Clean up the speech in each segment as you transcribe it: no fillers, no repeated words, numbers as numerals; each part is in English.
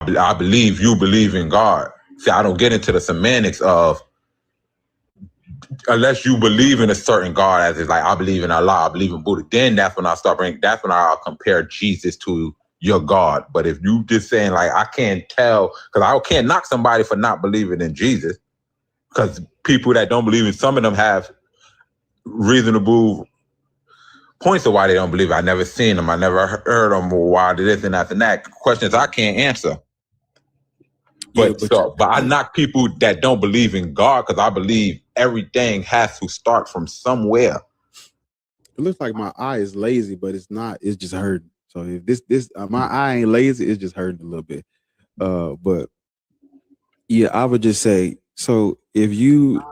I believe you believe in God. See, I don't get into the semantics of unless you believe in a certain God, as it's like I believe in Allah, I believe in Buddha. Then that's when that's when I'll compare Jesus to your God. But if you just saying like I can't tell, because I can't knock somebody for not believing in Jesus, because people that don't believe in, some of them have reasonable points of why they don't believe. I never seen them. I never heard them. Why this and that and that. Questions I can't answer. But I knock people that don't believe in God because I believe everything has to start from somewhere. It looks like my eye is lazy, but it's not. It's just hurting. So if this my eye ain't lazy, it's just hurting a little bit. But yeah, I would just say, so if you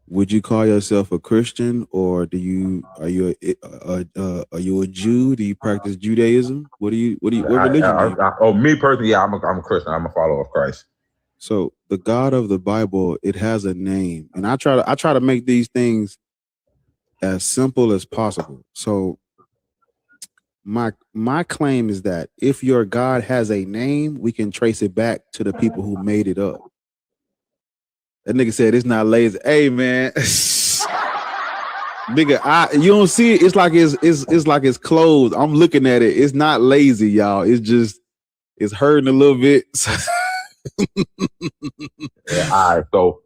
would you call yourself a Christian, or are you a Jew? Do you practice Judaism? What religion? Me personally, yeah, I'm a Christian. I'm a follower of Christ. So the God of the Bible, it has a name, and I try to make these things as simple as possible. So my claim is that if your God has a name, we can trace it back to the people who made it up. That nigga said it's not lazy. Hey man, nigga, you don't see it. It's like it's closed. I'm looking at it. It's not lazy, y'all. It's just it's hurting a little bit. So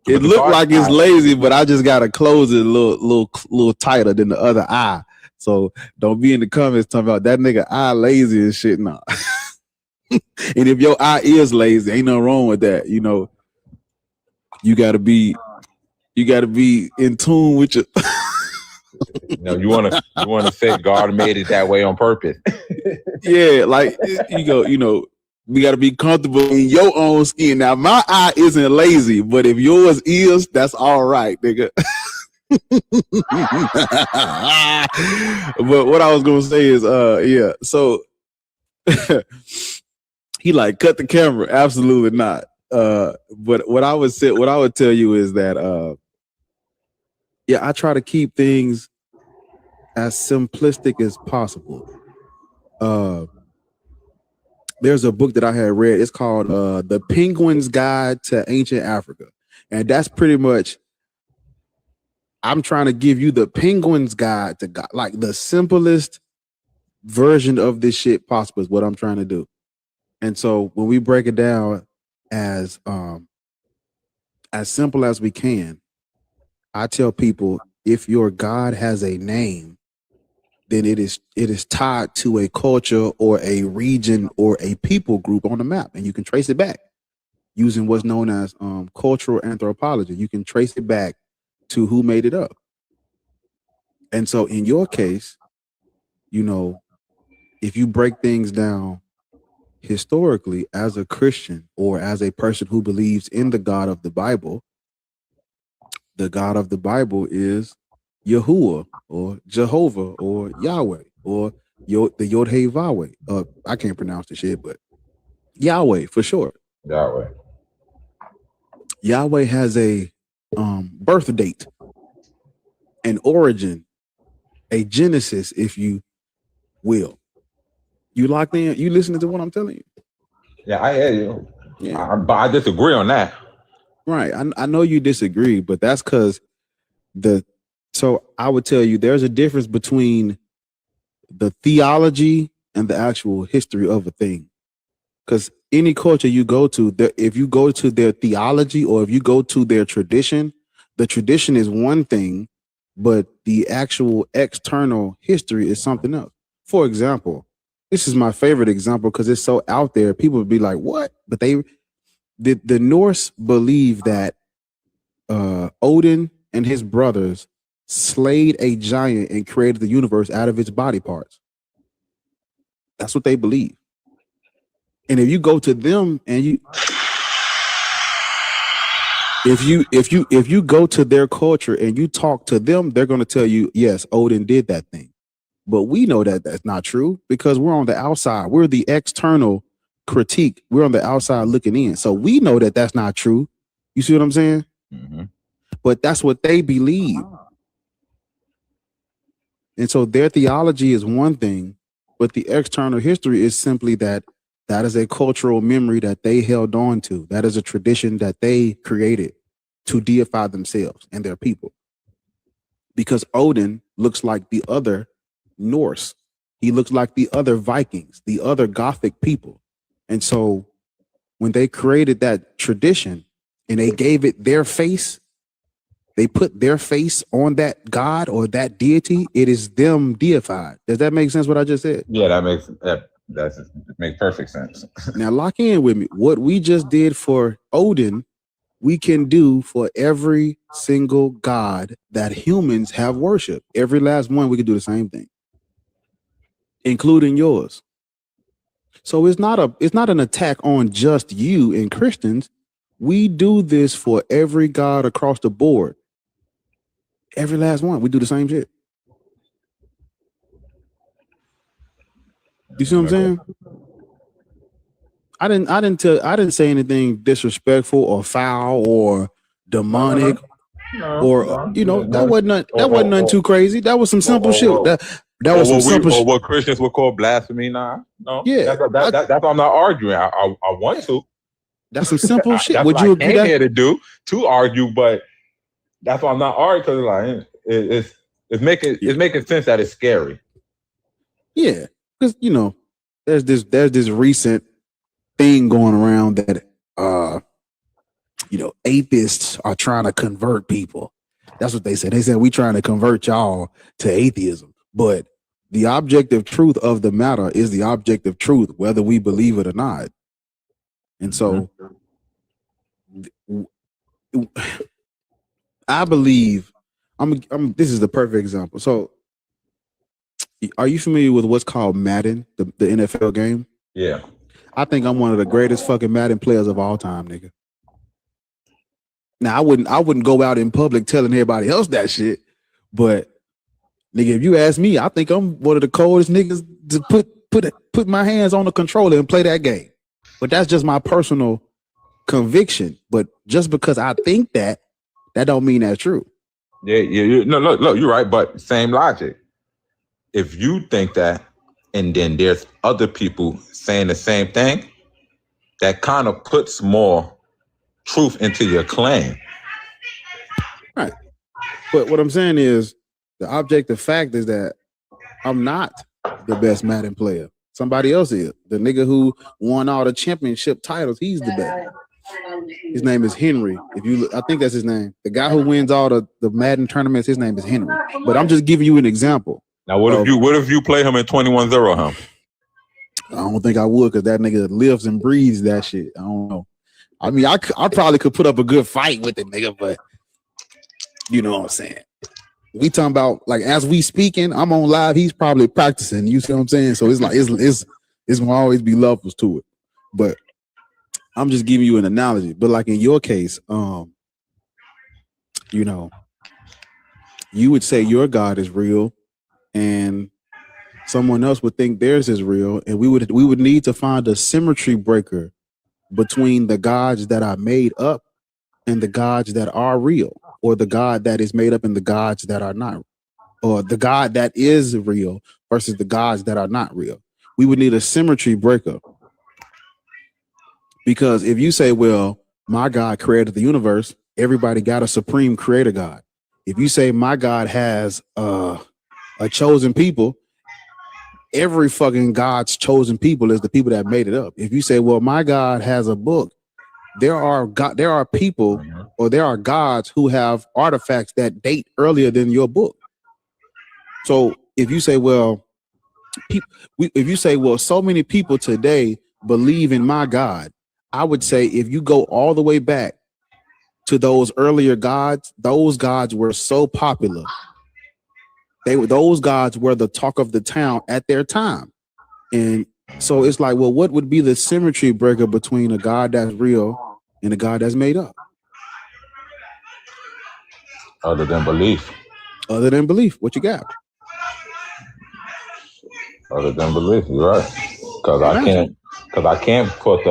it looked like it's lazy, but I just gotta close it a little tighter than the other eye. So don't be in the comments talking about that nigga eye lazy and shit. Nah. And if your eye is lazy, ain't nothing wrong with that. You know, you gotta be in tune with your. You want to say God made it that way on purpose. Yeah, like you know. We got to be comfortable in your own skin. Now, my eye isn't lazy, but if yours is, that's all right, nigga. But what I was going to say is, yeah, so he like cut the camera. Absolutely not. But what I would tell you is that, yeah, I try to keep things as simplistic as possible. There's a book that I had read. It's called The Penguin's Guide to Ancient Africa. And that's pretty much, I'm trying to give you the Penguin's Guide to God, like the simplest version of this shit possible is what I'm trying to do. And so when we break it down as simple as we can, I tell people, if your God has a name, then it is tied to a culture or a region or a people group on the map, and you can trace it back using what's known as cultural anthropology. You can trace it back to who made it up. And so in your case, you know, if you break things down historically as a Christian or as a person who believes in the God of the Bible is Yahuwah or Jehovah or Yahweh or the Yod-Heh-Vah-Weh. I can't pronounce the shit, but Yahweh for sure. Yahweh has a birth date, an origin, a genesis, if you will. You locked in? You listening to what I'm telling you? Yeah, I hear you. Yeah, but I disagree on that. Right. I know you disagree, but that's because so I would tell you there's a difference between the theology and the actual history of a thing. Because any culture you go to, if you go to their theology or if you go to their tradition, the tradition is one thing, but the actual external history is something else. For example, this is my favorite example because it's so out there. People would be like, what? But the Norse believe that Odin and his brothers slayed a giant and created the universe out of its body parts. That's what they believe. And if you go to them and if you go to their culture and you talk to them, they're going to tell you, yes, Odin did that thing. But we know that that's not true because we're on the outside. We're the external critique. We're on the outside looking in. So we know that that's not true. You see what I'm saying? Mm-hmm. But that's what they believe. And so their theology is one thing, but the external history is simply that That is a cultural memory that they held on to. That is a tradition that they created to deify themselves and their people. Because Odin looks like the other Norse. He looks like the other Vikings, the other Gothic people. And so when they created that tradition and they gave it their face, they put their face on that god or that deity, it is them deified. Does that make sense what I just said? Yeah, that makes perfect sense. Now lock in with me. What we just did for Odin, we can do for every single god that humans have worshiped. Every last one, we can do the same thing, including yours. So it's not an attack on just you and Christians. We do this for every god across the board. Every last one, we do the same shit. You see what I'm saying? I didn't say anything disrespectful or foul or demonic that wasn't nothing too crazy. That was some simple shit. That was some simple shit. What Christians would call blasphemy. Nah, no. Yeah, that's why I'm not arguing. I want to. That's some simple shit. Would you agree that? To argue, but that's why I'm not arguing, because it's making sense that it's scary. Yeah, because there's this recent thing going around that atheists are trying to convert people. That's what they said. They said we trying to convert y'all to atheism. But the objective truth of the matter is the objective truth, whether we believe it or not. And so I believe this is the perfect example. So are you familiar with what's called Madden, the NFL game? Yeah. I think I'm one of the greatest fucking Madden players of all time, nigga. Now I wouldn't go out in public telling everybody else that shit, but nigga, if you ask me, I think I'm one of the coldest niggas to put my hands on the controller and play that game. But that's just my personal conviction. But just because I think that don't mean that's true. Yeah. No, look, you're right, but same logic. If you think that, and then there's other people saying the same thing, that kind of puts more truth into your claim. Right. But what I'm saying is the objective fact is that I'm not the best Madden player. Somebody else is. The nigga who won all the championship titles, he's the best. His name is Henry. I think that's his name. The guy who wins all the Madden tournaments, his name is Henry. But I'm just giving you an example. Now, what if you play him in 21-0 him? I don't think I would, because that nigga lives and breathes that shit. I don't know. I mean, I probably could put up a good fight with it, nigga, but you know what I'm saying. We talking about, like, as we speaking, I'm on live, he's probably practicing. You see what I'm saying? So it's like it's gonna always be levels to it. But I'm just giving you an analogy. But like in your case, you would say your God is real, and someone else would think theirs is real, and we would need to find a symmetry breaker between the gods that are made up and the gods that are real, or the God that is made up and the gods that are not, or the God that is real versus the gods that are not real. We would need a symmetry breaker. Because if you say, well, my God created the universe, everybody got a supreme creator God. If you say my God has a chosen people, every fucking God's chosen people is the people that made it up. If you say, well, my God has a book, there are people, or there are gods who have artifacts that date earlier than your book. So if you say, well, so many people today believe in my God, I would say if you go all the way back to those earlier gods, those gods were so popular. Those gods were the talk of the town at their time. And so it's like, well, what would be the symmetry breaker between a God that's real and a God that's made up? Other than belief. Other than belief. What you got? Other than belief, you're right. Because I can't put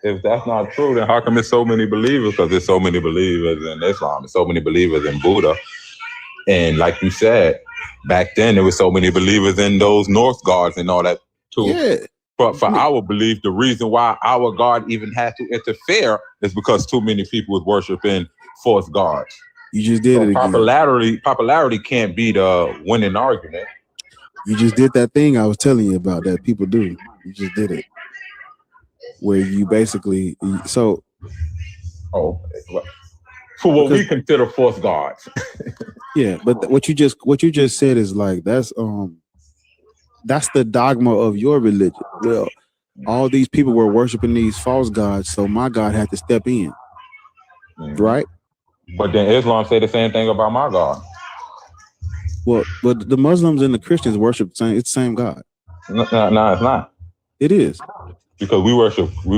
if that's not true, then how come there's so many believers? Because there's so many believers in Islam, there's so many believers in Buddha. And like you said, back then there was so many believers in those Norse gods and all that too. Yeah. But for our belief, the reason why our God even had to interfere is because too many people was worshiping false gods. You just did it again. Popularity can't be the winning argument. You just did that thing I was telling you about that people do. You just did it. Where you basically for what we consider false gods. Yeah, but what you just said is like that's the dogma of your religion. Well, all these people were worshiping these false gods, so my God had to step in. Right? But then Islam say the same thing about my God. Well, but the Muslims and the Christians worship it's the same God. No, it's not. It is. Because we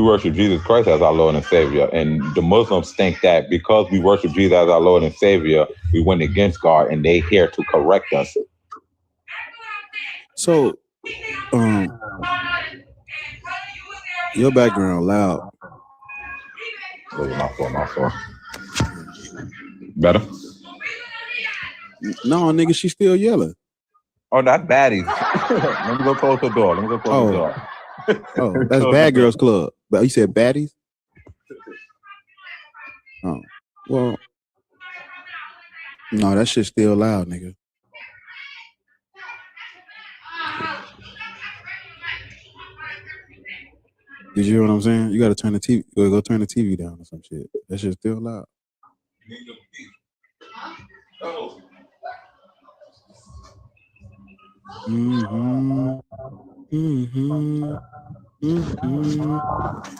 worship Jesus Christ as our Lord and Savior. And the Muslims think that because we worship Jesus as our Lord and Savior, we went against God and they here to correct us. So your background loud. My fault. Better? No, nigga, she's still yelling. Oh, that's baddies. Let me go close the door. The door. Oh, that's Bad Girls Club. But you said baddies? Oh, well, no, that shit's still loud, nigga. Did you hear what I'm saying? You got to turn the TV. Go turn the TV down or some shit. That shit's still loud.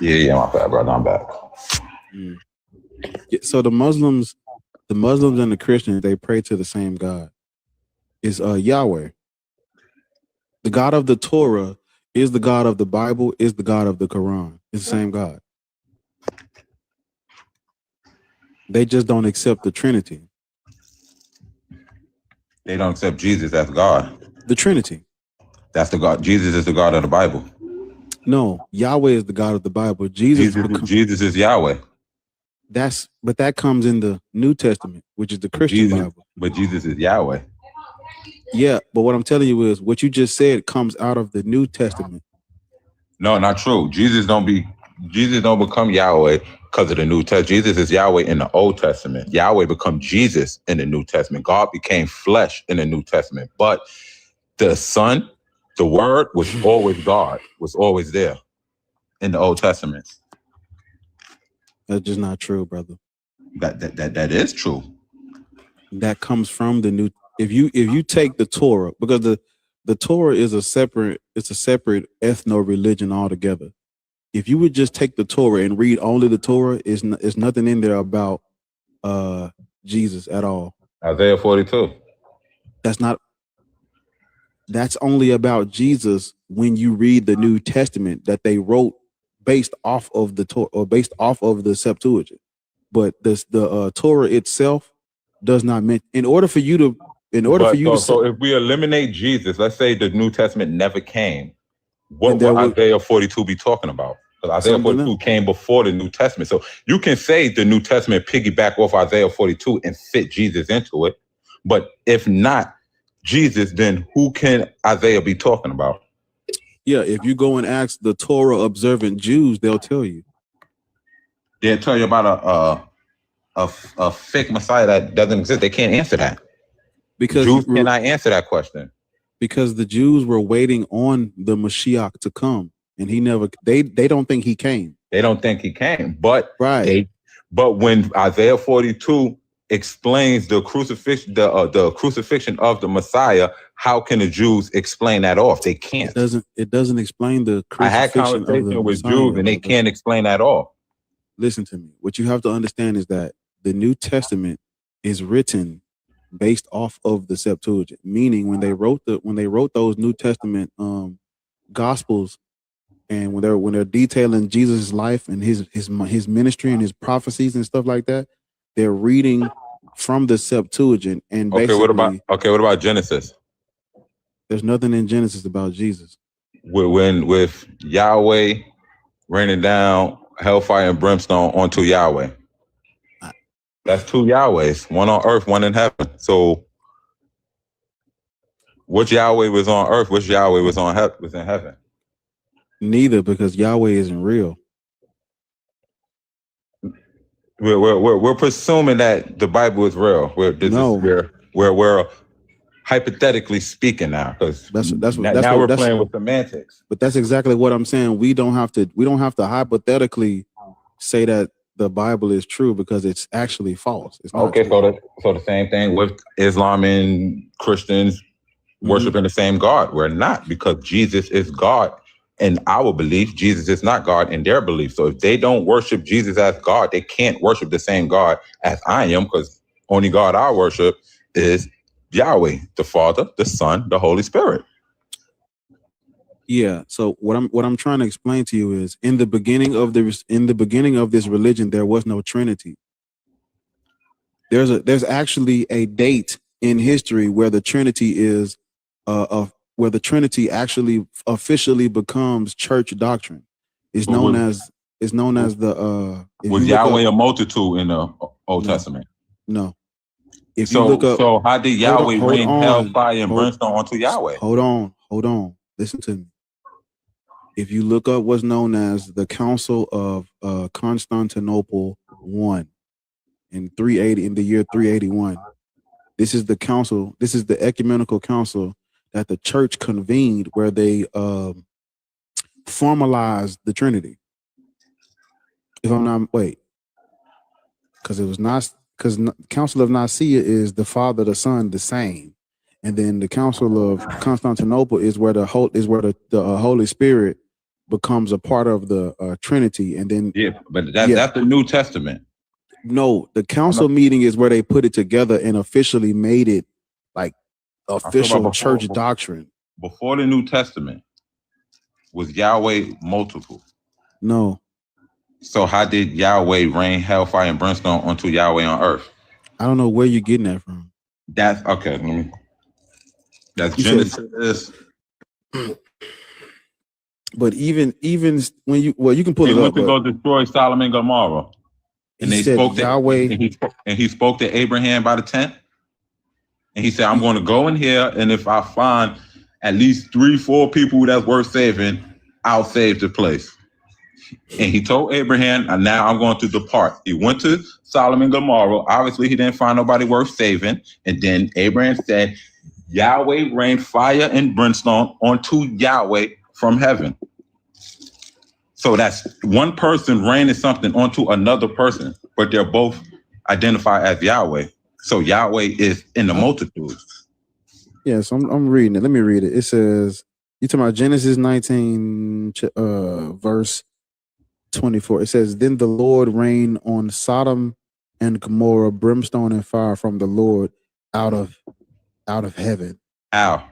Yeah, my bad, brother. I'm back. Yeah, so the Muslims and the Christians, they pray to the same God. It's Yahweh. The God of the Torah is the God of the Bible, is the God of the Quran. It's the same God. They just don't accept the Trinity. They don't accept Jesus as God. The Trinity. That's the God. Jesus is the God of the Bible. No, Yahweh is the God of the Bible. Jesus is Yahweh. But that comes in the New Testament, which is the Christian Bible. But Jesus is Yahweh. Yeah, but what I'm telling you is what you just said comes out of the New Testament. No, not true. Jesus don't become Yahweh because of the New Testament. Jesus is Yahweh in the Old Testament. Yahweh become Jesus in the New Testament. God became flesh in the New Testament. But the Son, the Word, was always God, was always there in the Old Testament. That's just not true, brother. That is true. That comes from the New. If you take the Torah, because the Torah is a separate ethno religion altogether. If you would just take the Torah and read only the Torah, is nothing in there about Jesus at all. Isaiah 42. That's only about Jesus when you read the New Testament that they wrote based off of the Torah or based off of the Septuagint. But the Torah itself does not mean So if we eliminate Jesus, let's say the New Testament never came, what would Isaiah 42 be talking about? Because Isaiah 42 came before the New Testament. So you can say the New Testament piggyback off Isaiah 42 and fit Jesus into it. But if not Jesus, then who can Isaiah be talking about? Yeah, if you go and ask the Torah observant Jews, they'll tell you. They'll tell you about a fake Messiah that doesn't exist. They can't answer that. Because Jews cannot answer that question. Because the Jews were waiting on the Mashiach to come, and he never. They don't think he came. They don't think he came, but right. But when Isaiah 42 explains the crucifixion, the crucifixion of the Messiah, how can the Jews explain that off? They can't. It doesn't explain the crucifixion. I had conversation with Jews, and they can't explain that off. Listen to me. What you have to understand is that the New Testament is written based off of the Septuagint, meaning when they wrote those New Testament Gospels, and when they're detailing Jesus' life and his ministry and his prophecies and stuff like that, they're reading from the Septuagint. And basically, what about Genesis? There's nothing in Genesis about Jesus. With Yahweh raining down hellfire and brimstone onto Yahweh. That's two Yahwehs, one on earth, one in heaven. So which Yahweh was on earth, which Yahweh was in heaven? Neither, because Yahweh isn't real. We're presuming that the Bible is real. We're hypothetically speaking now, because now we're playing with semantics. But that's exactly what I'm saying. We don't have to hypothetically say that the Bible is true, because it's actually false. It's not Okay, true. so the same thing with Islam and Christians worshiping the same God. We're not, because Jesus is God in our belief. Jesus is not God in their belief. So if they don't worship Jesus as God, they can't worship the same God as I am, because only God I worship is Yahweh, the Father, the Son, the Holy Spirit. Yeah. So what I'm trying to explain to you is, in the beginning of this religion, there was no Trinity. There's actually a date in history where the Trinity is where the Trinity actually officially becomes church doctrine. It's known as the was Yahweh a multitude in the Old Testament? No. If you look up, so how did Yahweh rain hellfire and brimstone onto Yahweh? Hold on. Listen to me. If you look up what's known as the Council of Constantinople I in the year 381, this is the council. This is the ecumenical council that the church convened, where they formalized the Trinity. If I'm not because it was not, because Council of Nicaea is the Father, the Son, the same, and then the Council of Constantinople is where the Holy Spirit becomes a part of the Trinity, and then but that's the New Testament. No, the council meeting is where they put it together and officially made it like official church doctrine. Before the New Testament, was Yahweh multiple? No. So how did Yahweh rain hellfire and brimstone onto Yahweh on earth? I don't know where you're getting that from. That's okay. That's Genesis. But even when you can pull it up. They went to go destroy Sodom and Gomorrah. And they spoke to Yahweh, and he spoke to Abraham by the tent. And he said, I'm going to go in here, and if I find at least 3-4 people that's worth saving, I'll save the place. And he told Abraham, and now I'm going to depart. He went to Sodom and Gomorrah. Obviously, he didn't find nobody worth saving. And then Abraham said, Yahweh rained fire and brimstone onto Yahweh from heaven. So that's one person raining something onto another person, but they're both identified as Yahweh. So Yahweh is in the multitude. Yes, I'm reading it. Let me read it. It says, you talking about Genesis 19, verse 24. It says, then the Lord rained on Sodom and Gomorrah brimstone and fire from the Lord out of heaven. Ow.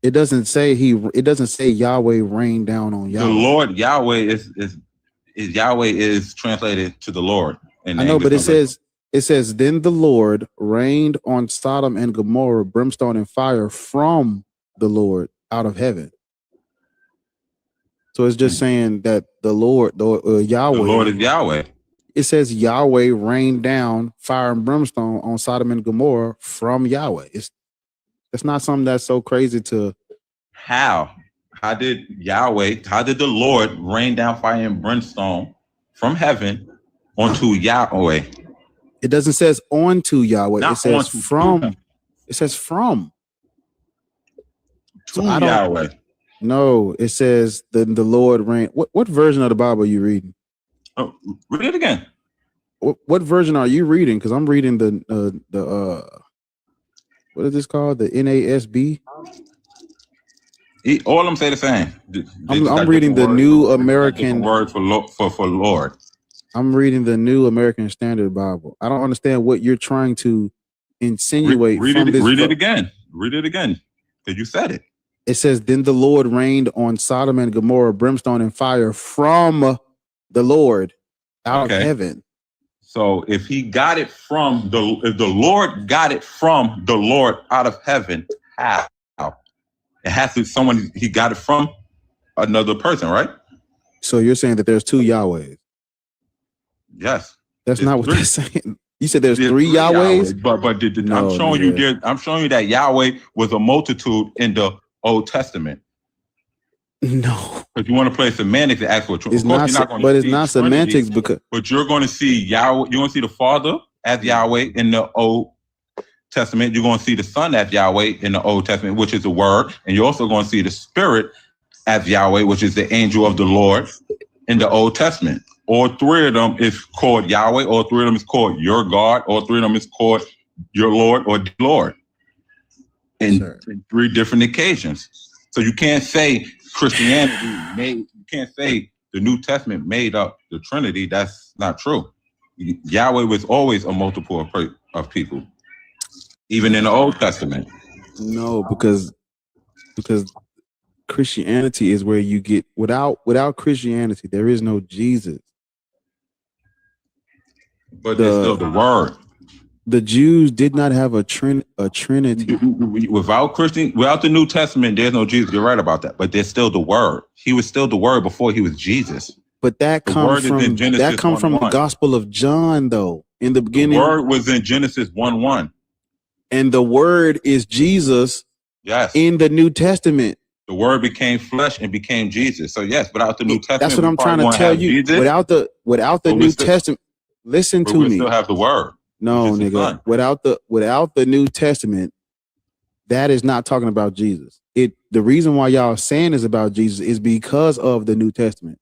It doesn't say Yahweh rained down on Yahweh. The Lord Yahweh is Yahweh is translated to the Lord. I know, but it says then the Lord rained on Sodom and Gomorrah brimstone and fire from the Lord out of heaven. So it's just saying that the Lord, Yahweh, the Lord is Yahweh. It says Yahweh rained down fire and brimstone on Sodom and Gomorrah from Yahweh. It's not something that's so crazy to. How did the Lord rain down fire and brimstone from heaven onto Yahweh? It doesn't says onto Yahweh. Not it says from. It says from. To Yahweh. No, it says the Lord rained. What version of the Bible are you reading? Oh, read it again. What version are you reading? Because I'm reading the what is this called? The NASB. All of them say the same. I'm reading the New American word for Lord. I'm reading the New American Standard Bible. I don't understand what you're trying to insinuate. Read it again. Read it again. Because you said it. It says, then the Lord rained on Sodom and Gomorrah brimstone and fire from the Lord out of heaven. So if he got it from if the Lord got it from the Lord out of heaven, how? It has to be someone he got it from another person, right? So you're saying that there's two Yahwehs? Yes. That's not what they're saying. You said there's three Yahwehs? But I'm showing you that Yahweh was a multitude in the Old Testament. No, If you want to play semantics and ask for Trinity, it's of course not. you're not going But to it's see not Trinity, semantics because but you're going to see Yahweh. You're going to see the Father as Yahweh in the Old Testament. You're going to see the Son as Yahweh in the Old Testament, which is the Word, and you're also going to see the Spirit as Yahweh, which is the angel of the Lord in the Old Testament. All three of them is called Yahweh. All three of them is called your God. All three of them is called your Lord or the Lord in three different occasions. So you can't say Christianity you can't say the New Testament made up the Trinity. That's not true. Yahweh was always a multiple of people, even in the Old Testament. no, because Christianity is where you get without Christianity, there is no Jesus. But there's still the Word. The Jews did not have a Trinity. Without the New Testament, there's no Jesus. You're right about that. But there's still the Word. He was still the Word before he was Jesus. But that comes from the Gospel of John, though. In the beginning, the Word was in Genesis 1:1, and the Word is Jesus. Yes. In the New Testament, the Word became flesh and became Jesus. So yes, without the New Testament, that's what I'm trying to tell you. Jesus, without the New Testament, listen to me. We still have the Word. No, nigga. Without the New Testament, that is not talking about Jesus. The reason why y'all are saying is about Jesus is because of the New Testament.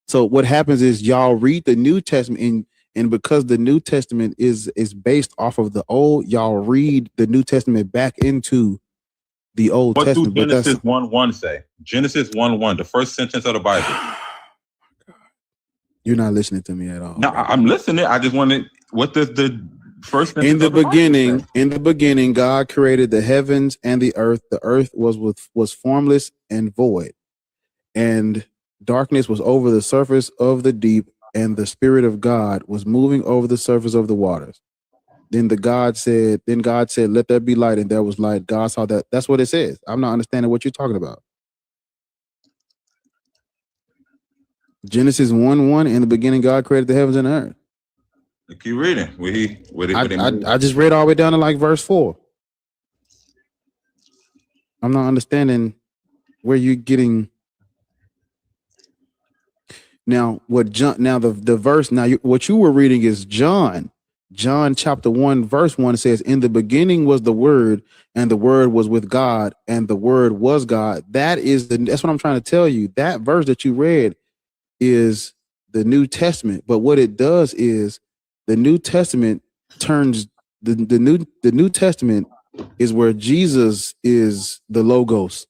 So what happens is y'all read the New Testament and because the New Testament is based off of the old, y'all read the New Testament back into the Old Testament. What does Genesis 1:1 say? Genesis 1:1, the first sentence of the Bible. You're not listening to me at all. No, I'm listening. I just wanted. What does the first sentence in the beginning, God created the heavens and the earth. The earth was formless and void, and darkness was over the surface of the deep, and the Spirit of God was moving over the surface of the waters. Then God said, let there be light, and there was light. God saw that. That's what it says. I'm not understanding what you're talking about. Genesis 1:1, in the beginning, God created the heavens and the earth. Keep reading. I just read all the way down to like verse 4. I'm not understanding where you're getting. Now, the verse. Now, what you were reading is John chapter 1, verse 1 says, "In the beginning was the Word, and the Word was with God, and the Word was God." That's what I'm trying to tell you. That verse that you read is the New Testament. But what it does is the New Testament turns the New Testament is where Jesus is the Logos.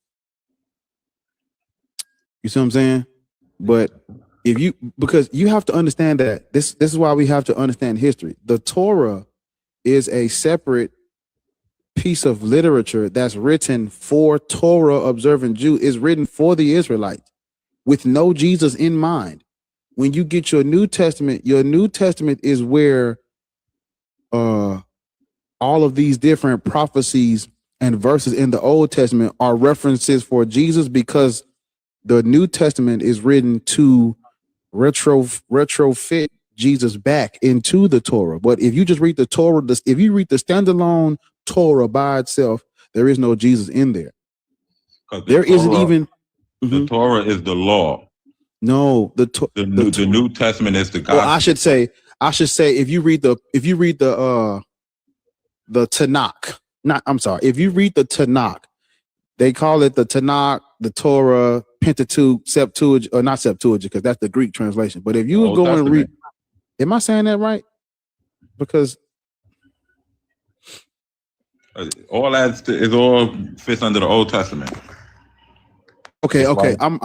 You see what I'm saying? But because you have to understand that this is why we have to understand history. The Torah is a separate piece of literature that's written for Torah observant Jew, is written for the Israelites with no Jesus in mind. When you get your New Testament is where all of these different prophecies and verses in the Old Testament are references for Jesus, because the New Testament is written to retrofit Jesus back into the Torah. But if you just read the Torah, if you read the standalone Torah by itself, there is no Jesus in there. There isn't even. The Torah is the law. No, the New Testament is the gospel. Well, I should say if you read the Tanakh. If you read the Tanakh, they call it the Tanakh, the Torah, Pentateuch, Septuagint, or not Septuagint, because that's the Greek translation. But if you would go and read, am I saying that right? Because all that is all fits under the Old Testament. Okay. I'm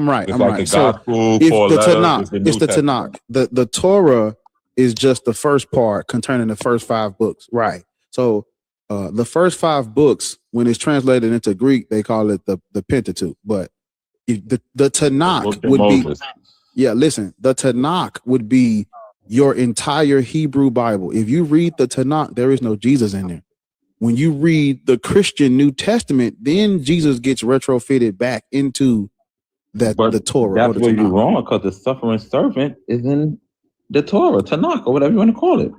right. I'm right. So if the Tanakh, it's the Tanakh. The Torah is just the first part containing the first 5 books, right? So the first 5 books, when it's translated into Greek, they call it the Pentateuch. But if the Tanakh would be, the Tanakh would be your entire Hebrew Bible. If you read the Tanakh, there is no Jesus in there. When you read the Christian New Testament, then Jesus gets retrofitted back into the Torah. That's where you're wrong, because the suffering servant is in the Torah, Tanakh, or whatever you want to call it.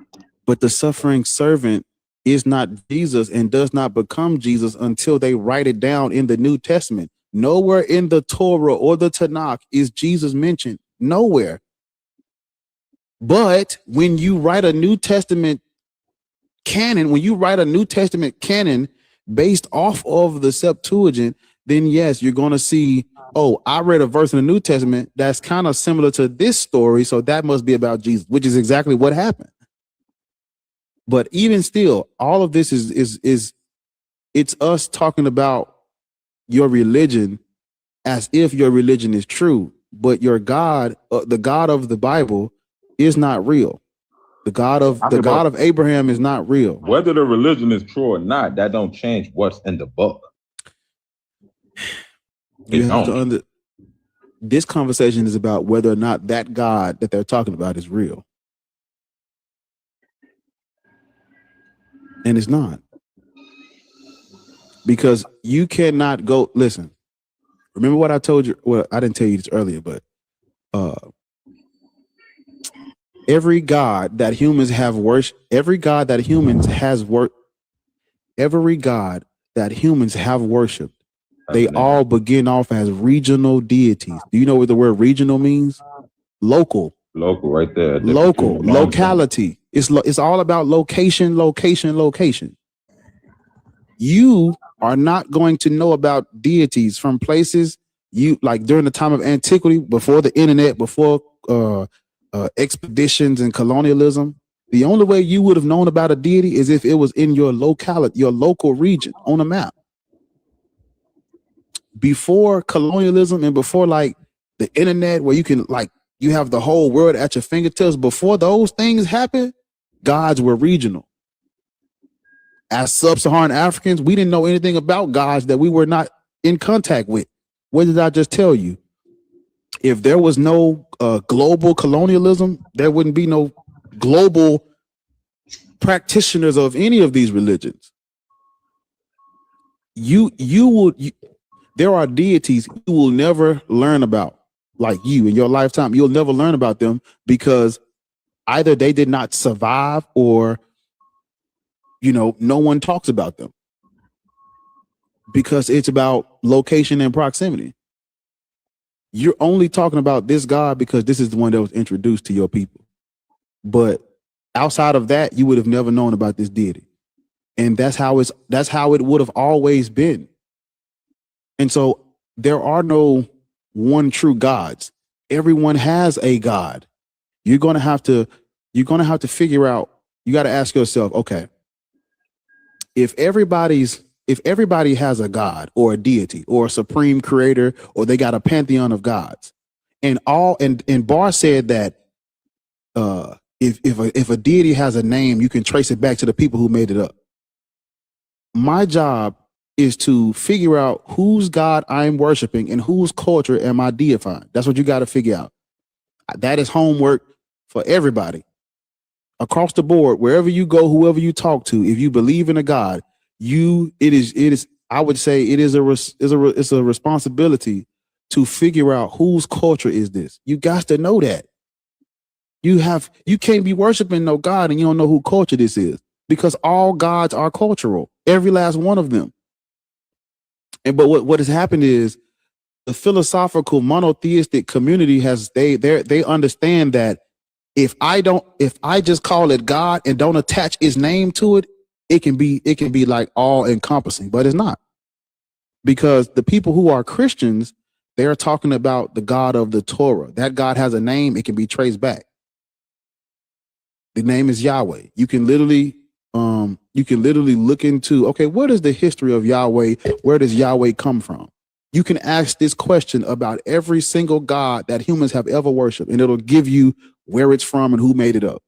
But the suffering servant is not Jesus and does not become Jesus until they write it down in the New Testament. Nowhere in the Torah or the Tanakh is Jesus mentioned. Nowhere. But when you write a New Testament canon, based off of the Septuagint, then yes, you're going to see, oh, I read a verse in the New Testament that's kind of similar to this story, so that must be about Jesus, which is exactly what happened. But even still, all of this is it's us talking about your religion as if your religion is true, but your God, the God of the Bible, is not real. The God of Abraham is not real. Whether the religion is true or not, that don't change what's in the book. This conversation is about whether or not that God that they're talking about is real. And it's not. Because you cannot go, listen, remember what I told you? Well, I didn't tell you this earlier, but every God that humans have worshipped, every God that humans have worshipped, they all begin off as regional deities. Do you know what the word regional means? Local. Local, right there. Local, locality. It's all about location. You are not going to know about deities from places you like during the time of antiquity, before the internet, before expeditions and colonialism. The only way you would have known about a deity is if it was in your locality, your local region on a map. Before colonialism and before like the internet, where you can like you have the whole world at your fingertips, before those things happened, gods were regional. As sub-Saharan Africans, we didn't know anything about gods that we were not in contact with. What did I just tell you? If there was no global colonialism, there wouldn't be no global practitioners of any of these religions. There are deities you will never learn about, like you in your lifetime. You'll never learn about them because either they did not survive or, no one talks about them because it's about location and proximity. You're only talking about this God because this is the one that was introduced to your people. But outside of that, you would have never known about this deity. And that's how it would have always been. And so there are no one true gods. Everyone has a God. You're going to have to figure out, you got to ask yourself, okay, if everybody has a God or a deity or a supreme creator, or they got a pantheon of gods, and Barr said that if a deity has a name, you can trace it back to the people who made it up. My job is to figure out whose God I'm worshiping and whose culture am I deifying. That's what you got to figure out. That is homework for everybody across the board. Wherever you go, whoever you talk to, if you believe in a God, it is. I would say it's a responsibility to figure out whose culture is this. You got to know that. You can't be worshiping no God and you don't know who culture this is, because all gods are cultural, every last one of them. But what has happened is the philosophical monotheistic community they understand that if I just call it God and don't attach its name to it, it can be like all encompassing, but it's not. Because the people who are Christians, they're talking about the God of the Torah. That God has a name, it can be traced back. The name is Yahweh. You can literally look into, okay, what is the history of Yahweh? Where does Yahweh come from? You can ask this question about every single God that humans have ever worshiped, and it'll give you where it's from and who made it up.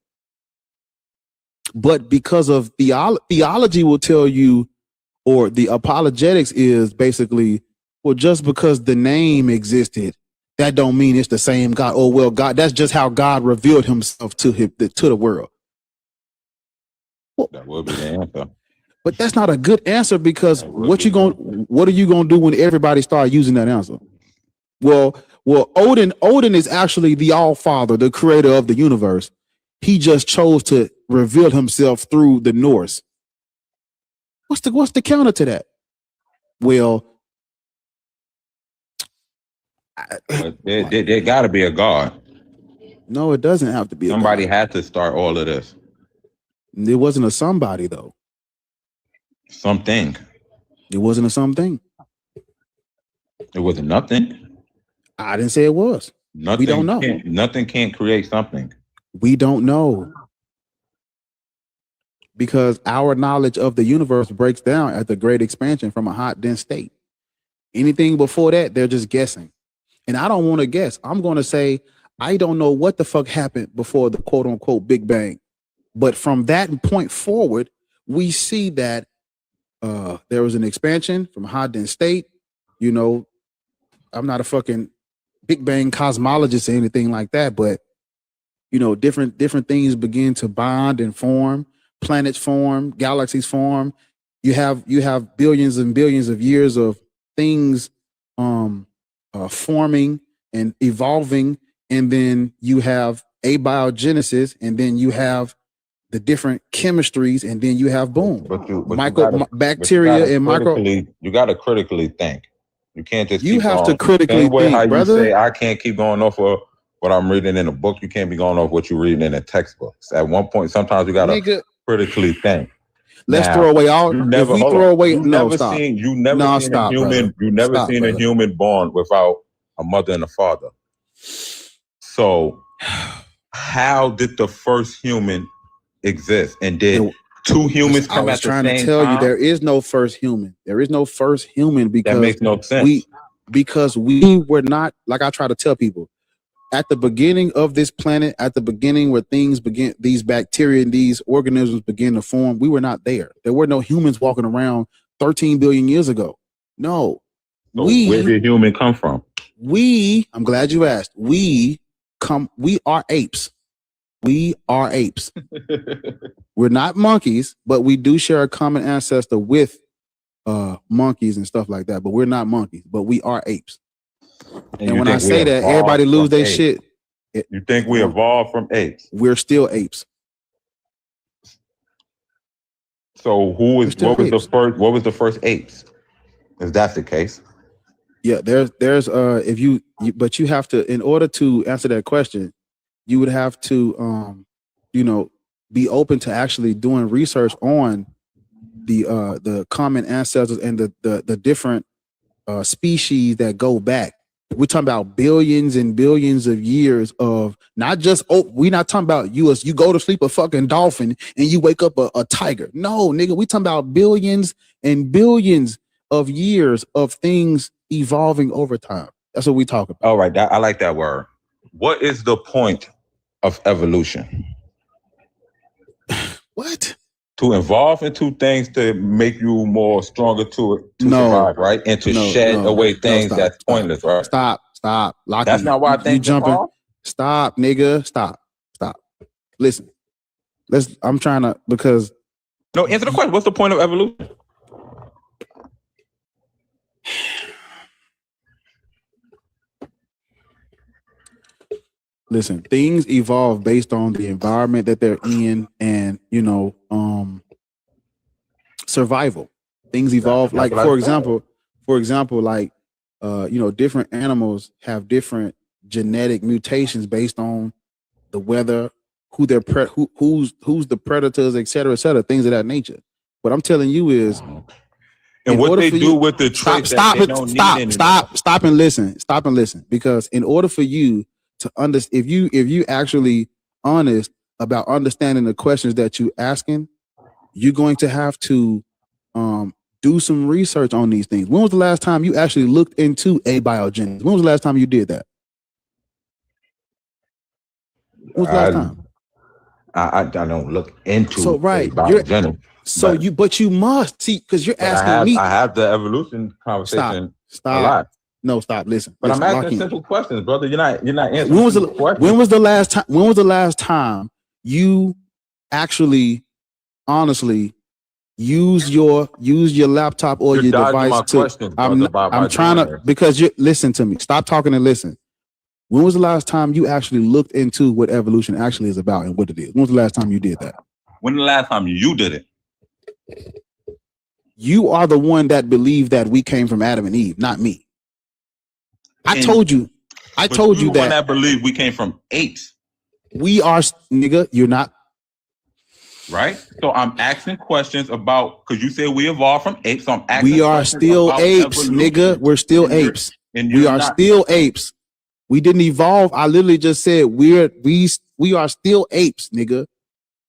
But because of theology will tell you, or the apologetics is basically, well, just because the name existed, that don't mean it's the same God. Oh, well, God, that's just how God revealed himself to the world. Well, that would be the answer. But that's not a good answer, because what are you gonna do when everybody start using that answer? Well, Odin is actually the All-Father, the creator of the universe. He just chose to reveal himself through the Norse. What's the counter to that? Well, But there got to be a God. No, it doesn't have to be. Somebody had to start all of this. It wasn't a somebody though. Something. It wasn't a something. It wasn't nothing. I didn't say it was. Nothing. We don't know. Nothing can't create something. We don't know. Because our knowledge of the universe breaks down at the great expansion from a hot, dense state. Anything before that, they're just guessing. And I don't want to guess. I'm going to say, I don't know what the fuck happened before the quote unquote Big Bang. But from that point forward, we see that there was an expansion from a hot, dense state. You know, I'm not a fucking Big Bang cosmologist or anything like that, but you know, different things begin to bond and form. Planets form, galaxies form. You have billions and billions of years of things forming and evolving, and then you have abiogenesis, and then you have the different chemistries, and then you have boom, bacteria and micro. You got to critically think. You can't just. You have to critically think, how brother. You say I can't keep going off of what I'm reading in a book. You can't be going off what you're reading in a textbook. At one point, sometimes you got to critically think. Let's throw away all. You never, if we throw away, you no, never stop. seen. You never no, seen stop, a human. brother. You never Stop, seen brother. a human born without a mother and a father. So, how did the first human exist? And did two humans come at the same time? I was trying to tell you there is no first human. There is no first human because that makes no sense. We were not, like I try to tell people, at the beginning of this planet, at the beginning where things begin, these bacteria and these organisms begin to form, we were not there. There were no humans walking around 13 billion years ago. No. So where did human come from? I'm glad you asked. We are apes. We are apes. We're not monkeys, but we do share a common ancestor with monkeys and stuff like that. But we're not monkeys, but we are apes. And when I say that, everybody lose their shit. You think we evolved from apes? We're still apes. So what was the first apes? If that's the case. Yeah, there's but you have to, in order to answer that question, you would have to be open to actually doing research on the common ancestors and the different species that go back. We're talking about billions and billions of years of not just, we're not talking about you go to sleep a fucking dolphin and you wake up a tiger. No, nigga, we talking about billions and billions of years of things evolving over time. That's what we talk about. All right, I like that word. What is the point of evolution? What? To evolve into things to make you more stronger to survive, right? And to shed away things that's pointless, right? Stop. That's not why I think jumping. Stop, nigga. Stop. Listen. I'm trying to, because. No, answer the question. What's the point of evolution? Listen, things evolve based on the environment that they're in and, survival. Things evolve. Like, for example, like, different animals have different genetic mutations based on the weather, who's the predators, et cetera, things of that nature. What I'm telling you is, and what they do with the traits stop and listen, because in order for you to understand, if you actually honest about understanding the questions that you asking, you're going to have to do some research on these things. When was the last time you actually looked into abiogenesis? When was the last time you did that? When was the last time? I don't look into abiogenesis. But you must see, because you're asking me. I have the evolution conversation. Stop. A lot. No, stop. Listen. But I'm asking simple questions, brother. You're not answering. When was the last time you actually, honestly, use your laptop or your device to? I'm trying to, because you listen to me. Stop talking and listen. When was the last time you actually looked into what evolution actually is about and what it is? When was the last time you did that? When the last time you did it? You are the one that believed that we came from Adam and Eve, not me. I told you the one that that believe we came from apes, we are, nigga. You're not. right? So I'm asking questions about, because you said we evolved from apes. So I'm asking We are questions still about apes, evolution. nigga. We're still And you're- apes. and We you're are not. still apes. We didn't evolve. I literally just said we are still apes, nigga,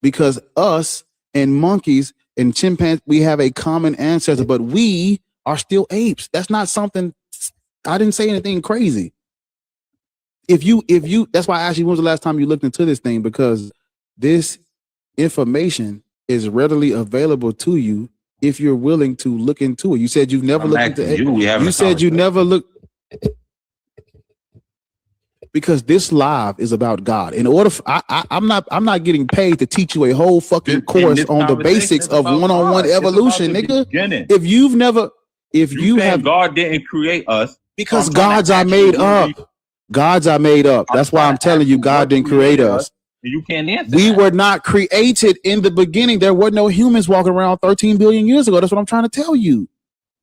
because us and monkeys and chimpanzees, we have a common ancestor, but we are still apes. That's not something. I didn't say anything crazy. If you, that's why I asked you when was the last time you looked into this thing, because this information is readily available to you if you're willing to look into it. You said you've never I'm looked into asking it. we having You a said you conversation. never looked, because this live is about God. In order for, I'm not getting paid to teach you a whole fucking course on the basics of one-on-one evolution, nigga. If you've never, if you have, God didn't create us, because so I'm trying gods to are ask made you, what up. Gods are made up. That's why I'm telling you, God didn't create us. You can't answer. We that. were not created in the beginning. There were no humans walking around 13 billion years ago. That's what I'm trying to tell you.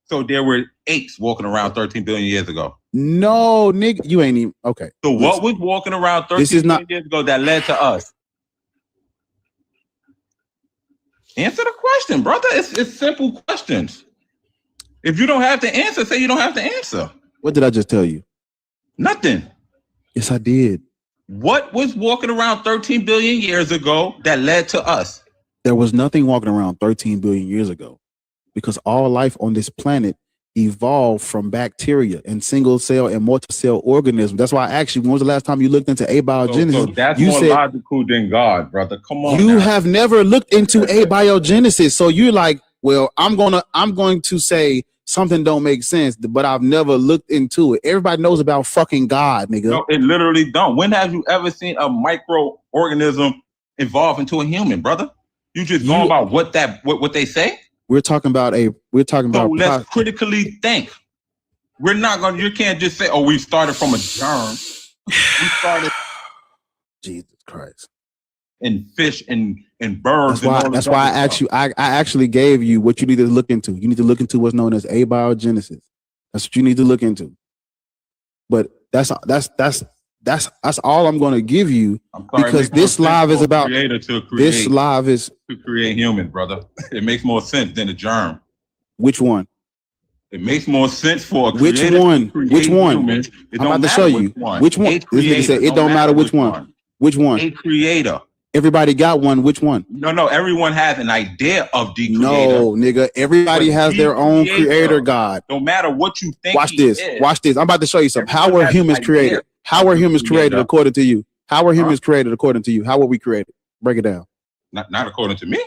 So there were apes walking around 13 billion years ago. No, nigga, you ain't even okay. So what was walking around 13 This is billion not- years ago that led to us? Answer the question, brother. It's simple questions. If you don't have the answer, say you don't have the answer. What did I just tell you? Nothing. Yes, I did. What was walking around 13 billion years ago that led to us? There was nothing walking around 13 billion years ago, because all life on this planet evolved from bacteria and single cell and multi-cell organisms. That's why I asked you, when was the last time you looked into abiogenesis? So that's you more said logical than God, brother. Come on. you now. have never looked into abiogenesis. So you're like, well, I'm going to say something don't make sense, but I've never looked into it. Everybody knows about fucking God, nigga. No, it literally don't. When have you ever seen a microorganism evolve into a human, brother? You just going about what they say? We're talking about So let's critically think. We're not gonna. You can't just say, "Oh, we started from a germ." We started Jesus Christ. in fish and birds. That's why I asked you. I actually gave you what you need to look into. You need to look into what's known as abiogenesis. That's what you need to look into. But that's all I'm going to give you, because this live is about this live is to create human, brother. It makes more sense than a germ. Which one? It makes more sense for a which creator one? to create Which one? humans. It I'm don't about to matter show you. Which one? A This nigga said it don't matter which one. Which one? A creator. Everybody got one. Which one? No. Everyone has an idea of the creator. No, nigga. Everybody has their own creator God. No matter what you think. Watch this. Watch this. I'm about to show you something. How were humans created? How are humans created according to you? How are humans created according to you? How were we created? Break it down. Not according to me.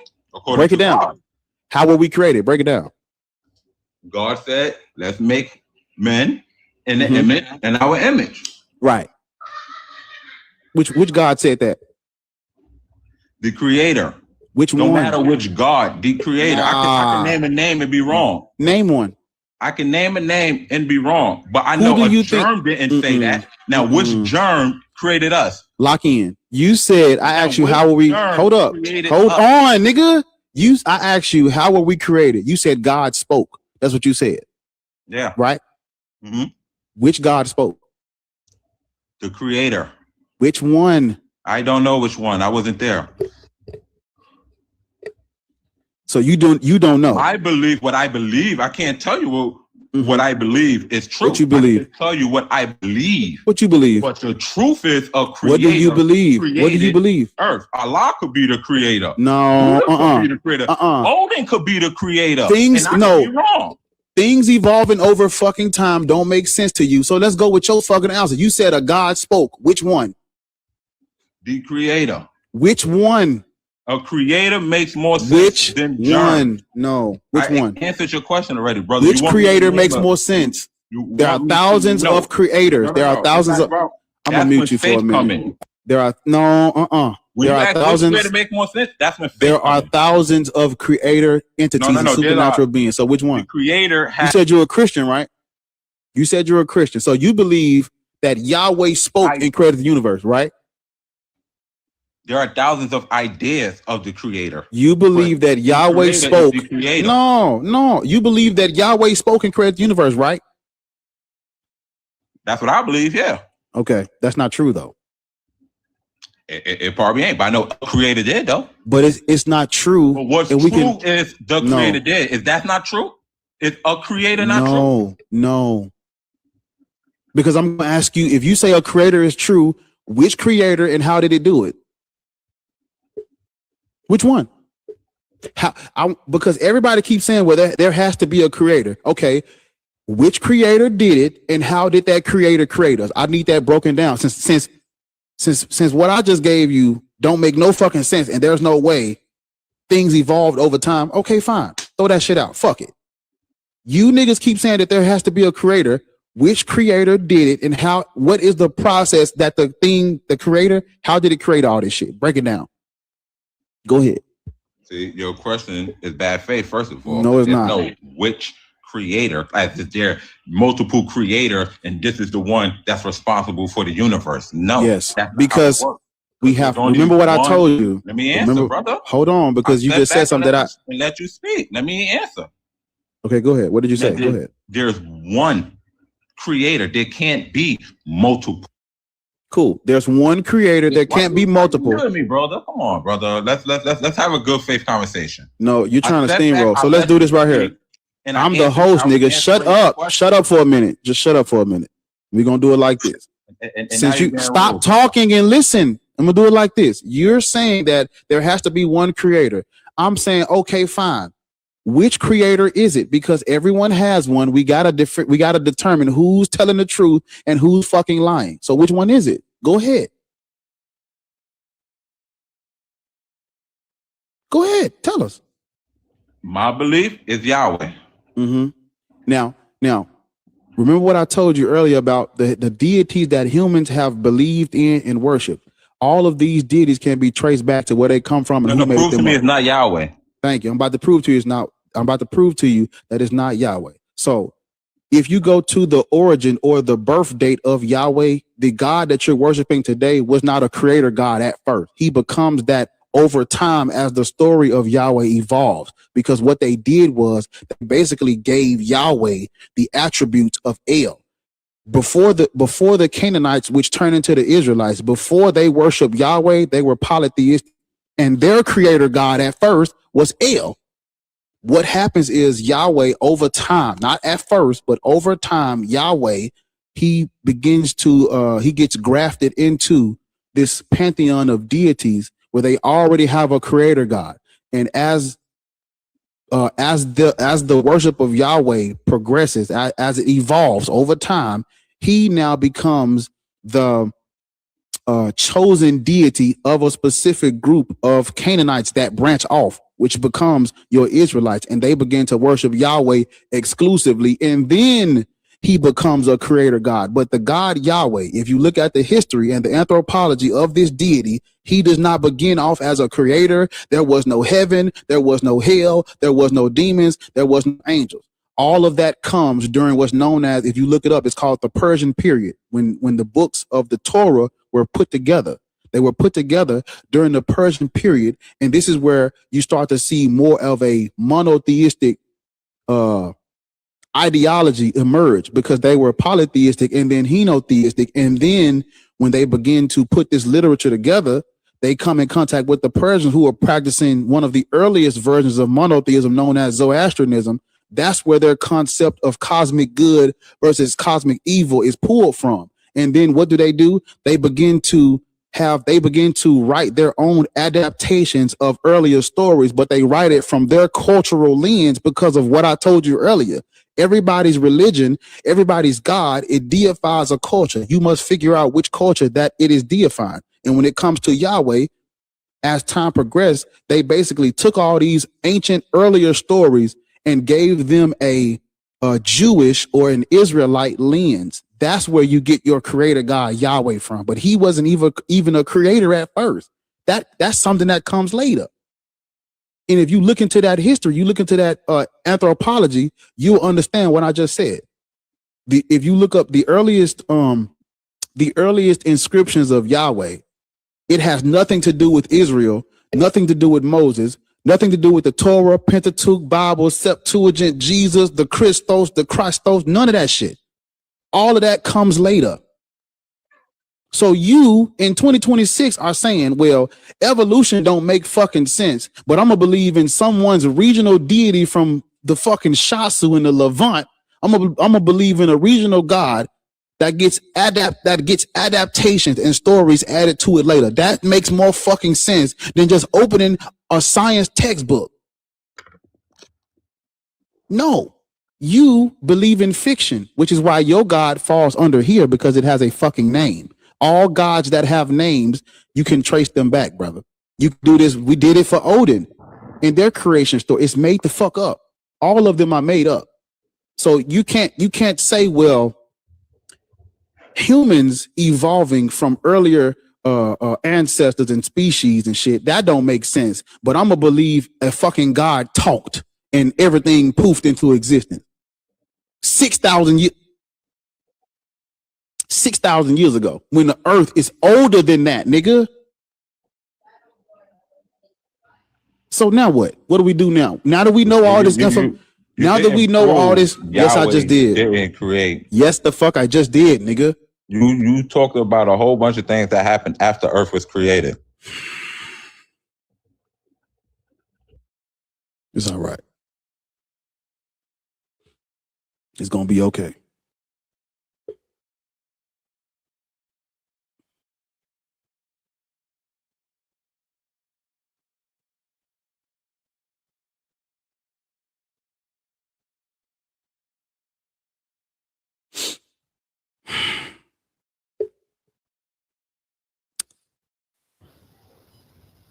Break it down. God. How were we created? Break it down. God said, "Let's make men in the image and our image." Right. Which God said that? The creator. Which one? No matter which God, the creator. I can name a name and be wrong. Name one. I can name a name and be wrong, but I know a germ didn't say that. Now, which germ created us? Lock in. You said, I asked you, how were we? Hold up. Hold on, nigga. I asked you, how were we created? You said God spoke. That's what you said. Yeah. Right? Mm-hmm. Which God spoke? The creator. Which one? I don't know which one. I wasn't there. So you don't know. I believe what I believe. I can't tell you what I believe is true. What you believe? I can tell you what I believe. What you believe? But the truth is a creator. What do you believe? What do you believe? Earth. Allah could be the creator. No. Could be the creator. Odin could be the creator. Things and I could be wrong. Things evolving over fucking time don't make sense to you. So let's go with your fucking answer. You said a God spoke. Which one? The creator. Which one? A creator makes more sense than one. No. Which one? I answered your question already, brother. Which creator makes more sense? There are thousands of creators. There are thousands of. I'm gonna mute you for a minute. There are There are thousands. Which creator make more sense? That's when there are thousands of creator entities and supernatural beings. So which one? The creator has. You said you're a Christian, right? You said you're a Christian. So you believe that Yahweh spoke and created the universe, right? There are thousands of ideas of the creator. You believe that Yahweh spoke. No. You believe that Yahweh spoke and created the universe, right? That's what I believe. Yeah. Okay, that's not true though. It probably ain't, but I know a creator did though. But it's not true. But what's true is the creator did. Is that not true? Is a creator not true? No. Because I'm going to ask you, if you say a creator is true, which creator and how did it do it? Which one? Because everybody keeps saying, well, there has to be a creator. Okay, which creator did it, and how did that creator create us? I need that broken down. Since what I just gave you don't make no fucking sense, and there's no way things evolved over time. Okay, fine, throw that shit out. Fuck it. You niggas keep saying that there has to be a creator. Which creator did it, and how? What is the process that the creator? How did it create all this shit? Break it down. Go ahead. See, your question is bad faith. First of all, no, it's not. No, which creator? As if there multiple creator, and this is the one that's responsible for the universe. No, yes, because we have. Remember what I told you. Let me answer, brother. Hold on, because you just said something that I let you speak. Let me answer. Okay, go ahead. What did you say? Go ahead. There's one creator. There can't be multiple. Cool. There's one creator. There can't be multiple. You me, brother. Come on, brother. Let's have a good faith conversation. No, you're trying to steamroll. So let's do this right here. And I'm the host, nigga. Shut up. Shut up for a minute. Just shut up for a minute. We're gonna do it like this. Since you stop talking and listen, I'm gonna do it like this. You're saying that there has to be one creator. I'm saying, okay, fine. Which creator is it? Because everyone has one. We gotta determine who's telling the truth and who's fucking lying. So which one is it? Go ahead. Go ahead. Tell us. My belief is Yahweh. Mm-hmm. Now, remember what I told you earlier about the deities that humans have believed in and worshiped. All of these deities can be traced back to where they come from. And who made them. Prove to me it's not Yahweh. Thank you. I'm about to prove to you that it's not Yahweh. So if you go to the origin or the birth date of Yahweh, the God that you're worshiping today was not a creator God at first. He becomes that over time as the story of Yahweh evolves, because what they did was they basically gave Yahweh the attributes of El. Before the Canaanites, which turned into the Israelites, before they worshiped Yahweh, they were polytheistic, and their creator God at first was El. What happens is Yahweh over time, not at first, but over time, Yahweh, he gets grafted into this pantheon of deities where they already have a creator God. And as the worship of Yahweh progresses, as it evolves over time, he now becomes the chosen deity of a specific group of Canaanites that branch off, which becomes your Israelites, and they begin to worship Yahweh exclusively, and then he becomes a creator God. But the God Yahweh, if you look at the history and the anthropology of this deity, he does not begin off as a creator. There was no heaven, there was no hell, there was no demons, there was no angels. All of that comes during what's known as, if you look it up, it's called the Persian period, when the books of the Torah were put together. They were put together during the Persian period, and this is where you start to see more of a monotheistic ideology emerge, because they were polytheistic and then henotheistic. And then when they begin to put this literature together, they come in contact with the Persians, who are practicing one of the earliest versions of monotheism known as Zoroastrianism. That's where their concept of cosmic good versus cosmic evil is pulled from. And then what do? They begin to write their own adaptations of earlier stories, but they write it from their cultural lens because of what I told you earlier. Everybody's religion, everybody's God, it deifies a culture. You must figure out which culture that it is deifying. And when it comes to Yahweh, as time progressed, they basically took all these ancient earlier stories and gave them a Jewish or an Israelite lens. That's where you get your creator God Yahweh from. But he wasn't even a creator at first. That's something that comes later. And if you look into that history, you look into that anthropology, you'll understand what I just said. If you look up the earliest inscriptions of Yahweh, it has nothing to do with Israel, nothing to do with Moses, nothing to do with the Torah, Pentateuch, Bible, Septuagint, Jesus, the Christos, none of that shit. All of that comes later. So you in 2026 are saying, well, evolution don't make fucking sense, but I'm gonna believe in someone's regional deity from the fucking Shasu in the Levant. I'm gonna believe in a regional god that gets adaptations and stories added to it later. That makes more fucking sense than just opening a science textbook. No, you believe in fiction, which is why your God falls under here, because it has a fucking name. All gods that have names, you can trace them back, brother. You can do this. We did it for Odin in their creation story. It's made the fuck up. All of them are made up. So you can't say, well, humans evolving from earlier ancestors and species and shit, that don't make sense. But I'm gonna believe a fucking God talked and everything poofed into existence. 6,000 years ago, when the earth is older than that, nigga. So now what? What do we do now? Now that we know all this information, now that we know all this, yes, I just did. Didn't create. Yes, the fuck I just did, nigga. You talked about a whole bunch of things that happened after Earth was created. It's all right. It's gonna be okay.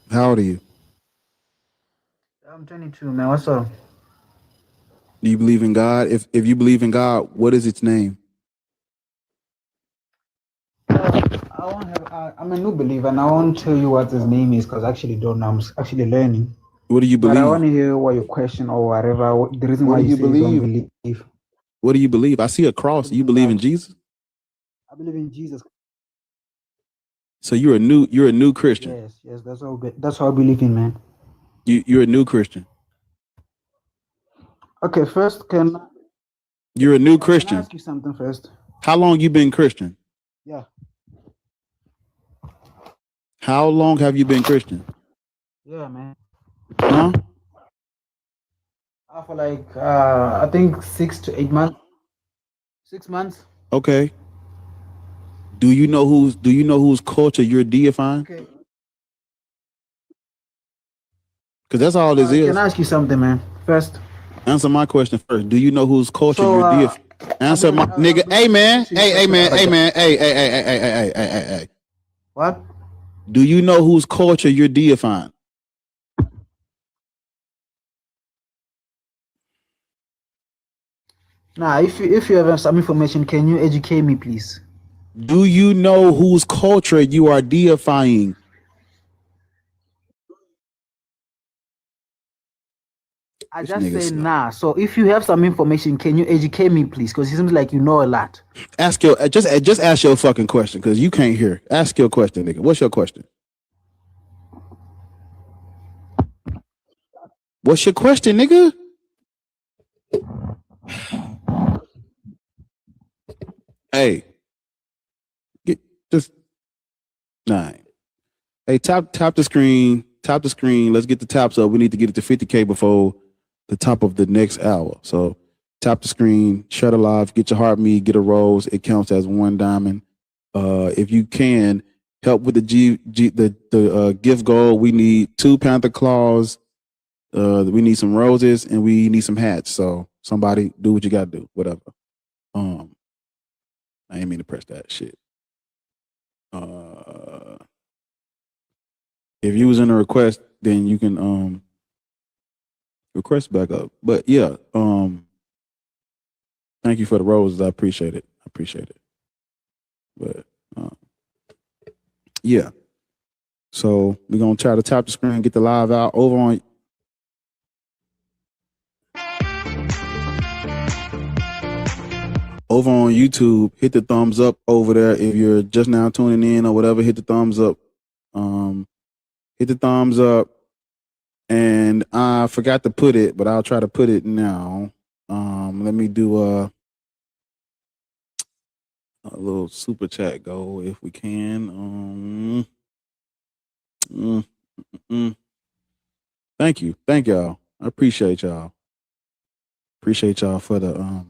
How old are you? I'm 22, man. What's up? Do you believe in God? If you believe in God, what is its name? I'm a new believer, and I won't tell you what his name is because I actually don't know. I'm actually learning. What do you believe? But I want to hear what your question or whatever. The reason why you say you don't believe. What do you believe? I see a cross. You believe in Jesus? I believe in Jesus. So you're a new Christian. Yes, that's how I believe in, man. You're a new Christian. Okay, first, you're a new Christian. Can I ask you something first? How long you been Christian? Yeah. How long have you been Christian? Yeah, man. Huh? For like I think 6 to 8 months. 6 months. Okay. Do you know whose culture you're deifying? Okay. Because that's all this is. Can I ask you something, man? First. Answer my question first. Do you know whose culture you're deifying? Answer my nigga. Hey man. Hey man. Hey. What? Do you know whose culture you're deifying? Nah, if you have some information, can you educate me, please? Do you know whose culture you are deifying? I just say nah. So if you have some information, can you educate me, please? Because it seems like you know a lot. Just ask your fucking question, because you can't hear. Ask your question, nigga. What's your question? What's your question, nigga? Hey, Hey, tap the screen. Tap the screen. Let's get the taps up. We need to get it to 50K before the top of the next hour. So tap the screen, shut it live, get your heart meet, get a rose. It counts as one diamond. If you can help with the gift goal, we need 2 Panther claws. We need some roses and we need some hats. So somebody do what you gotta do, whatever. I ain't mean to press that shit. If you was in a request, then you can request back up. But yeah, thank you for the roses. I appreciate it. But yeah. So we're gonna try to tap the screen, get the live out over on YouTube. Hit the thumbs up over there. If you're just now tuning in or whatever, hit the thumbs up. Hit the thumbs up. And I forgot to put it, but I'll try to put it now. Let me do a little super chat go if we can. Thank you. Thank y'all. I appreciate y'all. Appreciate y'all for the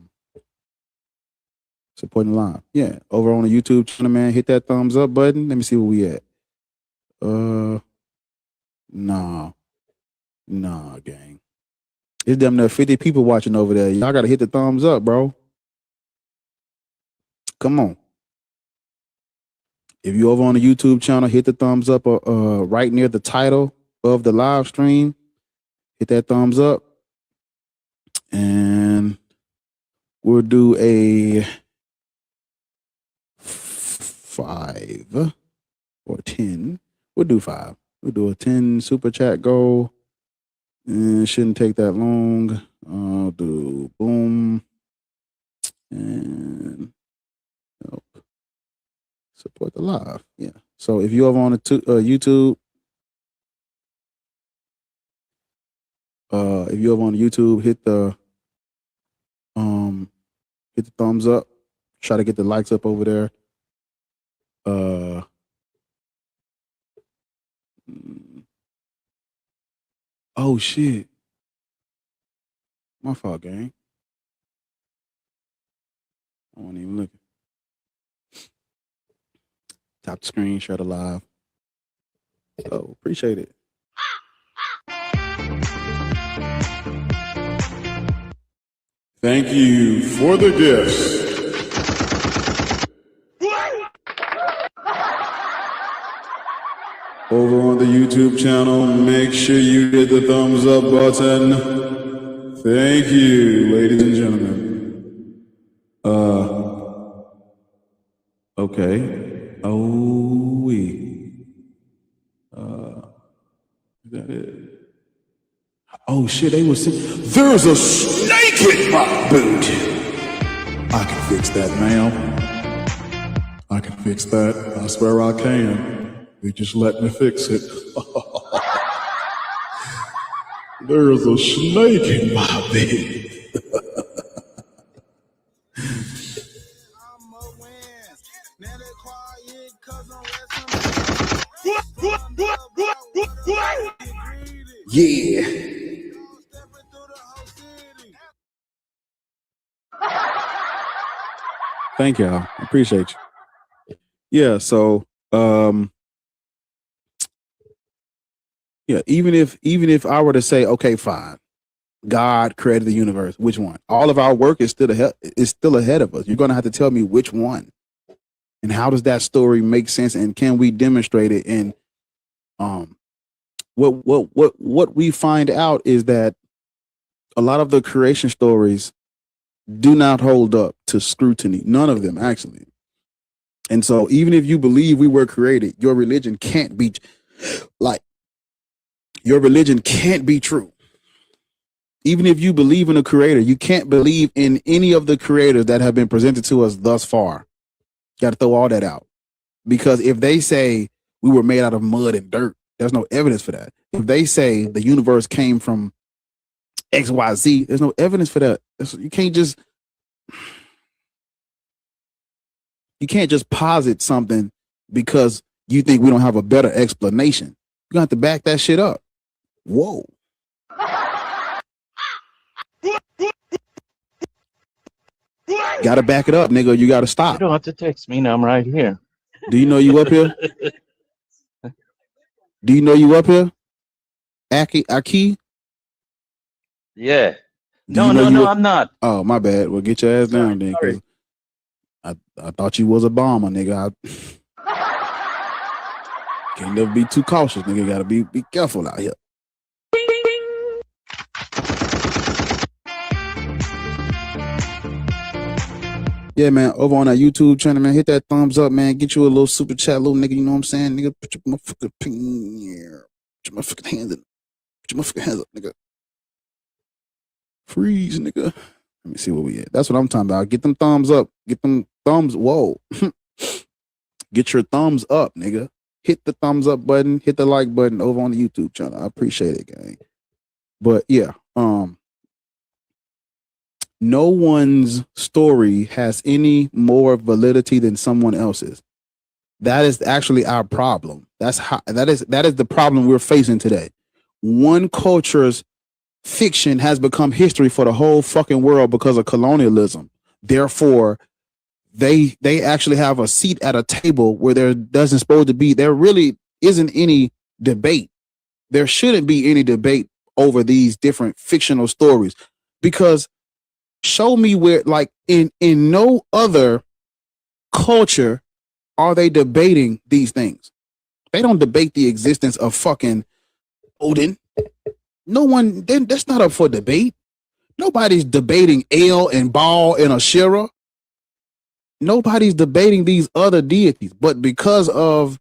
supporting the live. Yeah. Over on the YouTube channel, man. Hit that thumbs up button. Let me see where we at. Nah, gang. It's damn near 50 people watching over there. Y'all gotta hit the thumbs up, bro. Come on. If you over on the YouTube channel, hit the thumbs up right near the title of the live stream. Hit that thumbs up. And we'll do a 5 or 10. We'll do 5. We'll do a 10 super chat goal. And it shouldn't take that long. I'll do boom. And help support the live. Yeah. So if you're over on the YouTube, if you're over on YouTube, hit the thumbs up. Try to get the likes up over there. Oh shit. My fault, gang. I wasn't even looking. Tap the screen, share the live. Oh, appreciate it. Thank you for the gifts. Over on the YouTube channel, make sure you hit the thumbs up button. Thank you, ladies and gentlemen. Okay. Oh, is that it? Oh shit, they was saying, there's a snake in my boot. I can fix that, ma'am. I can fix that. I swear I can. You just let me fix it. There's a snake in my bed. Yeah. Thank y'all. I appreciate you. Yeah, so yeah, even if I were to say, okay, fine, God created the universe, which one? All of our work is still ahead of us. You're gonna have to tell me which one. And how does that story make sense? And can we demonstrate it? And what we find out is that a lot of the creation stories do not hold up to scrutiny. None of them, actually. And so even if you believe we were created, your religion can't be true. Even if you believe in a creator, you can't believe in any of the creators that have been presented to us thus far. Got to throw all that out. Because if they say we were made out of mud and dirt, there's no evidence for that. If they say the universe came from XYZ, there's no evidence for that. You can't just posit something because you think we don't have a better explanation. You're gonna have to back that shit up. Whoa. Gotta back it up, nigga. You gotta stop. You don't have to text me. Now I'm right here. Do you know you up here? Do you know you up here? Aki? Yeah. No, I'm not. Oh, my bad. Well, get your ass down then. Cause I thought you was a bomber, nigga. Can't never be too cautious, nigga. Gotta be careful out here. Yeah, man, over on that YouTube channel, man, hit that thumbs up, man. Get you a little super chat, little nigga, you know what I'm saying? Nigga, put your motherfucking ping here. Put your motherfucking hands up. Put your motherfucking hands up, nigga. Freeze, nigga. Let me see where we at. That's what I'm talking about. Get them thumbs up. Get them thumbs. Whoa. Get your thumbs up, nigga. Hit the thumbs up button. Hit the like button over on the YouTube channel. I appreciate it, gang. But yeah, no one's story has any more validity than someone else's. That is actually our problem. That is the problem we're facing today. One culture's fiction has become history for the whole fucking world because of colonialism. Therefore, they actually have a seat at a table where there really isn't any debate. There shouldn't be any debate over these different fictional stories, because show me where, like, in no other culture are they debating these things. They don't debate the existence of fucking Odin. No one, that's not up for debate. Nobody's debating El and Baal and Asherah. Nobody's debating these other deities, but because of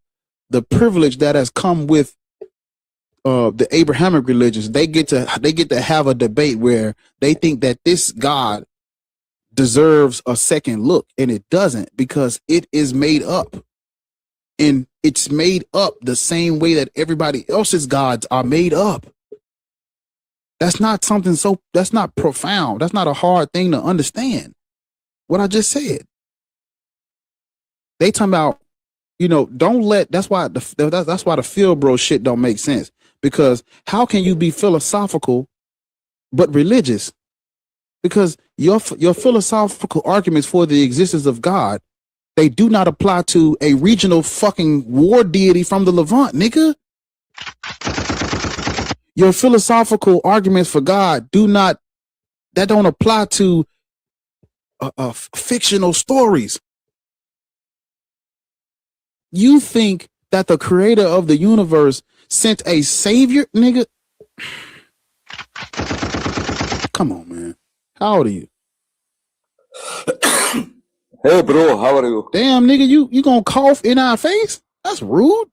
the privilege that has come with the Abrahamic religions, they get to have a debate where they think that this God deserves a second look, and it doesn't, because it is made up, and it's made up the same way that everybody else's gods are made up. That's not that's not profound. That's not a hard thing to understand. What I just said. They talking about, don't let. That's why the field bro shit don't make sense. Because how can you be philosophical but religious? Because your philosophical arguments for the existence of God, they do not apply to a regional fucking war deity from the Levant, nigga. Your philosophical arguments for God don't apply to fictional stories. You think that the creator of the universe sent a savior, nigga? Come on, man. How old are you? Hey, bro, how are you? Damn, nigga, you gonna cough in our face? That's rude.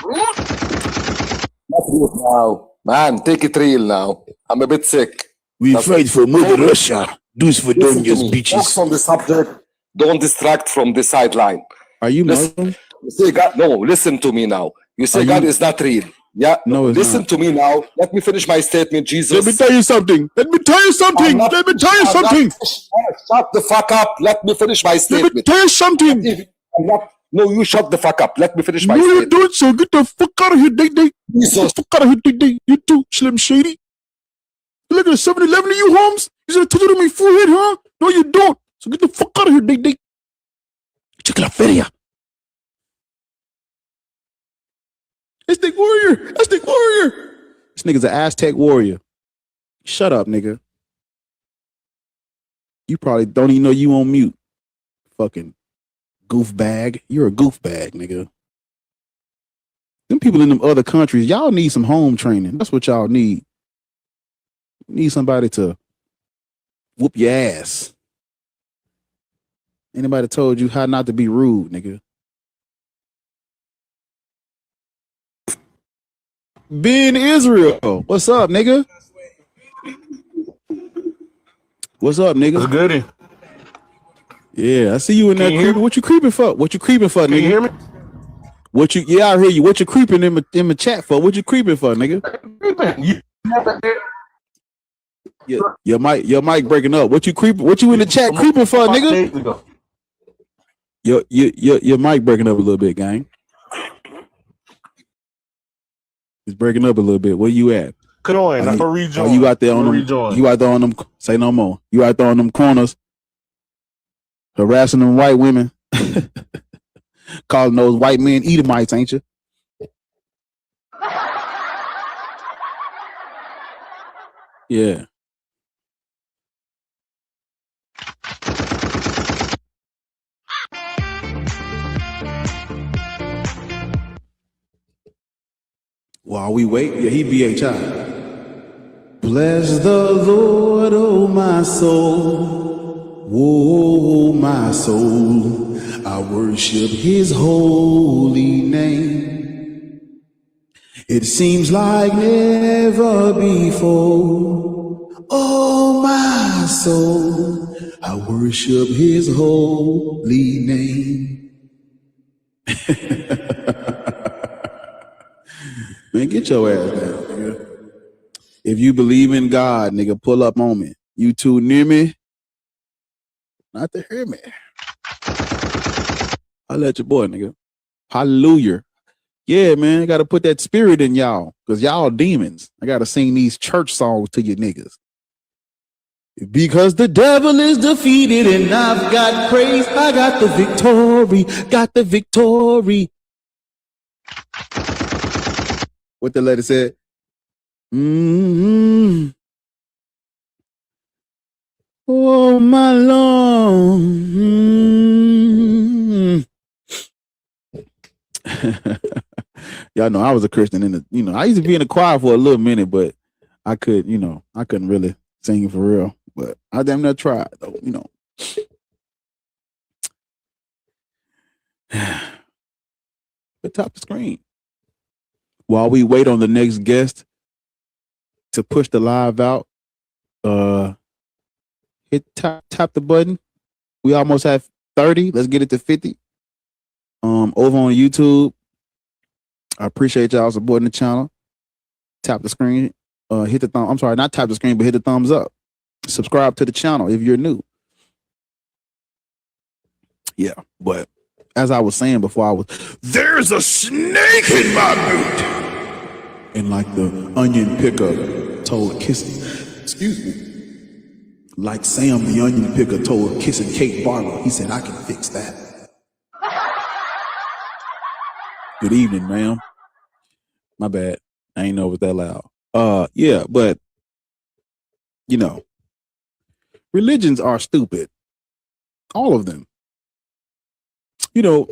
Not rude now. Man, take it real now. I'm a bit sick. We fight for Mother Russia. Those for Listen to Donya's me. bitches. Focus on the subject. Don't distract from the sideline. Are you Listen, Muslim? you say God, no, listen to me now. You say Are God you- is not real. Yeah, No, it's listen not. to me now. Let me finish my statement, Jesus. Let me tell you something. I'm not- Let me tell you I'm not- something. Shut the fuck up. Let me finish my Let me statement. tell you something. No, you shut the fuck up. Let me finish my No, you statement. don't. So get the fuck out of here, Day. Get the Jesus. fuck out of here, Day. You too, Slim Shady. You look at a 7-Eleven to you, Holmes? You said a tattoo on my forehead, huh? No, you don't. So get the fuck out of here, Day. Check la feria. Aztec warrior. This nigga's an Aztec warrior. Shut up, nigga. You probably don't even know you on mute. Fucking goof bag. You're a goof bag, nigga. Them people in them other countries, y'all need some home training. That's what y'all need. You need somebody to whoop your ass. Anybody told you how not to be rude, nigga? Ben Israel, what's up, nigga? What's up, nigga? What's goody? Yeah, I see you in Can that you hear creeping. What you creeping for? What you creeping for, Can nigga? you hear me? Yeah, I hear you. What you creeping in the chat for? What you creeping for, nigga? You never did. Yeah, your mic breaking up. What you creeping? What you in the chat creeping for, nigga? Days ago. Your mic breaking up a little bit, gang. It's breaking up a little bit. Where you at? Join. I'm Oh, rejoin. you out there on them? Rejoin. You out there on them? Say no more. You out there on them corners, harassing them white women, calling those white men Edomites, ain't you? Yeah. While we wait, yeah, he BHI. Bless the Lord, oh my soul, oh my soul. I worship his holy name. It seems like never before. Oh my soul, I worship his holy name. Man, get your ass down, nigga. If you believe in God, nigga, pull up on me. You too near me, Not to hear me. I let your boy, nigga. Hallelujah. Yeah, man. I gotta put that spirit in y'all. Cause y'all demons. I gotta sing these church songs to you niggas. Because the devil is defeated and I've got praise. I got the victory. Got the victory. What the letter said? Mm-hmm. Oh, my Lord. Mm-hmm. Y'all know I was a Christian in the, I used to be in the choir for a little minute, but I couldn't really sing for real. But I damn near tried though, But top the screen. While we wait on the next guest to push the live out, hit tap the button. We almost have 30. Let's get it to 50. Over on YouTube. I appreciate y'all supporting the channel. Tap the screen. Hit the thumb. I'm sorry, not tap the screen, but hit the thumbs up. Subscribe to the channel if you're new. Yeah, but as I was saying before, there's a snake in my boot. And like the onion picker told like Sam the onion picker told Kissing Kate Barlow, he said, I can fix that. Good evening, ma'am. My bad. I ain't know it was that loud. Yeah, but religions are stupid. All of them. You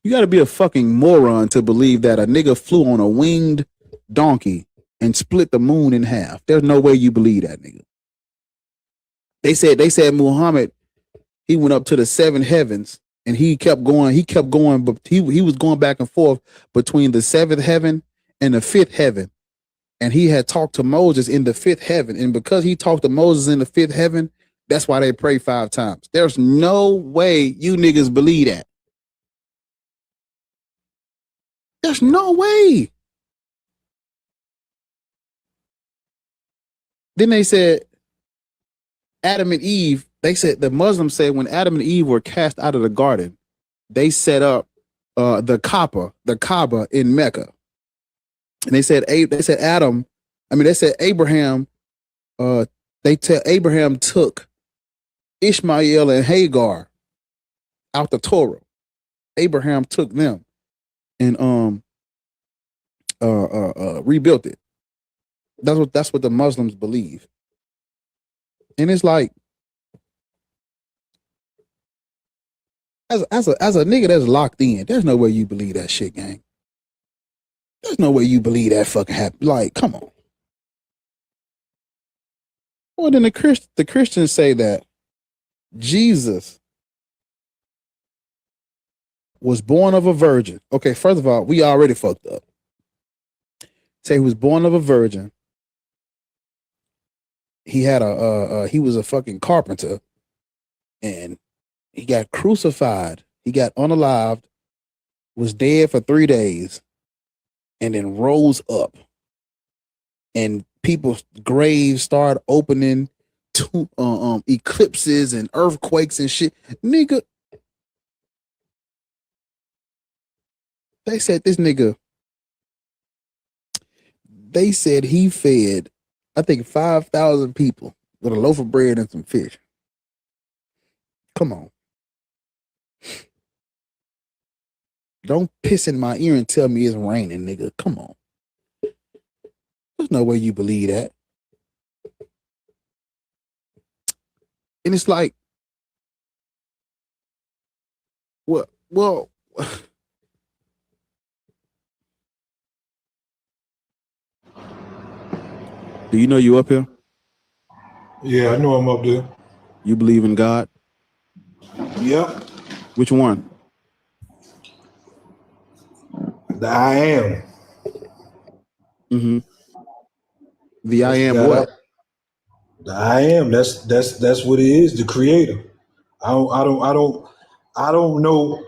got to be a fucking moron to believe that a nigga flew on a winged donkey and split the moon in half. There's no way you believe that, nigga. They said Muhammad, he went up to the 7 heavens and he kept going, but he was going back and forth between the 7th heaven and the 5th heaven. And he had talked to Moses in the 5th heaven. And because he talked to Moses in the 5th heaven, that's why they pray 5 times. There's no way you niggas believe that. There's no way. Then they said Adam and Eve, the Muslims said when Adam and Eve were cast out of the garden, they set up the Kaaba in Mecca. And they said Abraham, Abraham took Ishmael and Hagar out the Torah. Abraham took them and rebuilt it. That's what the Muslims believe. And it's like, as a nigga that's locked in, there's no way you believe that shit, gang. There's no way you believe that fucking happened. Like, come on. Well, then the Christians say that Jesus was born of a virgin. Okay, first of all, we already fucked up. Say he was born of a virgin. He had he was a fucking carpenter, and he got crucified. He got unalived, was dead for 3 days, and then rose up. And people's graves started opening to eclipses and earthquakes and shit. Nigga, they said this nigga, they said he fed, I think, 5,000 people with a loaf of bread and some fish. Come on. Don't piss in my ear and tell me it's raining, nigga. Come on. There's no way you believe that. And it's like, well, do you know you up here? Yeah, I know I'm up there. You believe in God? Yep. Which one? The I am. Mm-hmm. The I am what? The I am. That's what it is. The creator. I don't know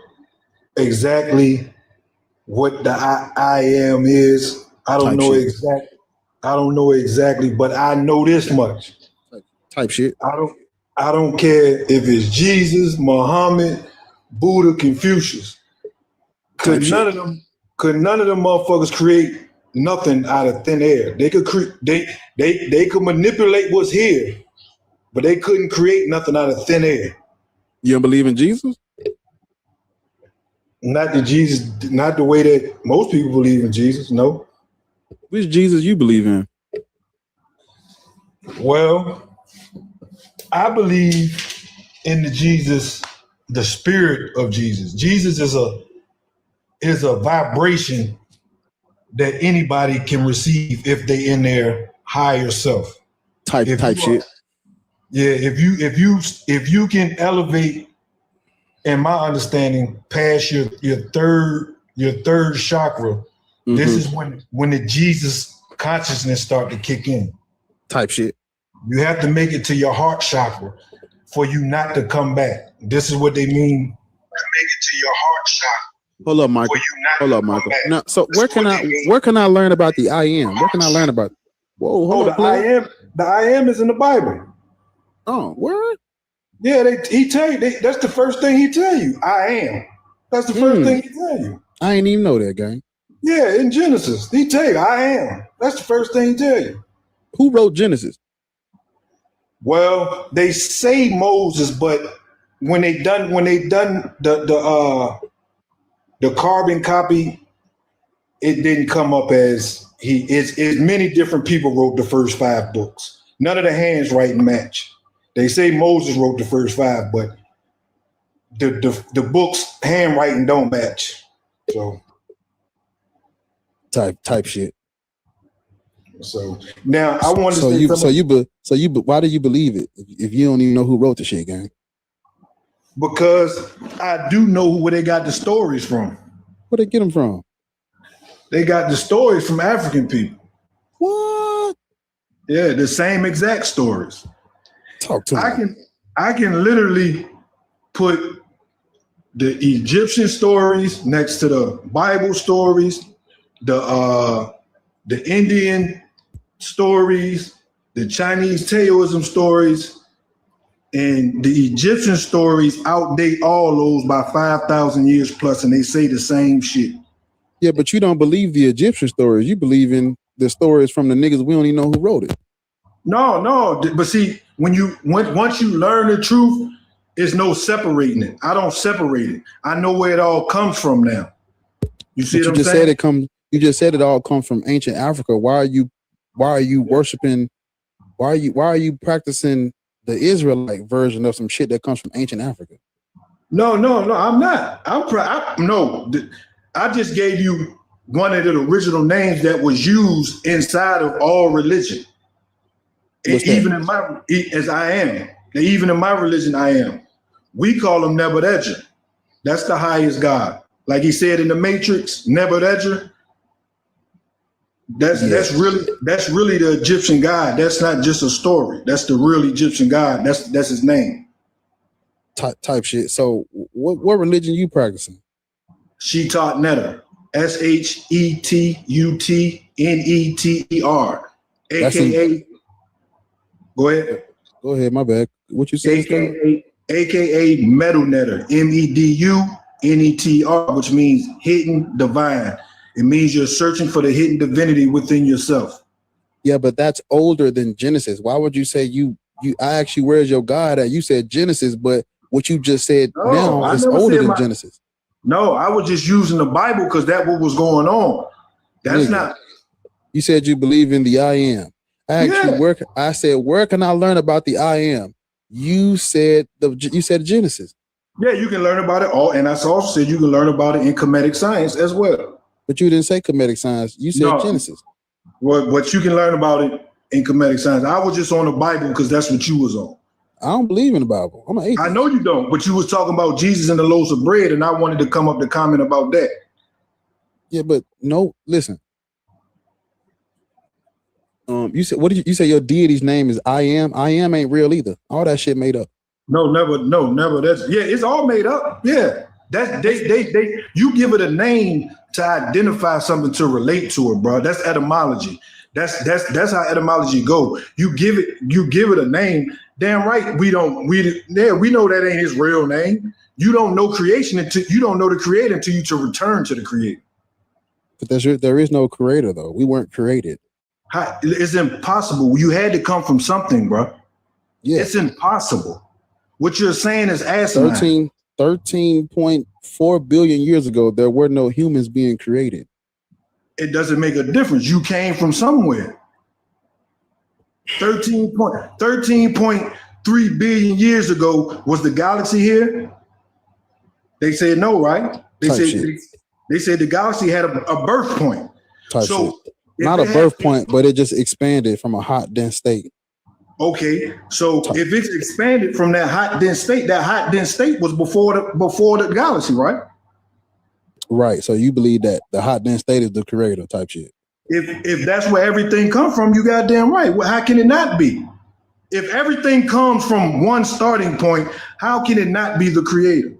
exactly what the I am is. I don't know exactly, but I know this much. Type shit. I I don't care if it's Jesus, Muhammad, Buddha, Confucius. Could none of them motherfuckers create nothing out of thin air? They could they could manipulate what's here, but they couldn't create nothing out of thin air. You don't believe in Jesus? Not the way that most people believe in Jesus. No. Which Jesus you believe in? Well, I believe in the spirit of Jesus. Jesus is a vibration that anybody can receive if they in their higher self. Type shit. Yeah, if you can elevate, in my understanding, past your third chakra, this is when the Jesus consciousness start to kick in. Type shit. You have to make it to your heart chakra for you not to come back. This is what they mean. To make it to your heart chakra. Hold up, Michael. Now, so where can I learn about the I am? Where can I learn about? Whoa, hold up. The I am is in the Bible. Oh, word? Yeah, he tell you that's the first thing he tell you. I am. That's the first thing he tell you. I ain't even know that, gang. Yeah, in Genesis, he tell you I am. That's the first thing he tell you. Who wrote Genesis? Well, they say Moses, but when they done the carbon copy, it didn't come up as he. It's many different people wrote the first 5 books. None of the handwriting match. They say Moses wrote the first 5, but the books handwriting don't match. So type shit. So now I want to say why do you believe it if you don't even know who wrote the shit, gang? Because I do know where they got the stories from. Where they get them from? They got the stories from African people. What? Yeah, the same exact stories. Talk to me. I can literally put the Egyptian stories next to the Bible stories, the Indian stories, the Chinese Taoism stories, and the Egyptian stories outdate all those by 5,000 years plus, and they say the same shit. Yeah, but you don't believe the Egyptian stories. You believe in the stories from the niggas we don't even know who wrote it. No, but see, once you learn the truth, there's no separating it. I don't separate it. I know where it all comes from now. You see what I'm saying? You just said it all comes from ancient Africa. Why are you worshiping? Why are you practicing the Israelite version of some shit that comes from ancient Africa? No, I'm not. I just gave you one of the original names that was used inside of all religion. Even in my religion, I am. We call him Nebuchadnezzar. That's the highest God. Like he said in the Matrix, Nebuchadnezzar. That's really the Egyptian God. That's not just a story. That's the real Egyptian God. That's his name. Type shit. So what religion you practicing? Shetat Neter. SHETUTNETER. AKA. Go ahead. Go ahead. My bad. What you say? AKA Medu Neter. MEDUNETR, which means hidden divine. It means you're searching for the hidden divinity within yourself. Yeah, but that's older than Genesis. Why would you say I asked you where's your God at? You said Genesis, but what you just said now is older than Genesis. No, I was just using the Bible because that's what was going on. That's not. You said you believe in the I am. I asked you where can I learn about the I am? You said Genesis. Yeah, you can learn about it all, and I also said you can learn about it in Kemetic science as well. But you didn't say Kemetic science. You said Genesis. Well, but you can learn about it in Kemetic science. I was just on the Bible because that's what you was on. I don't believe in the Bible. I'm an atheist. I know you don't, but you was talking about Jesus and the loaves of bread, and I wanted to come up to comment about that. Yeah, but no, listen. You said you say your deity's name is I am? I am ain't real either. All that shit made up. No, never. It's all made up. Yeah. That's you give it a name to identify something to relate to it, bro. That's etymology. That's how etymology go. You give it a name. Damn right, we know that ain't his real name. You don't know creation until you don't know the creator until you to return to the creator. But there is no creator though. We weren't created. It's impossible. You had to come from something, bro. Yeah. It's impossible. What you're saying is asinine. 13.4 billion years ago, there were no humans being created. It doesn't make a difference. You came from somewhere. 13.3 billion years ago, was the galaxy here? They said no, right? They said the galaxy had a birth point. So not a birth point, but it just expanded from a hot, dense state. Okay, so if it's expanded from that hot, dense state was before the galaxy, right? Right. So you believe that the hot, dense state is the creator type shit. If that's where everything comes from, you goddamn right. Well, how can it not be? If everything comes from one starting point, how can it not be the creator?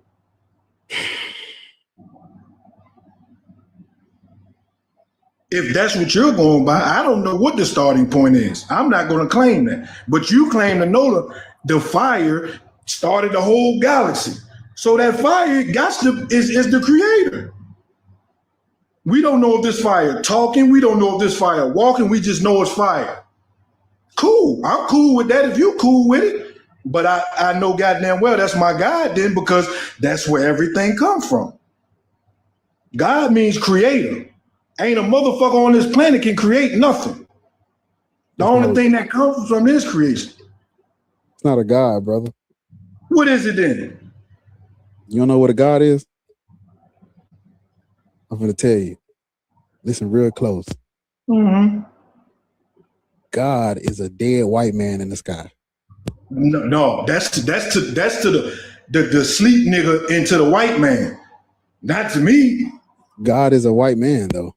If that's what you're going by, I don't know what the starting point is. I'm not going to claim that. But you claim to know the fire started the whole galaxy. So that fire is the creator. We don't know if this fire talking. We don't know if this fire walking. We just know it's fire. Cool. I'm cool with that if you're cool with it. But I know goddamn well that's my God then, because that's where everything comes from. God means creator. Ain't a motherfucker on this planet can create nothing. The only thing that comes from is creation. It's not a God, brother. What is it then? You don't know what a God is? I'm going to tell you. Listen real close. Mm-hmm. God is a dead white man in the sky. No, that's to the sleep nigga into the white man. Not to me. God is a white man, though.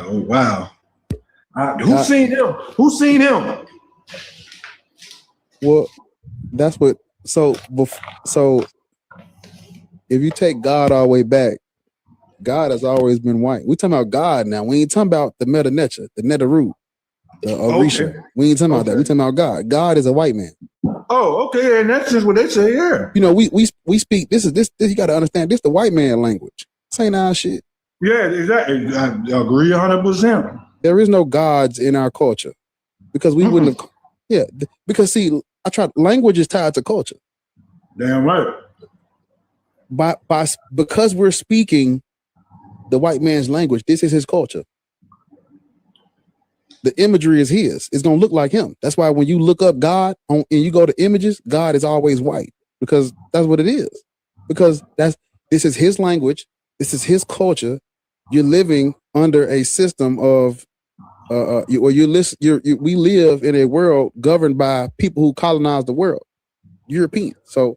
Wow. Who's seen him? Who's seen him? Well, that's what. So if you take God all the way back, God has always been white. We talking about God now. We ain't talking about the Meta Necha, the Netaru, the Orisha. Okay. We ain't talking about that. We talking about God. God is a white man. Oh, okay, and that's just what they say. Yeah. You know, we speak. This. You got to understand. This the white man language. This ain't our shit. Yeah, exactly. I agree 100%. There is no gods in our culture because we wouldn't have. Yeah, because see, language is tied to culture. Damn right. Because we're speaking the white man's language, this is his culture. The imagery is his. It's gonna look like him. That's why when you look up God and you go to images, God is always white because that's what it is. Because this is his language. This is his culture. You're living under a system of we live in a world governed by people who colonized the world, Europeans. So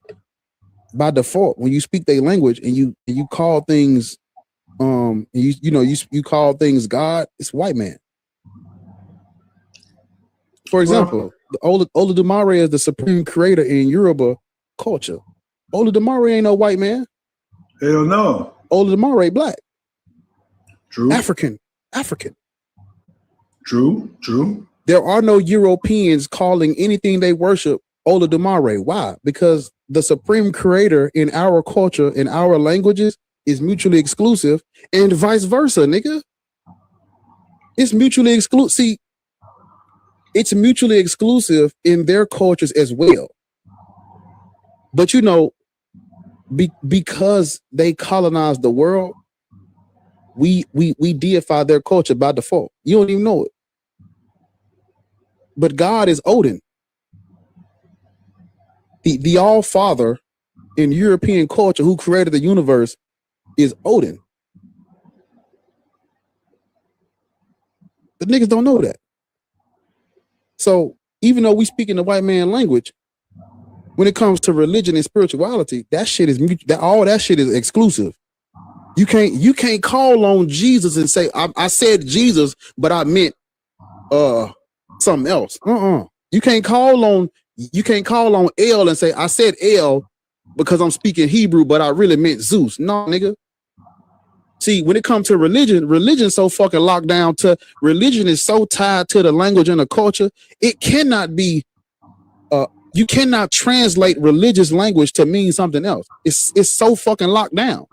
by default, when you speak their language and you call things you call things God, it's white man. For example, Olodumare is the supreme creator in Yoruba culture. Olodumare ain't no white man. Hell no. Olodumare black. True. African. True. There are no Europeans calling anything they worship Olodumare. Why? Because the supreme creator in our culture, in our languages, is mutually exclusive, and vice versa, nigga. It's mutually exclusive. See, it's mutually exclusive in their cultures as well. But you know, because they colonized the world, we deify their culture by default. You don't even know it. But God is Odin. The All-Father in European culture who created the universe is Odin. The niggas don't know that. So even though we speak in the white man language, when it comes to religion and spirituality, that shit is all that shit is exclusive. You can't call on Jesus and say I said Jesus, but I meant something else. You can't call on El and say I said El because I'm speaking Hebrew, but I really meant Zeus. No, nigga. See, when it comes to religion's so fucking locked down to religion is so tied to the language and the culture. It cannot be you cannot translate religious language to mean something else. It's so fucking locked down.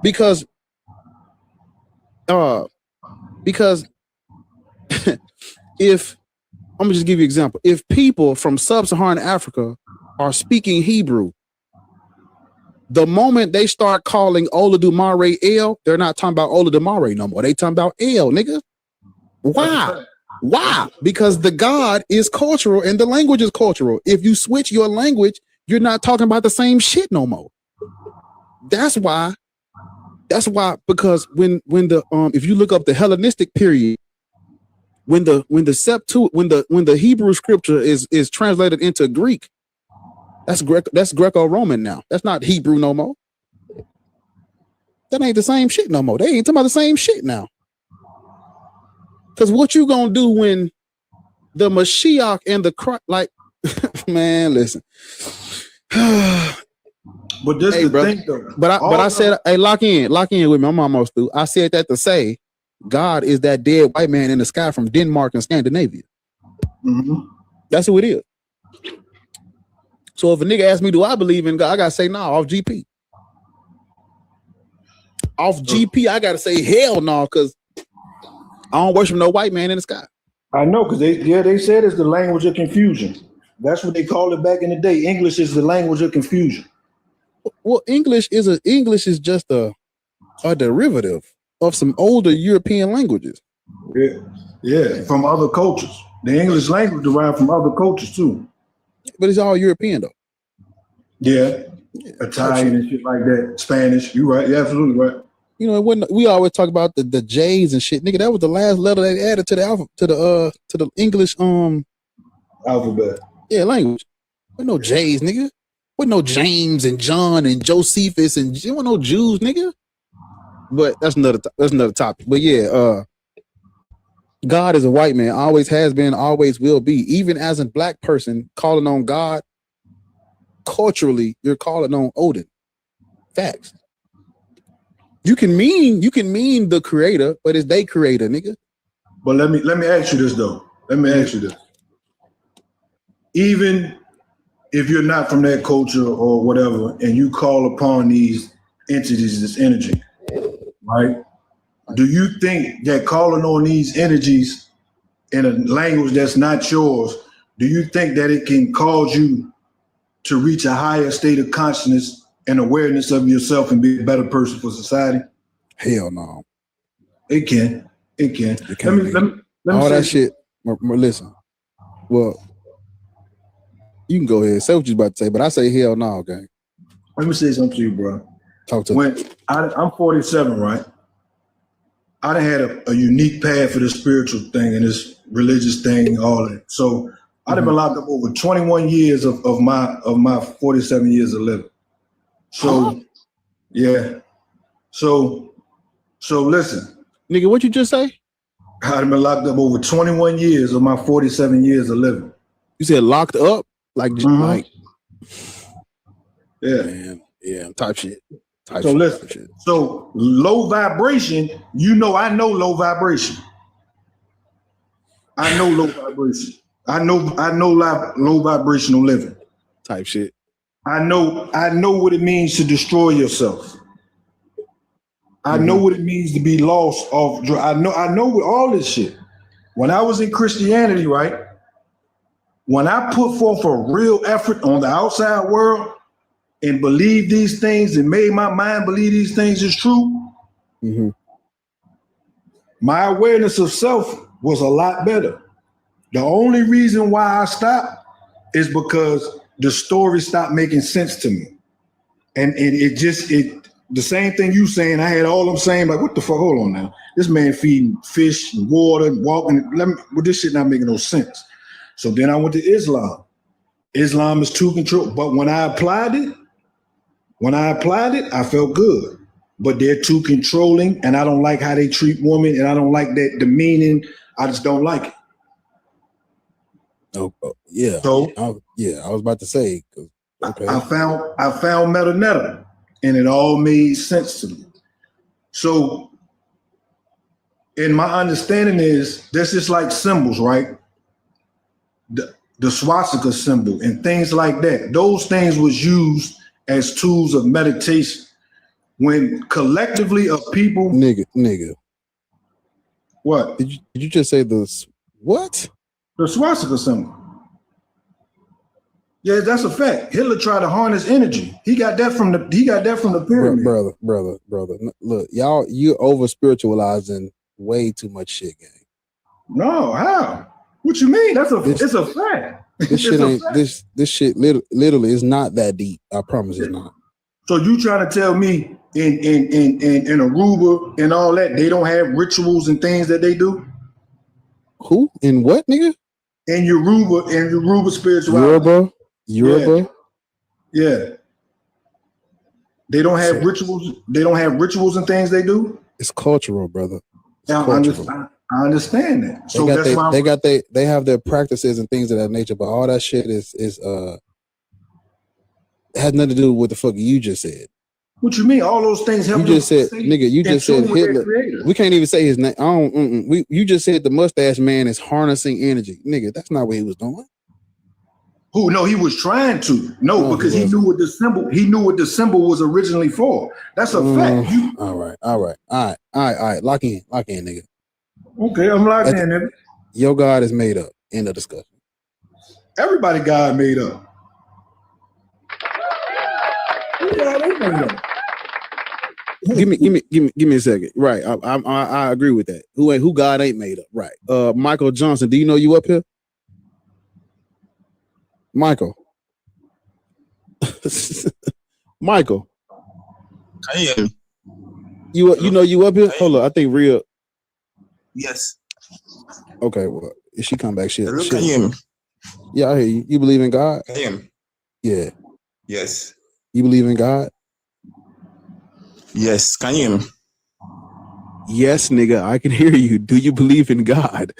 Because if I'm gonna just give you an example. If people from sub-Saharan Africa are speaking Hebrew, the moment they start calling Olodumare El, they're not talking about Olodumare no more. They talking about El, nigga. Why? Why? Because the God is cultural and the language is cultural. If you switch your language, you're not talking about the same shit no more. That's why. Because when the if you look up the Hellenistic period, when the Hebrew scripture is translated into Greek, that's Greco-Roman now. That's not Hebrew no more. That ain't the same shit no more. They ain't talking about the same shit now. Because what you gonna do when the Mashiach and the Christ, like, man, listen. But this Hey, the bro. thing though. But I said, hey, lock in with me. I'm almost through. I said that to say God is that dead white man in the sky from Denmark and Scandinavia. Mhm. That's who it is. So if a nigga asks me, do I believe in God? I gotta say no, off GP. Off GP, I gotta say hell no, because I don't worship no white man in the sky. I know, because they said it's the language of confusion. That's what they called it back in the day. English is the language of confusion. Well, English is just a derivative of some older European languages. Yeah, from other cultures. The English language derived from other cultures too. But it's all European though. Yeah, Italian and shit like that. Spanish. You right? You're absolutely right. You know, we always talk about the J's and shit, nigga. That was the last letter they added to the alpha, to the English Alphabet. Yeah, language. With no J's, nigga. With no James and John and Josephus and there were no Jews, nigga. But that's another topic. But yeah, God is a white man, always has been, always will be. Even as a black person calling on God, culturally, you're calling on Odin. Facts. You can mean the creator, but it's they creator, nigga. But let me ask you this though. Even if you're not from that culture or whatever, and you call upon these entities, this energy, right? Do you think that calling on these energies in a language that's not yours, do you think that it can cause you to reach a higher state of consciousness and awareness of yourself and be a better person for society? Hell no. It can. Let me all say that shit. Listen. Well, you can go ahead. Say what you about to say, but I say hell no, gang. Let me say something to you, bro. Talk to me. I'm 47, right? I done had a unique path for this spiritual thing and this religious thing, all that. So I'd have been locked up over 21 years of my 47 years of living. So yeah. So listen. Nigga, what you just say? I'd have been locked up over 21 years of my 47 years of living. You said locked up? Like yeah. Man, yeah, type shit. So listen, so low vibration, I know low vibration. I know low vibration. I know low vibrational living. Type shit. I know what it means to destroy yourself. I know what it means to be lost off. I know all this shit. When I was in Christianity, right? When I put forth a real effort on the outside world and believe these things and made my mind believe these things is true, my awareness of self was a lot better. The only reason why I stopped is because the story stopped making sense to me. And it the same thing you saying, I had all them saying, like, what the fuck, hold on now. This man feeding fish and water and walking, this shit not making no sense. So then I went to Islam. Islam is too controlled, but when I applied it, I felt good. But they're too controlling, and I don't like how they treat women, and I don't like that demeaning. I just don't like it. Oh yeah. So I was about to say. Okay. I found Metanetta, and it all made sense to me. So, in my understanding is that's just like symbols, right? The swastika symbol and things like that. Those things was used as tools of meditation when collectively of people. Nigga. What? Did you just say what? The swastika symbol. Yeah, that's a fact. Hitler tried to harness energy. He got that from the pyramid. Brother. Look, y'all, you over spiritualizing way too much shit, gang. No, how? What you mean? It's a fact. This shit ain't this shit literally is not that deep. I promise it's not. So you trying to tell me in Aruba and all that they don't have rituals and things that they do? Who? In what, nigga? In Yoruba spirituality. Yoruba. Yeah. They don't have rituals. They don't have rituals and things they do. It's cultural, brother. I understand that. So they have their practices and things of that nature, but all that shit is has nothing to do with what the fuck you just said. What you mean? All those things help. You just said, nigga. You just said Hitler. We can't even say his name. You just said the mustache man is harnessing energy, nigga. That's not what he was doing. Who? No, he was trying to. No, because he knew what the symbol. He knew what the symbol was originally for. That's a fact. All right. Lock in, nigga. Okay, I'm locked in, nigga. Your God is made up. End of discussion. Everybody God made up. Give me a second. Right, I agree with that. Who God ain't made up. Right. Michael Johnson, do you know you up here? Michael. Michael. Can you hear me? You know you up here? Hold on, I think real. Yes. Okay, well, if she come back, shit. Hello, can you hear me? Yeah, I hear you. You believe in God? Can you hear me? Yeah. Yes. You believe in God? Yes. Can you hear me? Yes, nigga, I can hear you. Do you believe in God?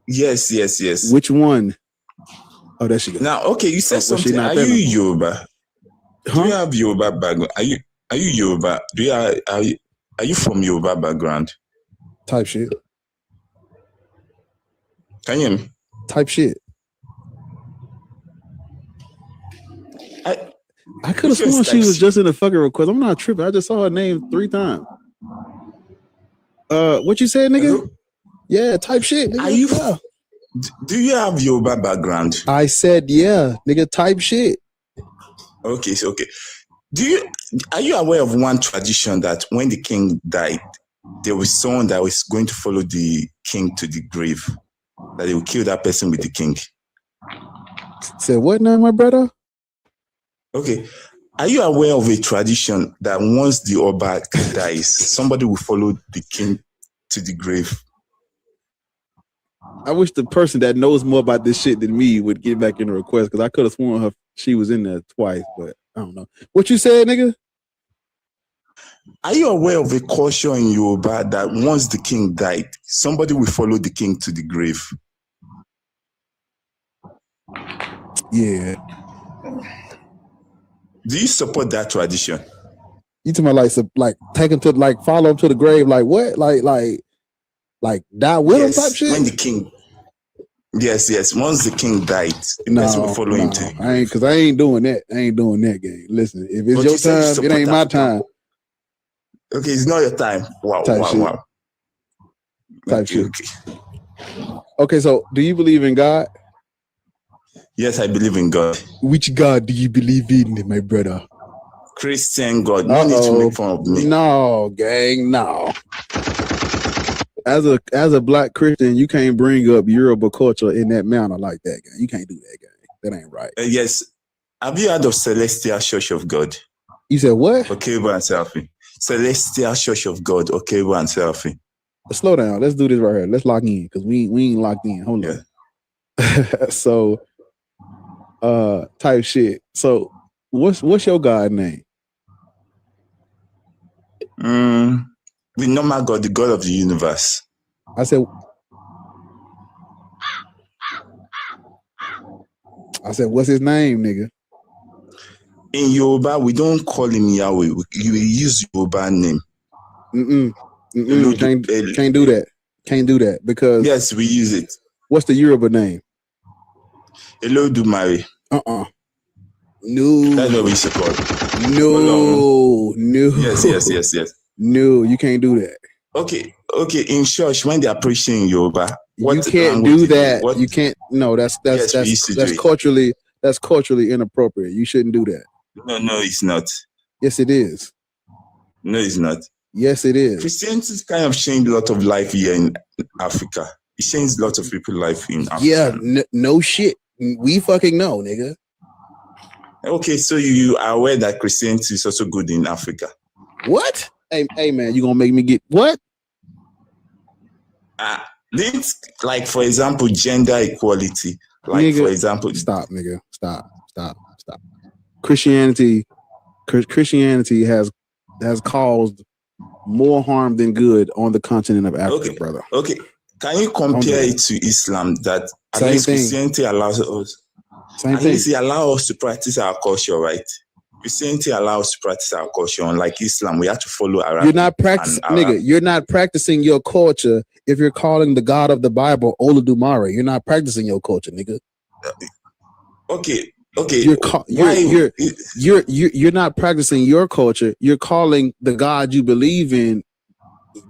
Yes. Which one? Oh, there she goes. Now, okay, you said something. Are you Yoruba? Huh? Do you have Yoruba background? Are you Yoruba? Are you from Yoruba background? Type shit. Can you hear me? Type shit. I could have sworn she was just in the fucking request. I'm not tripping. I just saw her name 3 times. What you said, nigga? Hello? Yeah, type shit. Nigga. Are you? Do you have Yoruba background? I said yeah, nigga. Type shit. Okay. Are you aware of one tradition that when the king died, there was someone that was going to follow the king to the grave, that they will kill that person with the king? Said what now, my brother? Okay. Are you aware of a tradition that once the Oba dies, somebody will follow the king to the grave? I wish the person that knows more about this shit than me would get back in the request, because I could have sworn she was in there twice, but I don't know. What you said, nigga? Are you aware of a culture in Yoruba that once the king died, somebody will follow the king to the grave? Yeah. Do you support that tradition? You talking about like take him to follow him to the grave? Like what? Like die with him type shit? When the king. Yes. Once the king died, the person will follow him to. I ain't doing that. I ain't doing that game. Listen, if it's your time, it ain't my time. Okay, it's not your time. Wow. Type shit. Okay, so do you believe in God? Yes, I believe in God. Which God do you believe in, my brother? Christian God. No need to make fun of me. No, gang, no. As a black Christian, you can't bring up Yoruba culture in that manner like that, gang. You can't do that, gang. That ain't right. Yes. Have you heard of Celestial Church of God? You said what? Okebo and Selfie. Celestial Church of God, Okebo and Selfie. Slow down. Let's do this right here. Let's lock in, because we ain't locked in. Hold on. So, type shit. So, what's your God name? The normal God, the God of the universe. I said, what's his name, nigga? In Yoruba, we don't call him Yahweh. We use Yoruba name. Can't do that. Can't do that because yes, we use it. What's the Yoruba name? Olodumare. No. That's what we support. No. Yes. No, you can't do that. Okay. In church, when they are preaching in Yoruba, you can't do that. You can't. No, that's culturally inappropriate. You shouldn't do that. No, it's not. Yes, it is. No, it's not. Yes, it is. Christianity kind of changed a lot of life here in Africa. It changed a lot of people's life in Africa. Yeah, no shit. We fucking know, nigga. Okay, so you are aware that Christianity is also good in Africa? What? Hey man, you gonna make me get what? Like for example, gender equality. Like nigga, for example, stop, nigga, stop. Christianity has caused more harm than good on the continent of Africa, brother. Okay, can you compare it to Islam? That at least Christianity allows us. At least it allows us to practice our culture, right? Christianity allows us to practice our culture. Unlike Islam, we have to follow Arabic. You're not practicing, nigga. You're not practicing your culture if you're calling the God of the Bible Olodumare. You're not practicing your culture, nigga. Okay. You're not practicing your culture. You're calling the God you believe in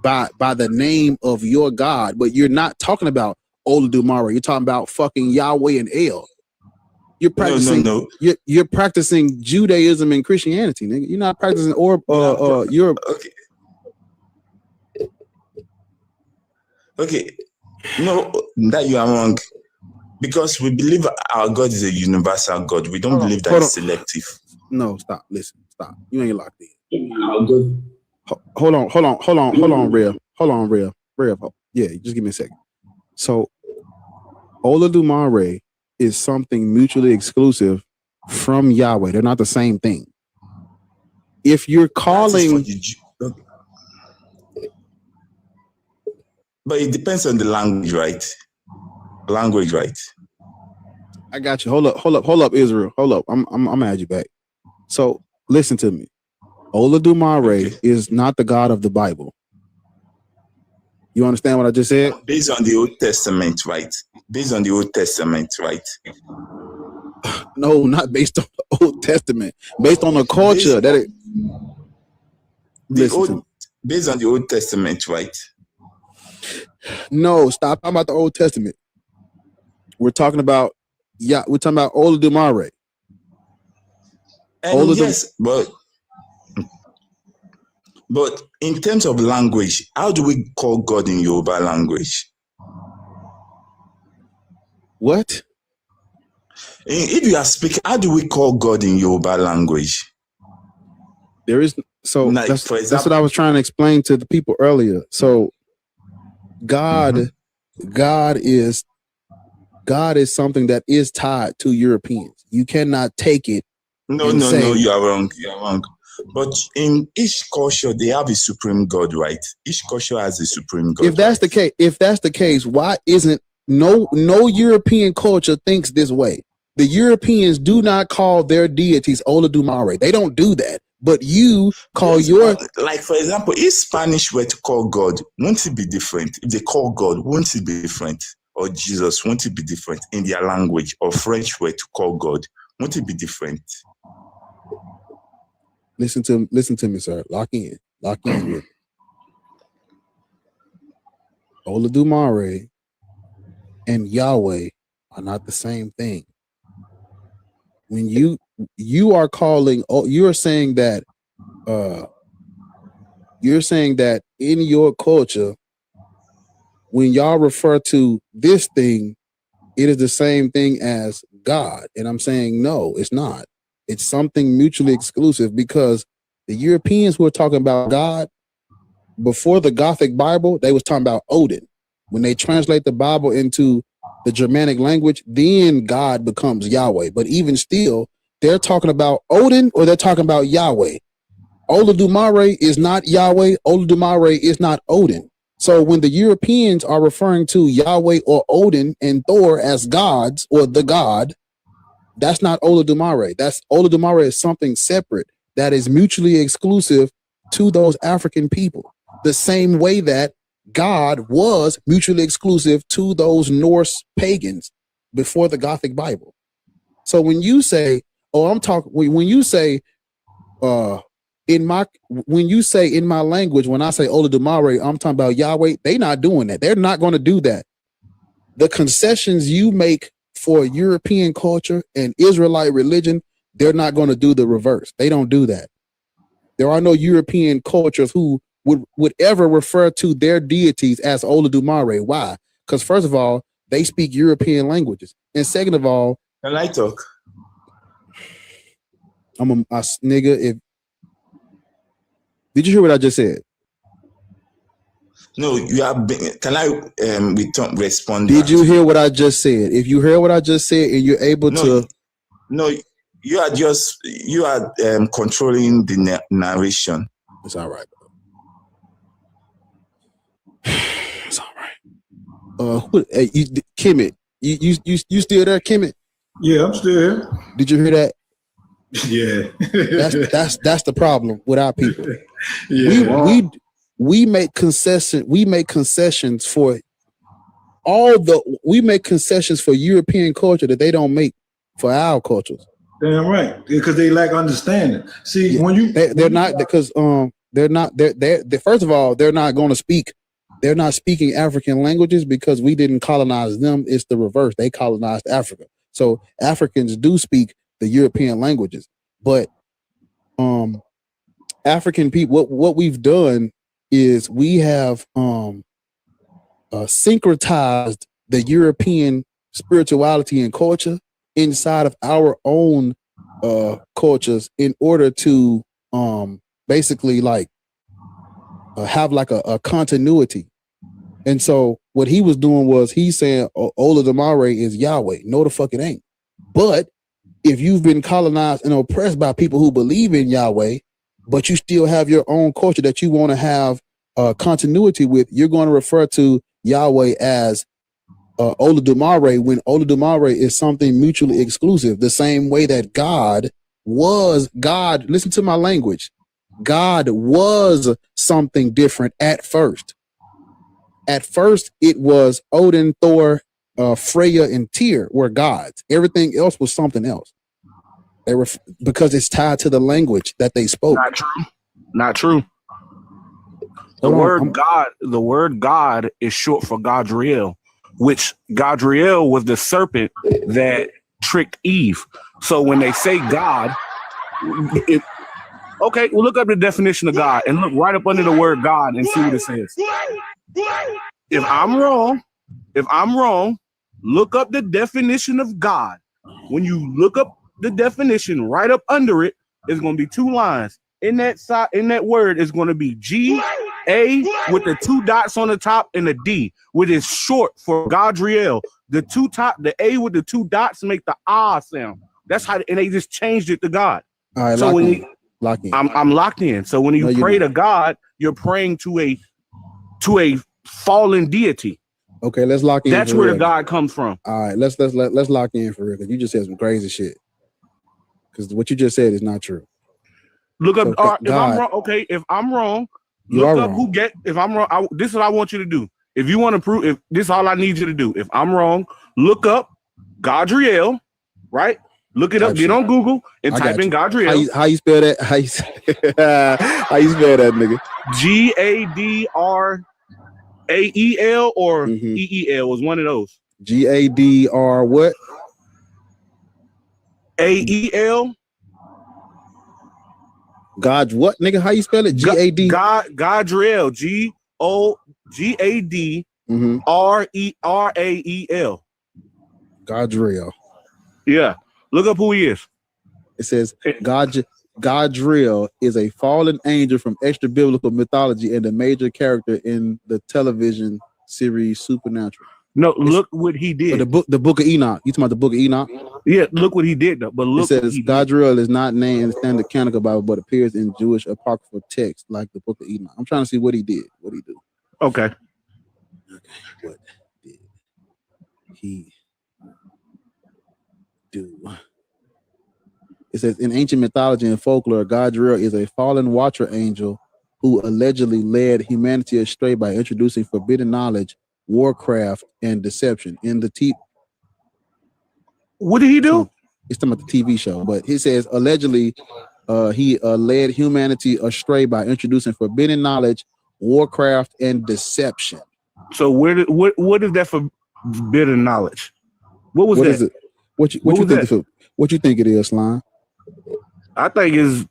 by the name of your God, but you're not talking about Olodumare. You're talking about fucking Yahweh and El. You're practicing. No. You're practicing Judaism and Christianity, nigga. You're not practicing Europe. Okay. No, that you are wrong. Because we believe our God is a universal God. We don't believe that it's selective. No, stop. Listen, stop. You ain't locked in. Hold on, real. Yeah, just give me a second. So, Olodumare is something mutually exclusive from Yahweh. They're not the same thing. If you're calling, but it depends on the language, right? I got you. Hold up, Israel. Hold up. I'm gonna add you back. So listen to me. Olodumare is not the God of the Bible. You understand what I just said? Based on the Old Testament, right? No, not based on the Old Testament. Based on the culture that it. Based on the Old Testament, right? No, stop talking about the Old Testament. We're talking about Olodumare. Yes, but in terms of language, how do we call God in Yoruba language? What? If you are speaking, how do we call God in Yoruba language? There is that's what I was trying to explain to the people earlier. So God is something that is tied to Europeans. You cannot take it. No, you are wrong. But in each culture, they have a supreme God, right? Each culture has a supreme God. If that's the case, why isn't no European culture thinks this way? The Europeans do not call their deities Olodumare. They don't do that. But you call like, for example, if Spanish were to call God, won't it be different? If they call God, won't it be different? Or Jesus, won't it be different in their language? Or French were to call God, won't it be different? Listen to me, sir. Lock in with me. Olodumare and Yahweh are not the same thing. When you are calling, you're saying that in your culture, when y'all refer to this thing, it is the same thing as God. And I'm saying, no, it's not. It's something mutually exclusive, because the Europeans who are talking about God before the Gothic Bible, they was talking about Odin. When they translate the Bible into the Germanic language, then God becomes Yahweh. But even still, they're talking about Odin or they're talking about Yahweh. Olodumare is not Yahweh. Olodumare is not Odin. So when the Europeans are referring to Yahweh or Odin and Thor as gods or the god, that's not Olodumare. Olodumare is something separate that is mutually exclusive to those African people. the same way that God was mutually exclusive to those Norse pagans before the Gothic Bible. So when you say, when you say in my language, when I say Olodumare, I'm talking about Yahweh, they not doing that. They're not going to do that. The concessions you make for European culture and Israelite religion, they're not going to do the reverse. They don't do that. There are no European cultures who would ever refer to their deities as Olodumare. Why? Because first of all, they speak European languages. And second of all, Can I talk? nigga, did you hear what I just said? No, you have been. Can I respond? Did you hear what I just said? If you hear what I just said and you're able to. No, you are controlling the narration. It's all right, bro. It's all right. Kemet, you still there, Kemet? Yeah, I'm still here. Did you hear that? Yeah. that's the problem with our people. Yeah. We make concessions for European culture that they don't make for our cultures. Damn right, because they lack understanding. See, when you first of all, they're not going to speak. They're not speaking African languages because we didn't colonize them. It's the reverse. They colonized Africa. So Africans do speak the European languages, but African people, what we've done is we have syncretized the European spirituality and culture inside of our own cultures in order to basically like have like a continuity. And so what he was doing was he's saying Olodumare is Yahweh. No, the fuck it ain't. But if you've been colonized and oppressed by people who believe in Yahweh, but you still have your own culture that you want to have continuity with, you're going to refer to Yahweh as Olodumare when Olodumare is something mutually exclusive. The same way that God, listen to my language, God was something different at first. At first, it was Odin, Thor, Freya, and Tyr were gods. Everything else was something else. They were because it's tied to the language that they spoke. Not true. The word God is short for Gadriel, which Gadriel was the serpent that tricked Eve. So when they say God, okay, well, look up the definition of God and look right up under the word God and see what it says. If I'm wrong, look up the definition of God. When you look up the definition, right up under it is going to be two lines. In that word is going to be G-A with the two dots on the top and a D, which is short for Gadriel. The A with the two dots make the ah sound. That's how, and they just changed it to God. All right, so when lock in. I'm locked in. So when you pray to God, you're praying to a fallen deity. Okay, let's lock in. That's where the God comes from. All right, let's lock in for real, because you just said some crazy shit. Because what you just said is not true. Look up. If I'm wrong, okay. If I'm wrong, look up who get. If I'm wrong, this is what I want you to do. If you want to prove, if this is all I need you to do. If I'm wrong, look up Gadriel, right? Look it up. Get on Google and type in Gadriel. How you spell that? How you spell that, nigga? Gadriel or EEL was one of those. GADR what? AEL. God what, nigga? How you spell it? G-A-D? Gadriel. G-O-G-A-D-R-E-R-A-E-L. Gadriel. Yeah. Look up who he is. It says Gadriel is a fallen angel from extra biblical mythology and a major character in the television series Supernatural. No, look what he did. The book of Enoch. You talking about the book of Enoch? Yeah, look what he did though. But look, it says Gadriel is not named in the standard canonical Bible, but appears in Jewish apocryphal texts like the book of Enoch. I'm trying to see what he did. What he do? Okay. What did he do? It says in ancient mythology and folklore, Gadriel is a fallen watcher angel who allegedly led humanity astray by introducing forbidden knowledge, warcraft, and deception in the What did he do? It's talking about the TV show, but he says allegedly he led humanity astray by introducing forbidden knowledge, warcraft, and deception. So what is that forbidden knowledge? What was What that? is it? What you think it is, Slime? I think is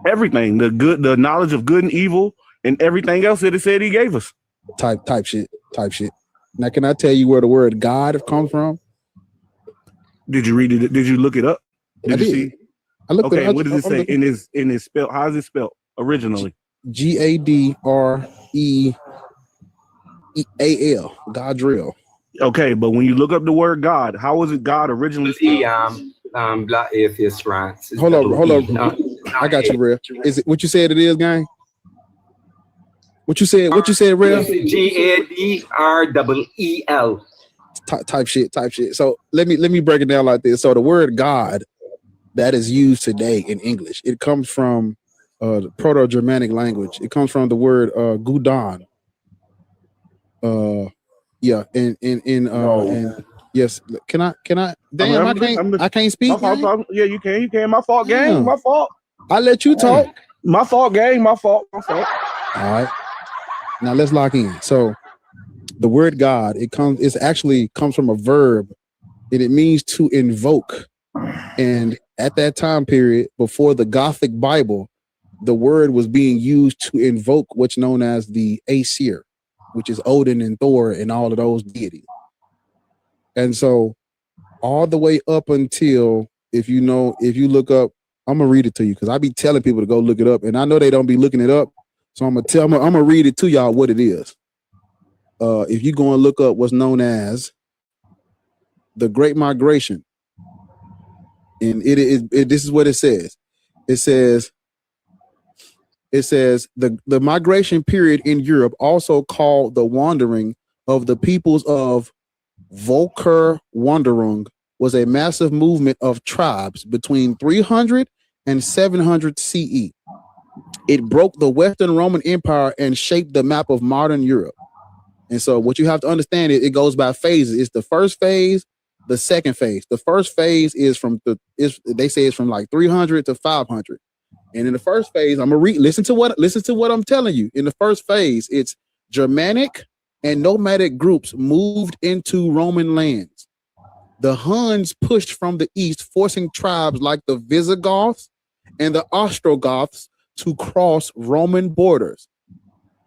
everything, the knowledge of good and evil, and everything else that it said he gave us. Type shit. Now, can I tell you where the word God comes from? Did you read it? Did you look it up? I did. See? I looked Okay, it up. what does it say in his spell? How is it spelled originally? GADREAL. Godrill. Okay, but when you look up the word God, how was it God originally spelled? Black atheist rants. Hold on. I got you, Real. Is it what you said it is, gang? What you said, Real? GADREEL. Type shit. So let me break it down like this. So the word God that is used today in English, it comes from the Proto-Germanic language. It comes from the word Gudon. Yeah, and yes. Can I? Damn, I can't speak. Yeah, you can. My fault, gang. Damn. My fault. I let you talk. My fault, gang. My fault. All right. Now let's lock in. So the word God, it actually comes from a verb, and it means to invoke. And at that time period, before the Gothic Bible, the word was being used to invoke what's known as the Aesir, which is Odin and Thor and all of those deities. And so all the way up until, if you look up, I'm gonna read it to you because I be telling people to go look it up, and I know they don't be looking it up. So I'm gonna read it to y'all what it is. If you go and look up what's known as the Great Migration, and this is what it says. It says the migration period in Europe, also called the wandering of the peoples of Volkerwanderung, was a massive movement of tribes between 300 and 700 CE. It broke the Western Roman Empire and shaped the map of modern Europe. And so what you have to understand is it goes by phases. It's the first phase, the second phase. The first phase is they say it's from like 300 to 500. And in the first phase, I'm gonna listen to what I'm telling you. In the first phase, it's Germanic and nomadic groups moved into Roman lands. The Huns pushed from the east, forcing tribes like the Visigoths and the Ostrogoths to cross Roman borders.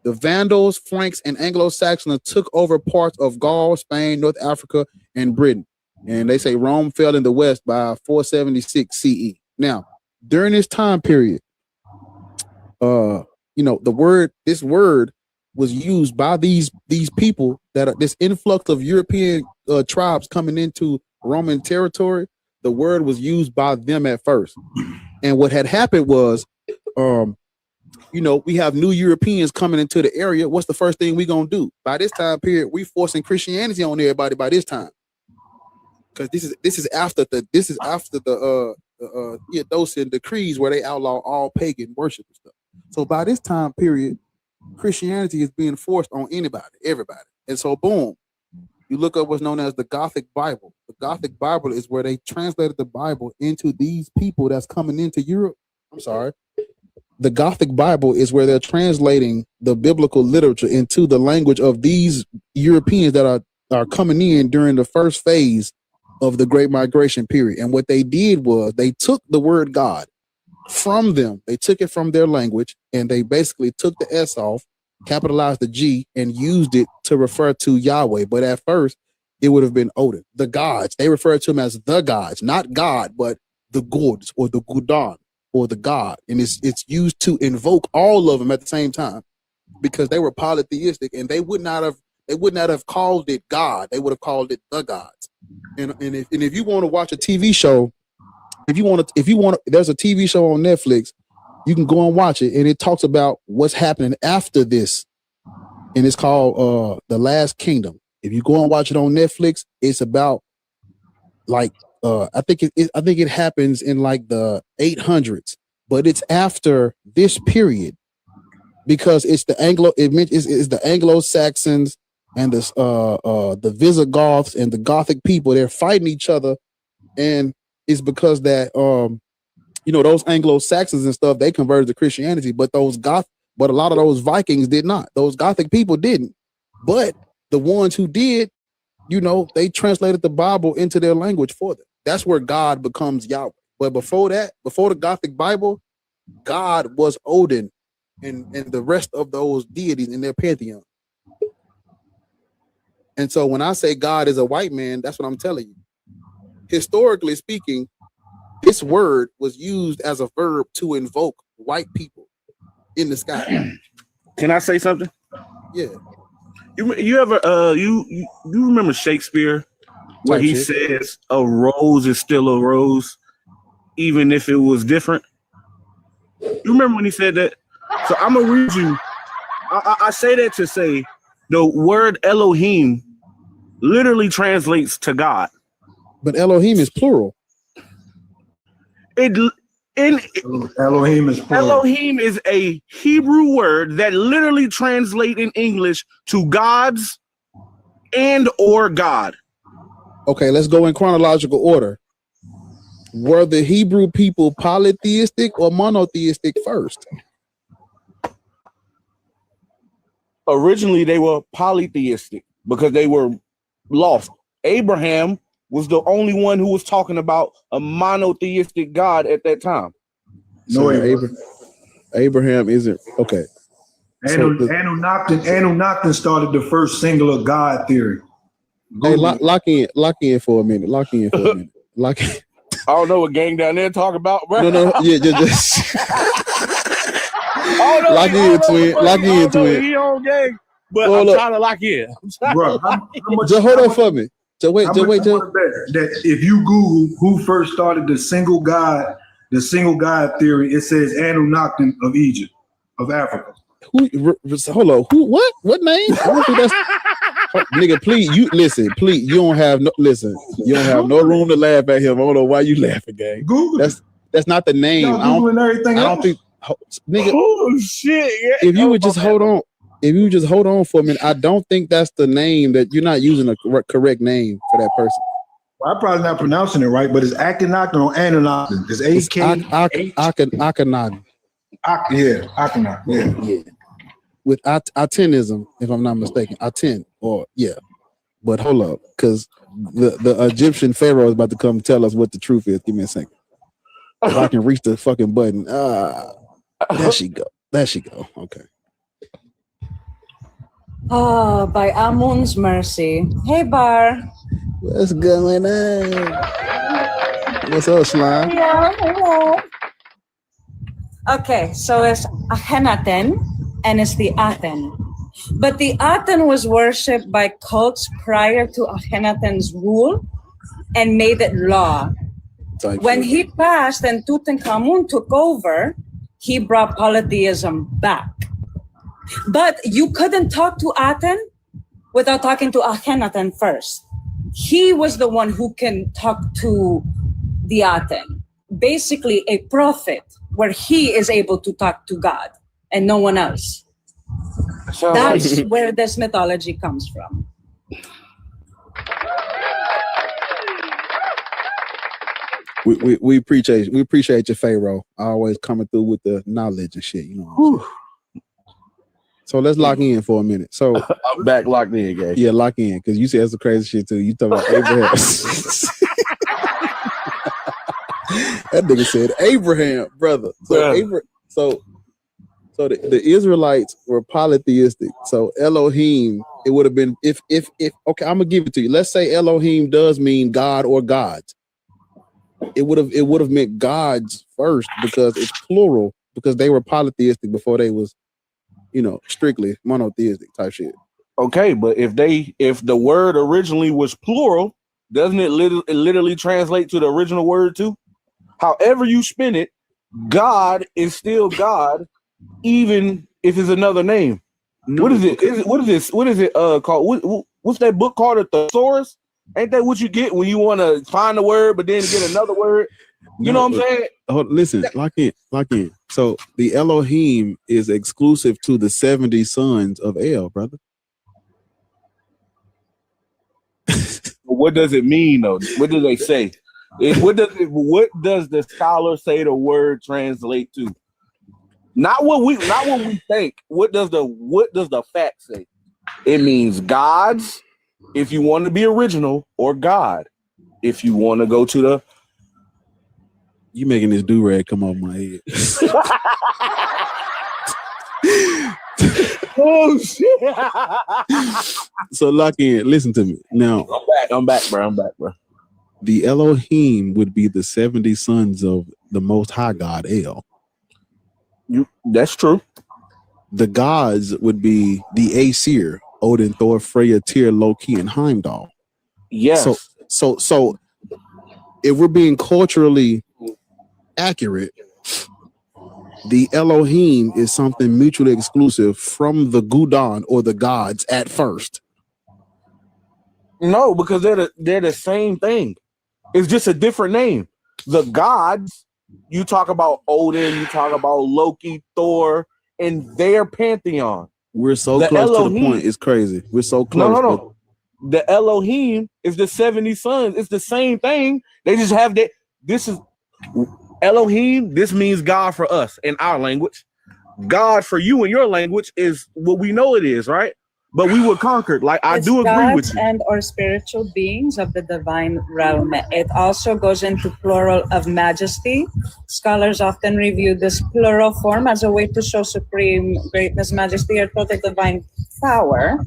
The Vandals, Franks, and Anglo-Saxons took over parts of Gaul, Spain, North Africa, and Britain. And they say Rome fell in the west by 476 CE. Now, during this time period, this word was used by these people that are this influx of European tribes coming into Roman territory. The word was used by them at first. And what had happened was, we have new Europeans coming into the area. What's the first thing we gonna do? By this time period, we forcing Christianity on everybody by this time. Because this is after the Theodosian decrees where they outlaw all pagan worship and stuff. So by this time period, Christianity is being forced on everybody. And so boom, you look up what's known as the Gothic Bible. The Gothic Bible is where they translated the Bible into these people that's coming into Europe. I'm sorry. The Gothic Bible is where they're translating the biblical literature into the language of these Europeans that are coming in during the first phase of the Great Migration period. And what they did was they took the word God from them. They took it from their language and they basically took the S off, capitalized the G, and used it to refer to Yahweh. But at first, it would have been Odin, the gods. They referred to him as the gods, not God, but the gods or the Gudon or the God. And it's used to invoke all of them at the same time because they were polytheistic and they would not have called it God. They would have called it the gods. And if you want to watch a TV show, if you want, there's a TV show on Netflix, you can go and watch it, and it talks about what's happening after this, and it's called The Last Kingdom. If you go and watch it on Netflix, it's about I think it happens in like the 800s, but it's after this period because it's the it's the Anglo-Saxons and the Visigoths and the Gothic people. They're fighting each other, and it's because that those Anglo-Saxons and stuff, they converted to Christianity, but a lot of those Vikings did not. Those Gothic people didn't. But the ones who did, they translated the Bible into their language for them. That's where God becomes Yahweh. But before the Gothic Bible, God was Odin and the rest of those deities in their pantheon. And so when I say God is a white man, that's what I'm telling you. Historically speaking, this word was used as a verb to invoke white people in the sky. Can I say something? Yeah. You ever you remember Shakespeare where he says a rose is still a rose even if it was different? You remember when he said that? So I'm gonna read you. I say that to say the word Elohim literally translates to God. But Elohim is plural. Elohim is plural. Elohim is a Hebrew word that literally translates in English to gods and or God. Okay, let's go in chronological order. Were the Hebrew people polytheistic or monotheistic first? Originally, they were polytheistic because they were lost. Abraham was the only one who was talking about a monotheistic God at that time. No, Abraham isn't. Okay. Anunnaki started the first singular God theory. Hey, lock in for a minute. Lock in. I don't know what gang down there talk about, bro. No, yeah, just lock in, twin. He on gang, but I'm trying to lock in. Bro, just hold on for me. Wait. That if you Google who first started the single God theory, it says Anunnaki of Egypt, of Africa. Hold on. Who? What name? I don't think that's nigga. Please, you listen. Please, you don't have no room to laugh at him. I don't know why you laughing, gang. Google. That's not the name. I don't think. Nigga. Oh shit! Yeah. If you would just hold on. If you just hold on for a minute, I don't think that's the name that you're not using a correct name for that person. Well, I'm probably not pronouncing it right, but it's Akhenaten or Anunnaki. It's Akhenaten. Yeah, Akhenaten. Yeah. With Atenism, if I'm not mistaken, Aten or yeah. But hold up, because the Egyptian pharaoh is about to come tell us what the truth is. Give me a second. If I can reach the fucking button. There she go. Okay. Oh, by Amun's mercy. Hey, Bar. What's going on? What's up, Slime? Yeah. Okay, so it's Akhenaten and it's the Aten. But the Aten was worshipped by cults prior to Akhenaten's rule and made it law. When he passed and Tutankhamun took over, he brought polytheism back. But you couldn't talk to Aten without talking to Akhenaten first. He was the one who can talk to the Aten. Basically a prophet where he is able to talk to God and no one else. That's where this mythology comes from. We appreciate you, Pharaoh. Always coming through with the knowledge and shit, you know. So let's lock in for a minute. So I'm back locked in, guys. Yeah, lock in, because you said some crazy shit too. You talking about Abraham. That nigga said Abraham, brother. So the Israelites were polytheistic. So Elohim, it would have been if okay, I'm gonna give it to you. Let's say Elohim does mean God or gods. It would have meant gods first because it's plural, because they were polytheistic before they was, strictly monotheistic type shit. Okay, but if the word originally was plural, doesn't it literally translate to the original word too? However you spin it, God is still God, even if it's another name. No, what is it? What is it called? What's that book called? A thesaurus? Ain't that what you get when you want to find a word, but then get another word? You know what I'm saying? Oh, listen, lock in. So the Elohim is exclusive to the 70 sons of El, brother. What does it mean, though? What do they say? What does the scholar say the word translate to? Not what we think. What does the fact say? It means gods, if you want to be original, or God, if you want to go to the. You making this do-rag come off my head. Oh shit! So lock in. Listen to me now. I'm back, bro. The Elohim would be the 70 sons of the Most High God, El. That's true. The gods would be the Aesir, Odin, Thor, Freya, Tyr, Loki, and Heimdall. Yes. So if we're being culturally accurate, the Elohim is something mutually exclusive from the Gudon or the gods at first. No, because they're the same thing. It's just a different name. The gods, you talk about Odin, you talk about Loki, Thor, and their pantheon. We're so close Elohim, to the point. It's crazy. We're so close. No. The Elohim is the 70 sons. It's the same thing. They just have that. This is Elohim. This means God for us in our language. God for you in your language is what we know it is, right? But we were conquered. Like I do agree with you. And or spiritual beings of the divine realm. It also goes into plural of majesty. Scholars often review this plural form as a way to show supreme greatness, majesty, or total divine power.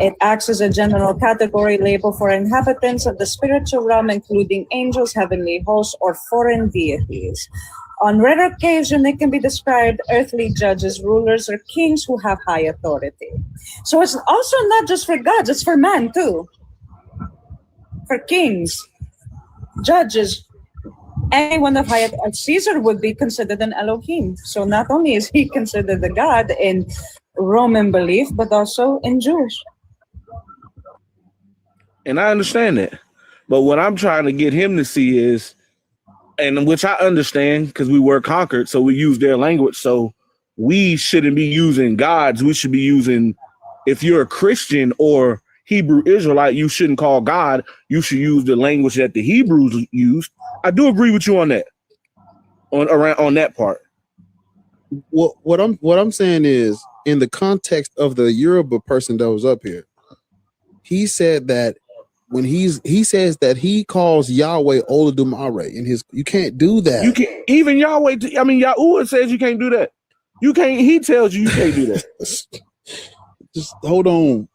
It acts as a general category label for inhabitants of the spiritual realm, including angels, heavenly hosts, or foreign deities. On rare occasion, it can be described earthly judges, rulers, or kings who have high authority. So it's also not just for gods, it's for man too. For kings, judges, anyone of high authority. Caesar would be considered an Elohim. So not only is he considered a god in Roman belief, but also in Jewish. And I understand that. But what I'm trying to get him to see is, and which I understand because we were conquered, so we use their language. So we shouldn't be using gods. We should be using, if you're a Christian or Hebrew Israelite, you shouldn't call God. You should use the language that the Hebrews used. I do agree with you on that, on that part. What I'm saying is, in the context of the Yoruba person that was up here, he said that when he says that he calls Yahweh Olodumare in his, you can't do that. You can't even Yahweh. I mean, Yahuwah says you can't do that. You can't. He tells you can't do that. Just hold on.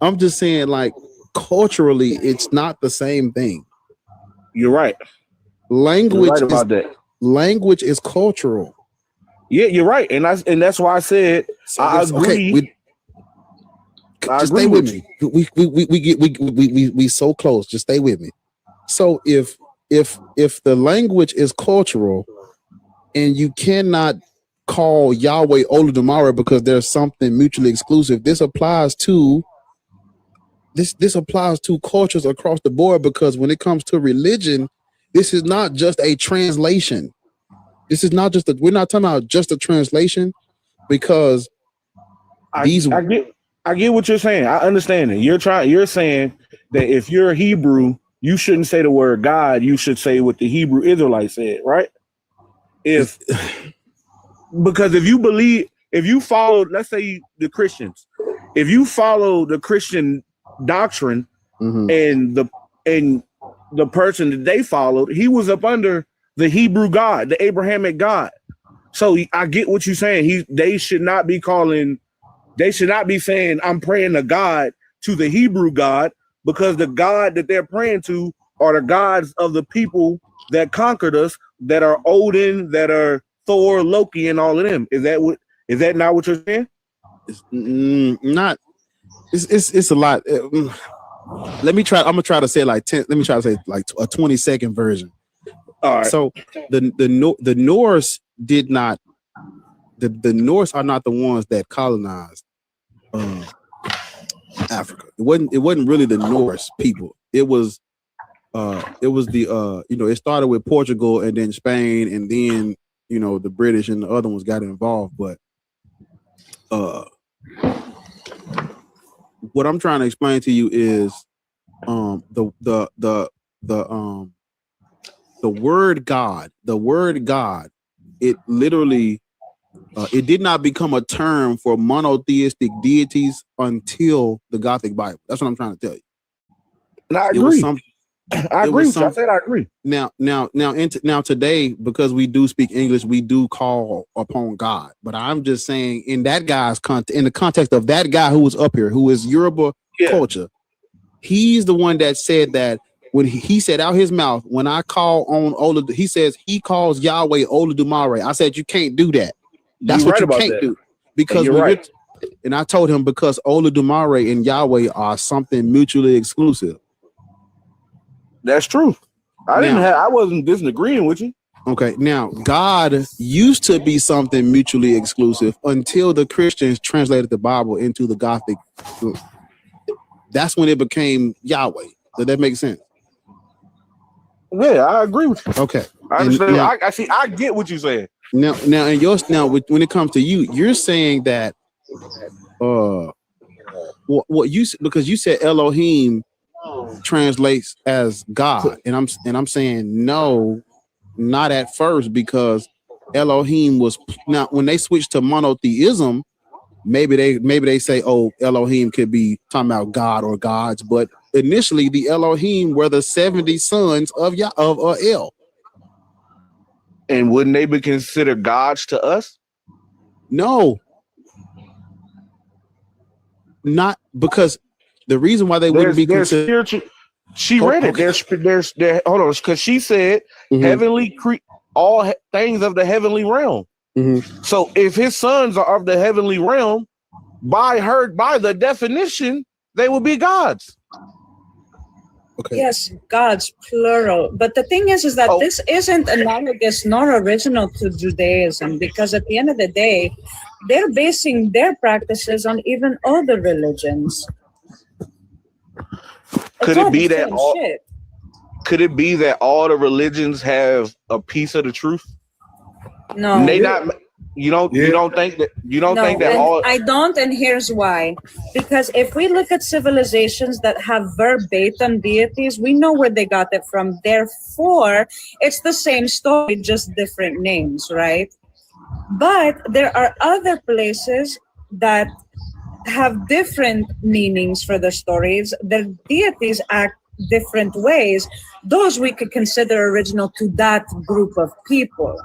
I'm just saying, like, culturally, it's not the same thing. You're right. Language You're right about that. Language is cultural. Yeah, you're right, and that's why I said so I agree. Okay, just stay with me. We so close. Just stay with me. So if the language is cultural, and you cannot call Yahweh Olodumare because there's something mutually exclusive, this applies to cultures across the board. Because when it comes to religion, this is not just a translation. This is not just we're not talking about just a translation, because I get what you're saying. I understand it. You're saying that if you're a Hebrew, you shouldn't say the word God. You should say what the Hebrew Israelites said, right? Because if you follow, let's say the Christians, if you follow the Christian doctrine, and the person that they followed, he was up under the Hebrew God, the Abrahamic God. So I get what you're saying. They should not be saying, I'm praying to God, to the Hebrew God, because the God that they're praying to are the gods of the people that conquered us, that are Odin, that are Thor, Loki, and all of them. Is that not what you're saying? Not. It's a lot. Let me try. I'm gonna try to say like 10. Let me try to say like a 20-second version. All right. So the Norse did not. The Norse are not the ones that colonized Africa. It wasn't really the Norse people. It was the it started with Portugal and then Spain and then the British and the other ones got involved. But what I'm trying to explain to you is the word God. The word God, it literally it did not become a term for monotheistic deities until the Gothic Bible. That's what I'm trying to tell you. And I agree. I agree. I said I agree. Now today, because we do speak English, we do call upon God. But I'm just saying, in that guy's in the context of that guy who was up here, who is Yoruba culture, he's the one that said that when he said out his mouth, when I call on he says he calls Yahweh Olodumare. I said you can't do that. That's what you can't do. Because and I told him because Olodumare and Yahweh are something mutually exclusive. That's true. I wasn't disagreeing with you. Okay, now God used to be something mutually exclusive until the Christians translated the Bible into the Gothic. That's when it became Yahweh. Does that make sense? Yeah, I agree with you. Okay, I understand. I see. I get what you're saying. Now, when it comes to you, you're saying that because you said Elohim translates as God, and I'm saying no, not at first, because Elohim was now when they switched to monotheism, maybe they say, oh, Elohim could be talking about God or gods, but initially the Elohim were the 70 sons of El. And wouldn't they be considered gods to us? No, not because. The reason why they wouldn't be considered spiritual. She read it. There's hold on, because she said heavenly all things of the heavenly realm. Mm-hmm. So if his sons are of the heavenly realm, by the definition, they will be gods. Okay. Yes, gods, plural. But the thing is that this isn't analogous nor original to Judaism, because at the end of the day, they're basing their practices on even other religions. Could it be that all the religions have a piece of the truth? No. You don't think that all I don't, and here's why. Because if we look at civilizations that have verbatim deities, we know where they got it from. Therefore, it's the same story, just different names, right? But there are other places that have different meanings for the stories. Their deities act different ways. Those we could consider original to that group of people.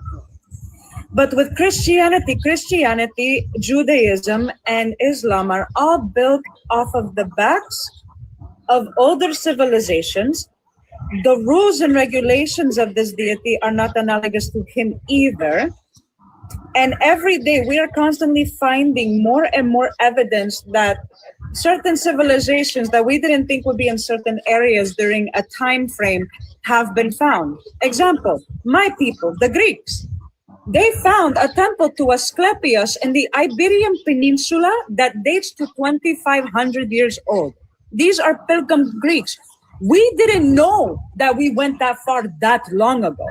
But with Christianity, Judaism, and Islam are all built off of the backs of older civilizations. The rules and regulations of this deity are not analogous to him either. And every day we are constantly finding more and more evidence that certain civilizations that we didn't think would be in certain areas during a time frame have been found. Example, my people, the Greeks. They found a temple to Asclepius in the Iberian Peninsula that dates to 2,500 years old. These are pilgrim Greeks. We didn't know that we went that far that long ago.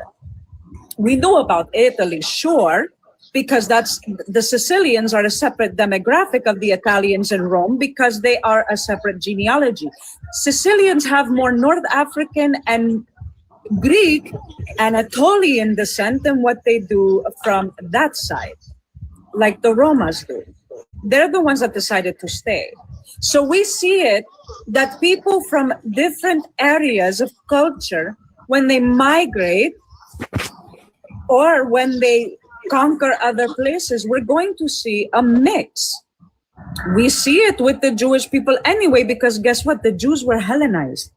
We know about Italy, sure, because the Sicilians are a separate demographic of the Italians in Rome because they are a separate genealogy. Sicilians have more North African and Greek, Anatolian descent than what they do from that side, like the Romas do. They're the ones that decided to stay. So we see it that people from different areas of culture, when they migrate or when they conquer other places, we're going to see a mix. We see it with the Jewish people anyway, because guess what? The Jews were Hellenized.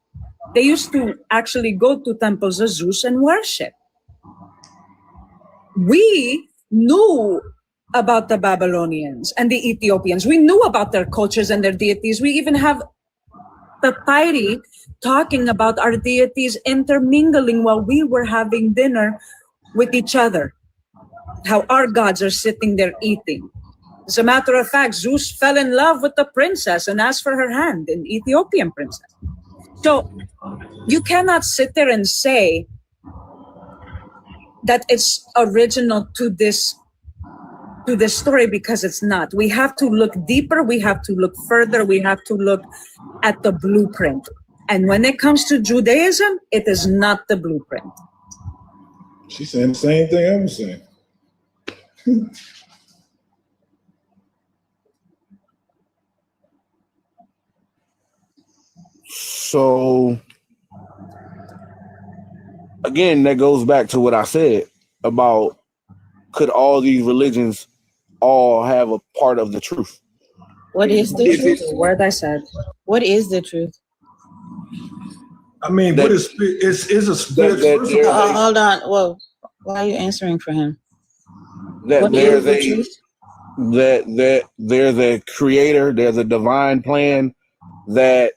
They used to actually go to temples of Zeus and worship. We knew about the Babylonians and the Ethiopians. We knew about their cultures and their deities. We even have papyri talking about our deities intermingling while we were having dinner with each other. How our gods are sitting there eating. As a matter of fact, Zeus fell in love with the princess and asked for her hand, an Ethiopian princess. So you cannot sit there and say that it's original to this story, because it's not. We have to look deeper. We have to look further. We have to look at the blueprint. And when it comes to Judaism, it is not the blueprint. She's saying the same thing I'm saying. So again, that goes back to what I said about, could all these religions all have a part of the truth? What is the truth? The word I said. What is the truth? I mean, That- but it's a spiritual. that- First of all, Hold on. Whoa. Why are you answering for him? That What there's is the a truth? that there's a creator, there's a divine plan, that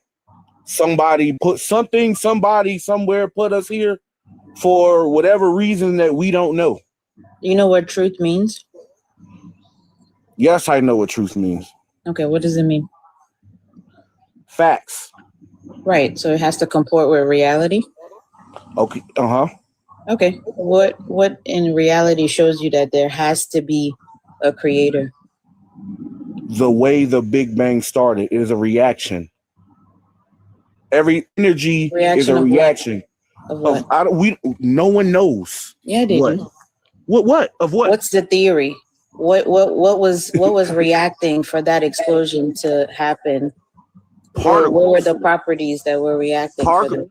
somebody put something, somebody somewhere put us here for whatever reason that we don't know. Do you know what truth means? Yes, I know what truth means. Okay, what does it mean? Facts. Right. So it has to comport with reality. Okay. Uh-huh. Okay. What in reality shows you that there has to be a creator? The way the Big Bang started is a reaction. Every energy is Reaction a of what? reaction. Of what? No one knows. Yeah, they What? do. What? Of what? What's the theory? What was reacting for that explosion to happen? What were the properties that were reacting? For the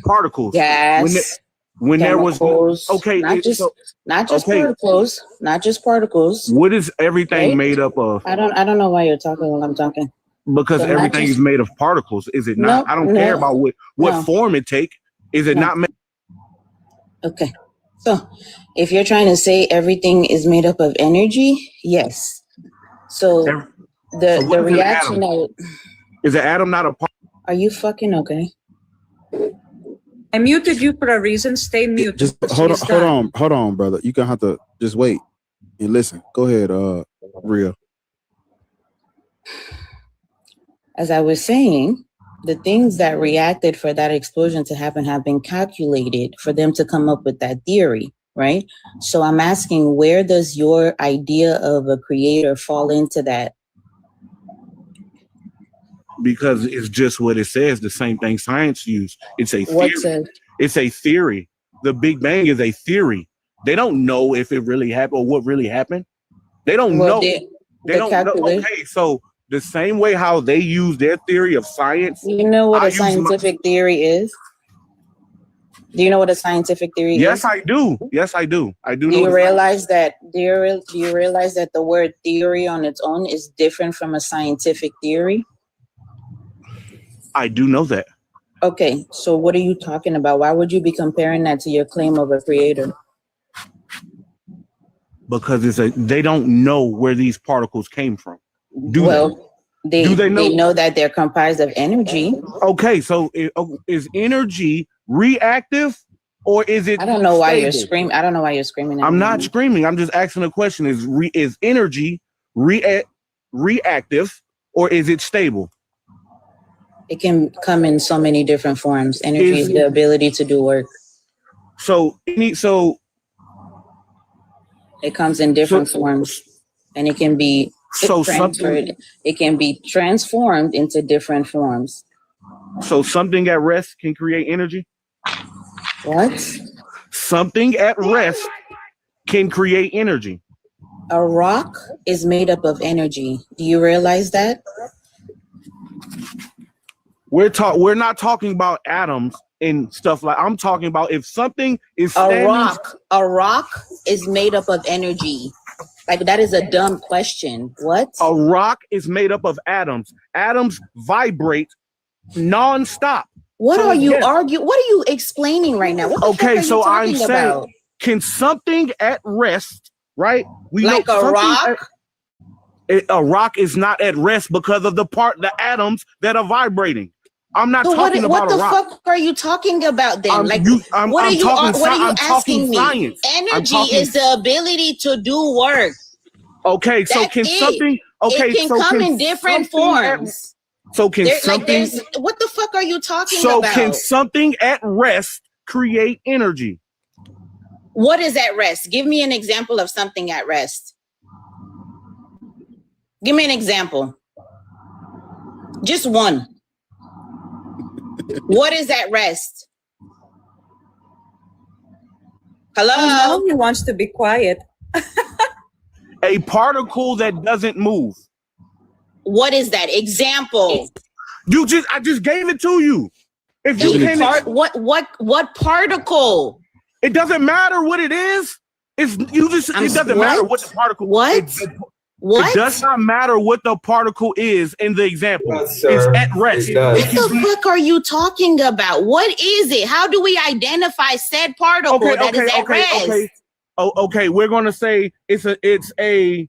Particles. gas, When there was chemicals, okay, not just okay. particles, not just particles. What is everything Right? made up of? I don't know why you're talking while I'm talking. Because So not everything just- is made of particles, is it not? No, I don't no, care about what no. form it take. Is it No. not made? Okay. So if you're trying to say everything is made up of energy, yes. So So the what is an reaction atom? that Is an atom not a part? are you fucking okay? I muted you for a reason. Stay muted. Just She's done. hold on, brother. You gonna have to just wait and listen. Go ahead, Rhea. As I was saying, the things that reacted for that explosion to happen have been calculated for them to come up with that theory, right? So I'm asking, where does your idea of a creator fall into that? Because it's just what it says. The same thing science used. It's a theory. What's a It's a theory. The Big Bang is a theory. They don't know if it really happened or what really happened. They don't well, know. the They don't know. calculation? Okay, so the same way how they use their theory of science. You know what I a use my- scientific theory is? Do you know what a scientific theory Yes, is? I do. Yes, I do. I do Do know. you what realize that? Do you realize that the word theory on its own is different from a scientific theory? I do know that. Okay, so what are you talking about? Why would you be comparing that to your claim of a creator? Because they don't know where these particles came from. Do they know that they're comprised of energy. Okay, so is energy reactive or is it? I don't know why you're stable? screaming. I don't know why you're screaming. At I'm me. not screaming. I'm just asking a question. Is energy reactive or is it stable? It can come in so many different forms. Energy is the ability to do work. So it comes in different forms, and it can be transferred. It can be transformed into different forms. So something at rest can create energy? What? Something at rest can create energy. A rock is made up of energy. Do you realize that? We're not talking about atoms and stuff like. I'm talking about if something is standing, A rock is made up of energy. Like, that is a dumb question. What? A rock is made up of atoms. Atoms vibrate nonstop. What So, are you yes. arguing? What are you explaining right now? What the Okay, heck are so you I'm talking saying, about? can something at rest, right? Like a rock? A rock is not at rest because of the atoms that are vibrating. I'm not So talking about what a the rock. fuck are you talking about then? I'm what are you talking asking me? science. I'm Energy talking- is the ability to do work. Okay, so That's can it. something? Okay, it can so come can in different something at- forms. So can Like something? there's what the fuck are you talking So about? can something at rest create energy? What is at rest? Give me an example of something at rest. Give me an example. Just one. What is at rest? Hello? Oh, now he wants to be quiet. A particle that doesn't move. What is that? Example. I just gave it to you. If you can, What particle? it doesn't matter what it is. It doesn't matter what the particle. What? What? It does not matter what the particle is in the example. Yes, it's sir. at rest. It does. What the fuck are you talking about? What is it? How do we identify said particle that is at rest? Okay. We're gonna say it's a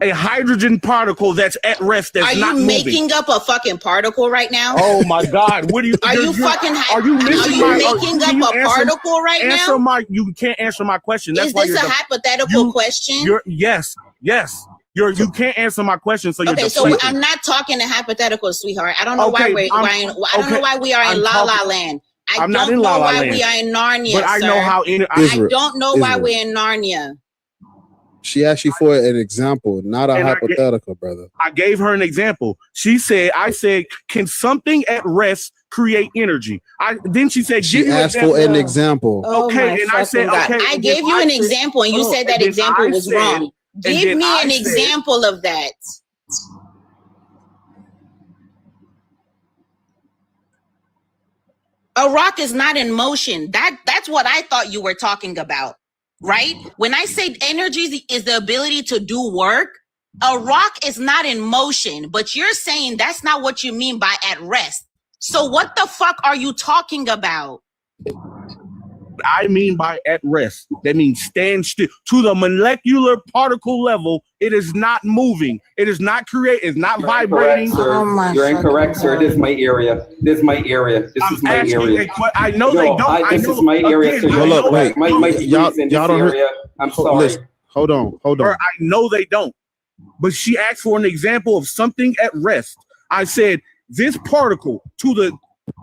hydrogen particle that's at rest. That's not moving. Are you making up a fucking particle right now? Oh my God! What are you? Are you making up a particle right now? You can't answer my question. That's Is this a hypothetical question? Yes. You can't answer my question. So okay, so I'm not talking to hypothetical, sweetheart. I don't know why we are in La La Land. I don't know why we are in Narnia. But I know how. I don't know why we're in Narnia. She asked you for an example, not a hypothetical, brother. I gave her an example. I said, can something at rest create energy? Then she said, she asked for an example. Okay, and I said, okay. I gave you an example, and you said that example was wrong. Give me an example of that. A rock is not in motion. That's what I thought you were talking about. Right? When I say energy is the ability to do work, a rock is not in motion, but you're saying that's not what you mean by at rest. So what the fuck are you talking about? I mean by at rest. That means stand still. To the molecular particle level, it is not moving. It is not creating. It's not vibrating. You're incorrect, sir. This is my area. This is my area. This is my area. I know they don't. This is my area, sir. Hold up, wait. Y'all don't area. I'm sorry. Listen, hold on. I know they don't. But she asked for an example of something at rest. I said, this particle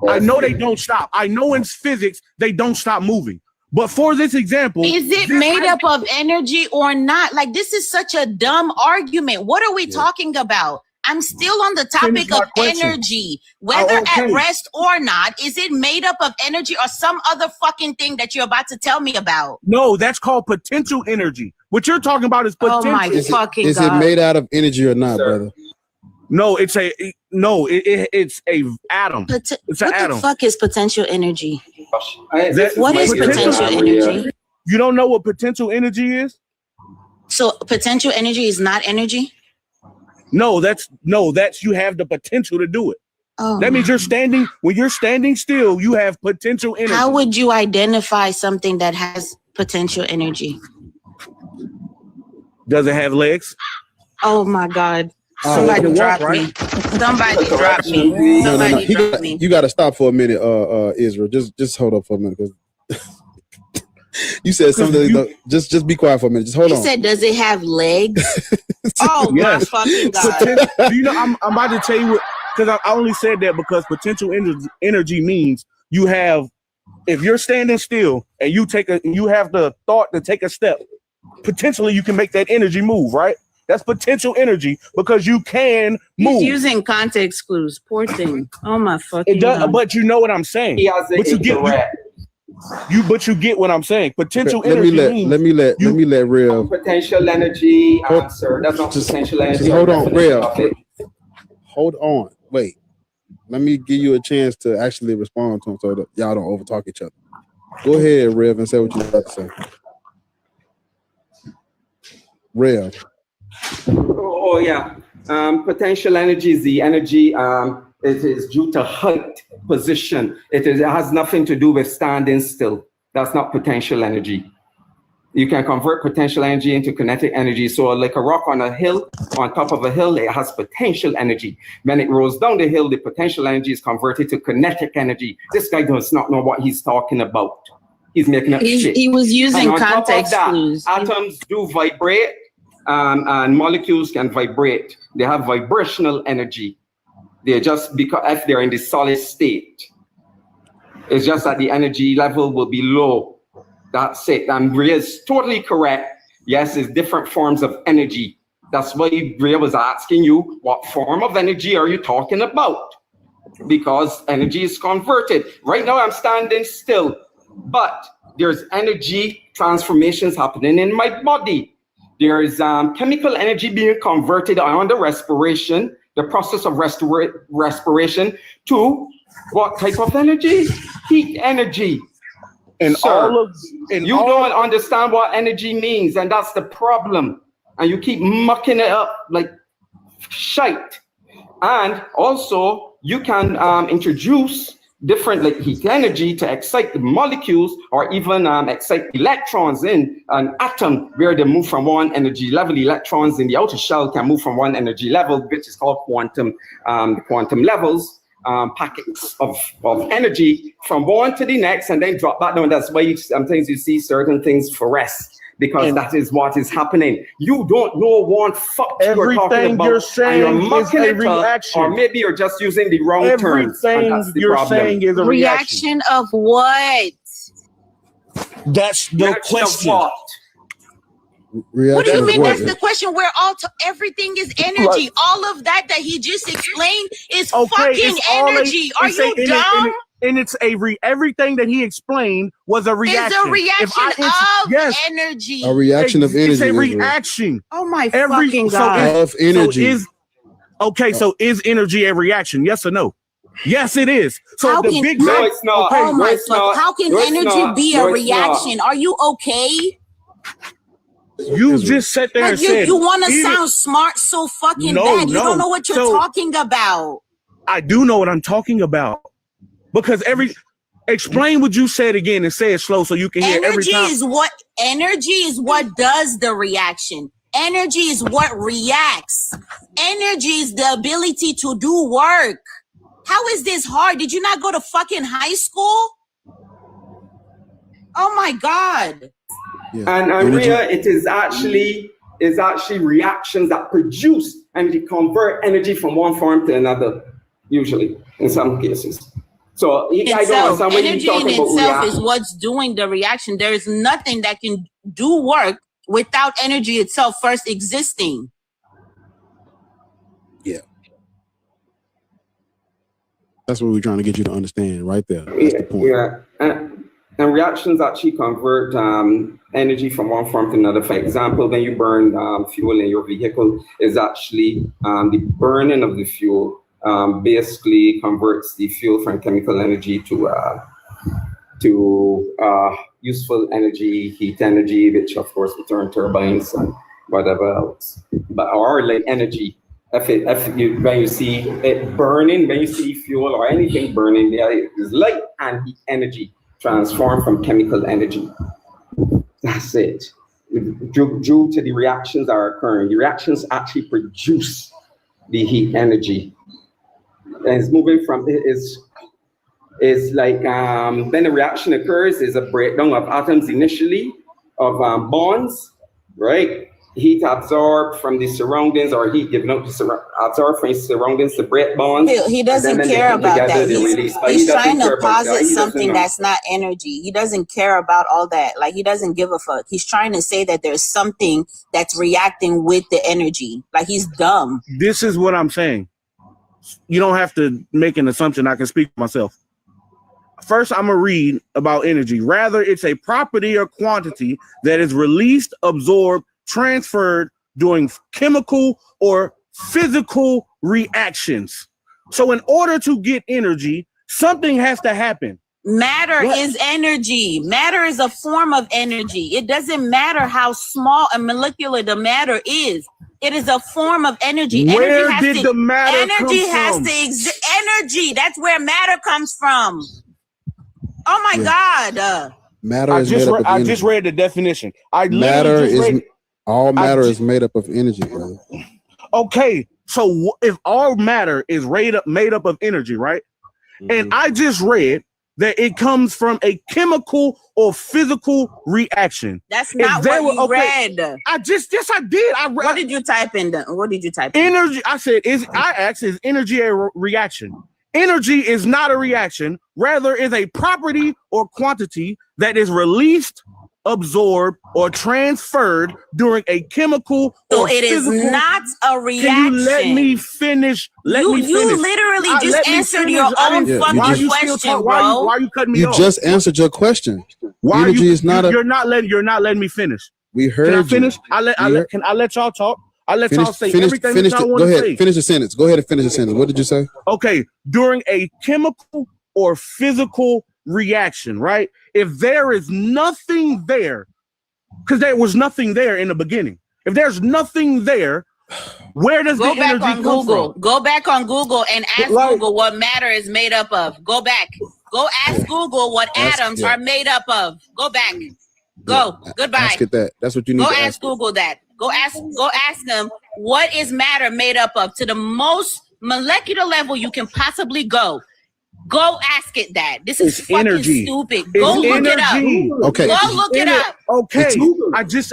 I know they don't stop. I know in physics they don't stop moving. But for this example, is it made up of energy or not? Like, this is such a dumb argument. What are we talking about? I'm still on the topic of energy. Whether at rest or not, is it made up of energy or some other fucking thing that you're about to tell me about? No, that's called potential energy. What you're talking about is potential. Oh my fucking God. Is it made out of energy or not, brother? No, it's a atom. It's an atom. What the fuck is potential energy? What is potential energy? You don't know what potential energy is? So potential energy is not energy? No, that's you have the potential to do it. Oh. That means when you're standing still, you have potential energy. How would you identify something that has potential energy? Does it have legs? Oh my God. Somebody drop me. Somebody drop me. Somebody drop me. You got to stop for a minute, Israel. Just hold up for a minute. You said something. Just be quiet for a minute. Just hold on. You said, does it have legs? Oh my fucking God. You know, I'm about to tell you what, because I only said that because potential energy means you have, if you're standing still and you have the thought to take a step, potentially you can make that energy move, right? That's potential energy because you can move. He's using context clues. Poor thing. Oh my fucking God. But you know what I'm saying. But you get what I'm saying. Potential energy. Let me let Real. Potential energy, sir. That's not potential energy. Just hold on, Real. Hold on. Wait. Let me give you a chance to actually respond to him so that y'all don't overtalk each other. Go ahead, Rev, and say what you're about to say. Rev. Oh yeah. Potential energy is the energy. It is due to height, position. It has nothing to do with standing still. That's not potential energy. You can convert potential energy into kinetic energy. So like a rock on a hill, on top of a hill, it has potential energy. When it rolls down the hill, the potential energy is converted to kinetic energy. This guy does not know what he's talking about. He's making up shit. He was using and on context top of that, clues. Atoms do vibrate. and molecules can vibrate. They have vibrational energy. They're just because if they're in the solid state, it's just that the energy level will be low. That's it. And Rhea is totally correct. Yes, it's different forms of energy. That's why Rhea was asking you, what form of energy are you talking about? Because energy is converted. Right now, I'm standing still, but there's energy transformations happening in my body. There is chemical energy being converted under respiration, the process of respiration, to what type of energy? Heat energy. And Sir, don't understand what energy means, and that's the problem. And you keep mucking it up like shite. And also, you can introduce different like heat energy to excite the molecules or even excite electrons in an atom where they move from one energy level. Electrons in the outer shell can move from one energy level, which is called quantum levels, packets of energy from one to the next and then drop back down. That's why sometimes you see certain things fluoresce, because that is what is happening. You don't know one fuck you're talking about. You're saying and you're is a reaction. or maybe you're just using the wrong terms. Everything you're saying is a reaction. Reaction of what? That's the question. What do you mean that's the question? We're everything is energy. All of that he just explained is fucking energy. Are you dumb? And it's everything that he explained was a reaction. It's a reaction of energy. A reaction of energy. It's a reaction. Oh my fucking God. Of energy. So is energy a reaction? Yes or no? Yes, it is. So how the can, big no, it's not. Oh my fuck. How can energy be a reaction? Are you okay? You just sat there and said you want to sound smart so fucking bad. You don't know what you're talking about. I do know what I'm talking about. Because explain what you said again and say it slow so you can hear every time. Energy is what does the reaction. Energy is what reacts. Energy is the ability to do work. How is this hard? Did you not go to fucking high school? Oh my God. Yeah. And Rhea, it is actually reactions that produce and convert energy from one form to another, usually in some cases. So I don't understand when energy you're talking in about itself reaction. is what's doing the reaction. There is nothing that can do work without energy itself first existing. Yeah. That's what we're trying to get you to understand right there. That's the point. Yeah. And reactions actually convert energy from one form to another. For example, when you burn fuel in your vehicle, is actually the burning of the fuel basically converts the fuel from chemical energy to useful energy, heat energy, which of course will turn turbines and whatever else. But or like energy, when you see it burning, when you see fuel or anything burning, there is light and heat energy transformed from chemical energy. That's it. Due to the reactions that are occurring, the reactions actually produce the heat energy. And it's moving from is like when a reaction occurs is a breakdown of atoms initially of bonds, right? Heat absorbed from the surroundings or heat given out to absorb from his surroundings to break bonds. He doesn't care about that. He's trying to posit something that's not energy. He doesn't care about all that. Like he doesn't give a fuck. He's trying to say that there's something that's reacting with the energy. Like he's dumb. This is what I'm saying. You don't have to make an assumption. I can speak for myself. First, I'm going to read about energy. Rather, it's a property or quantity that is released, absorbed, transferred during chemical or physical reactions. So in order to get energy, something has to happen. Matter is energy. Matter is a form of energy. It doesn't matter how small and molecular the matter is. It is a form of energy. Where did the matter energy come has from? to exist. Energy. That's where matter comes from. Oh my God. Matter is made up of energy. I just read the definition. All matter is made up of energy, brother. Okay, so if all matter is made up of energy, right? Mm-hmm. And I just read that it comes from a chemical or physical reaction. That's not what you read. Yes, I did. I read. What did you type in? What did you type in? Energy. I said, I asked, is energy a reaction? Energy is not a reaction, rather is a property or quantity that is released, absorbed, or transferred during a chemical So or it is physical. not a reaction. Can you let me finish? You literally just answered your own fucking question, bro. Why are you cutting me off? You just answered your question. Why Energy is not you're not letting me finish. We heard. Can I finish? You. Can I let y'all talk? I let y'all say finish, everything finish that y'all the, want go to ahead. say. Finish the sentence. Go ahead and finish the sentence. What did you say? Okay, during a chemical or physical reaction, right? If there is nothing there, because there was nothing there in the beginning. If there's nothing there, where does the energy come from? Go back on Google and ask Google what matter is made up of. Go back. Go ask Google what atoms are made up of. Go back. Go. Goodbye. Ask it that. That's what you need Go to ask Google that. Go ask them what is matter made up of to the most molecular level you can possibly go. Go ask it that. This is fucking energy. Stupid. Go look it up. Okay. Go look it up. Okay.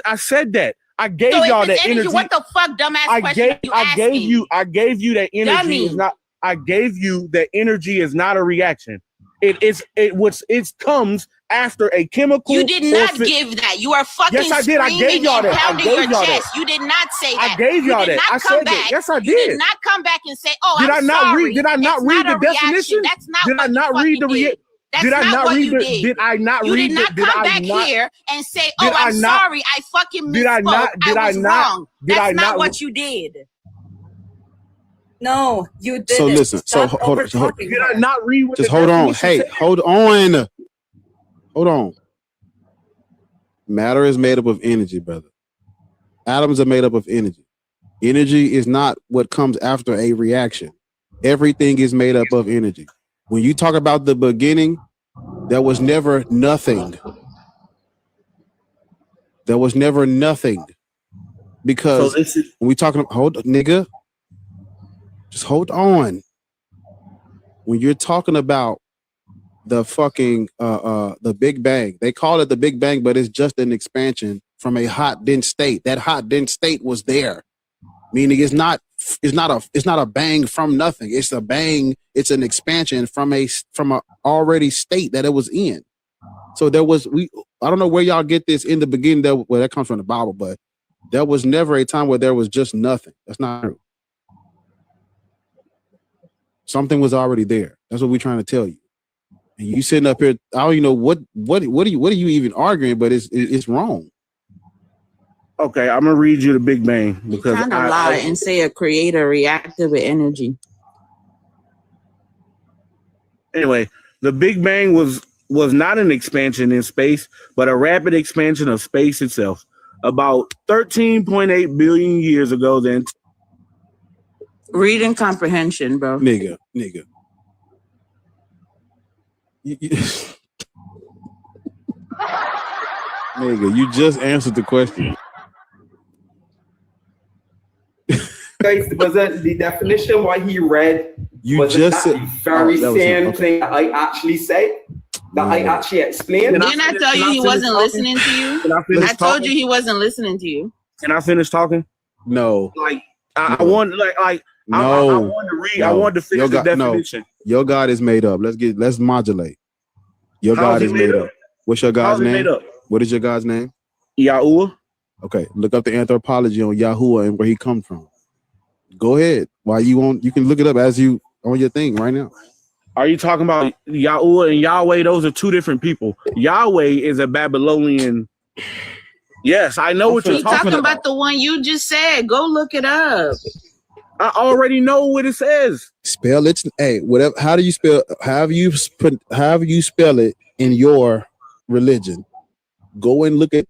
I said that. I gave So y'all if that it's energy. What the fuck, dumbass question you I gave you that energy Dummy. is not. I gave you that energy is not a reaction. It comes after a chemical. You did not give that. You are fucking. Yes, I did. I gave y'all that. Pounding I gave your y'all chest. that. You did not say that. I gave y'all that. I said that. Yes, I did. You did not come back and say, "Oh, did I'm I not sorry." read? Did I not It's read not the a reaction. definition? That's not. Did what I not you read the? did. That's Did I not what read you the? did. Did I not You read did not the? come back here and say, "Oh, I'm not- sorry. I fucking Did I misspoke. not? Did I was I not? wrong." Did That's I not not? what you did. No, you didn't. So listen. Stop So hold on. over-talking Did I her. not read what Just the hold on. definition Hey, said? hold on. Hold on. Matter is made up of energy, brother. Atoms are made up of energy. Energy is not what comes after a reaction. Everything is made up of energy. When you talk about the beginning, there was never nothing. There was never nothing. Because when we talking about, hold nigga, just hold on. When you're talking about the fucking the Big Bang, they call it the Big Bang, but it's just an expansion from a hot dense state. That hot dense state was there, meaning it's not a bang from nothing. It's a bang. It's an expansion from a already state that it was in. So there was I don't know where y'all get this in the beginning. That comes from the Bible, but there was never a time where there was just nothing. That's not true. Something was already there. That's what we're trying to tell you. And you sitting up here, I don't even know what are you even arguing, but it's wrong. Okay, I'm gonna read you the Big Bang because Trying to lie and say a creator reacted with energy. Anyway, the Big Bang was not an expansion in space, but a rapid expansion of space itself. About 13.8 billion years ago, then. Reading comprehension, bro. Nigga. Nigga, you just answered the question. Guys, was that the definition what he read? You was just that said the very that was same him. Okay. thing that I actually said? That I actually explained? Didn't I tell you he wasn't listening to you? I told you he wasn't listening to you. Can I finish talking? No. Like I want No. I want to read. I want to finish the definition. Your God is made up. Let's modulate. Your How God is is he made made up? up. What's your How God's is he name? made up? What is your God's name? Yahuwah. Okay, look up the anthropology on Yahuwah and where he come from. Go ahead. While you can look it up as you on your thing right now. Are you talking about Yahuwah and Yahweh? Those are two different people. Yahweh is a Babylonian. Yes, I know what you're talking about. The one you just said. Go look it up. I already know what it says. Spell it. Hey, whatever. How do you spell? However you spell it in your religion. Go and look at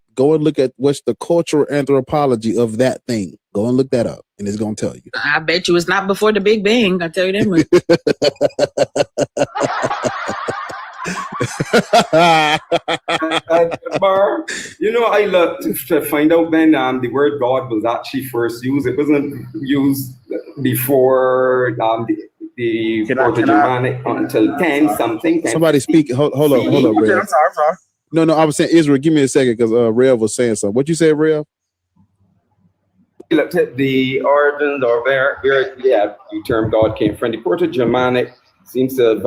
what's the cultural anthropology of that thing. Go and look that up, and it's gonna tell you. I bet you it's not before the Big Bang. I tell you that much. Bar, I looked to find out when the word God was actually first used. It wasn't used before the Proto-Germanic until 10 something. 10, somebody speak. Hold up, Rev. I'm sorry. No, I was saying Israel. Give me a second because Rev was saying something. What you said, Rev? Looked at the origins or where the term God came from. The Proto-Germanic seems to have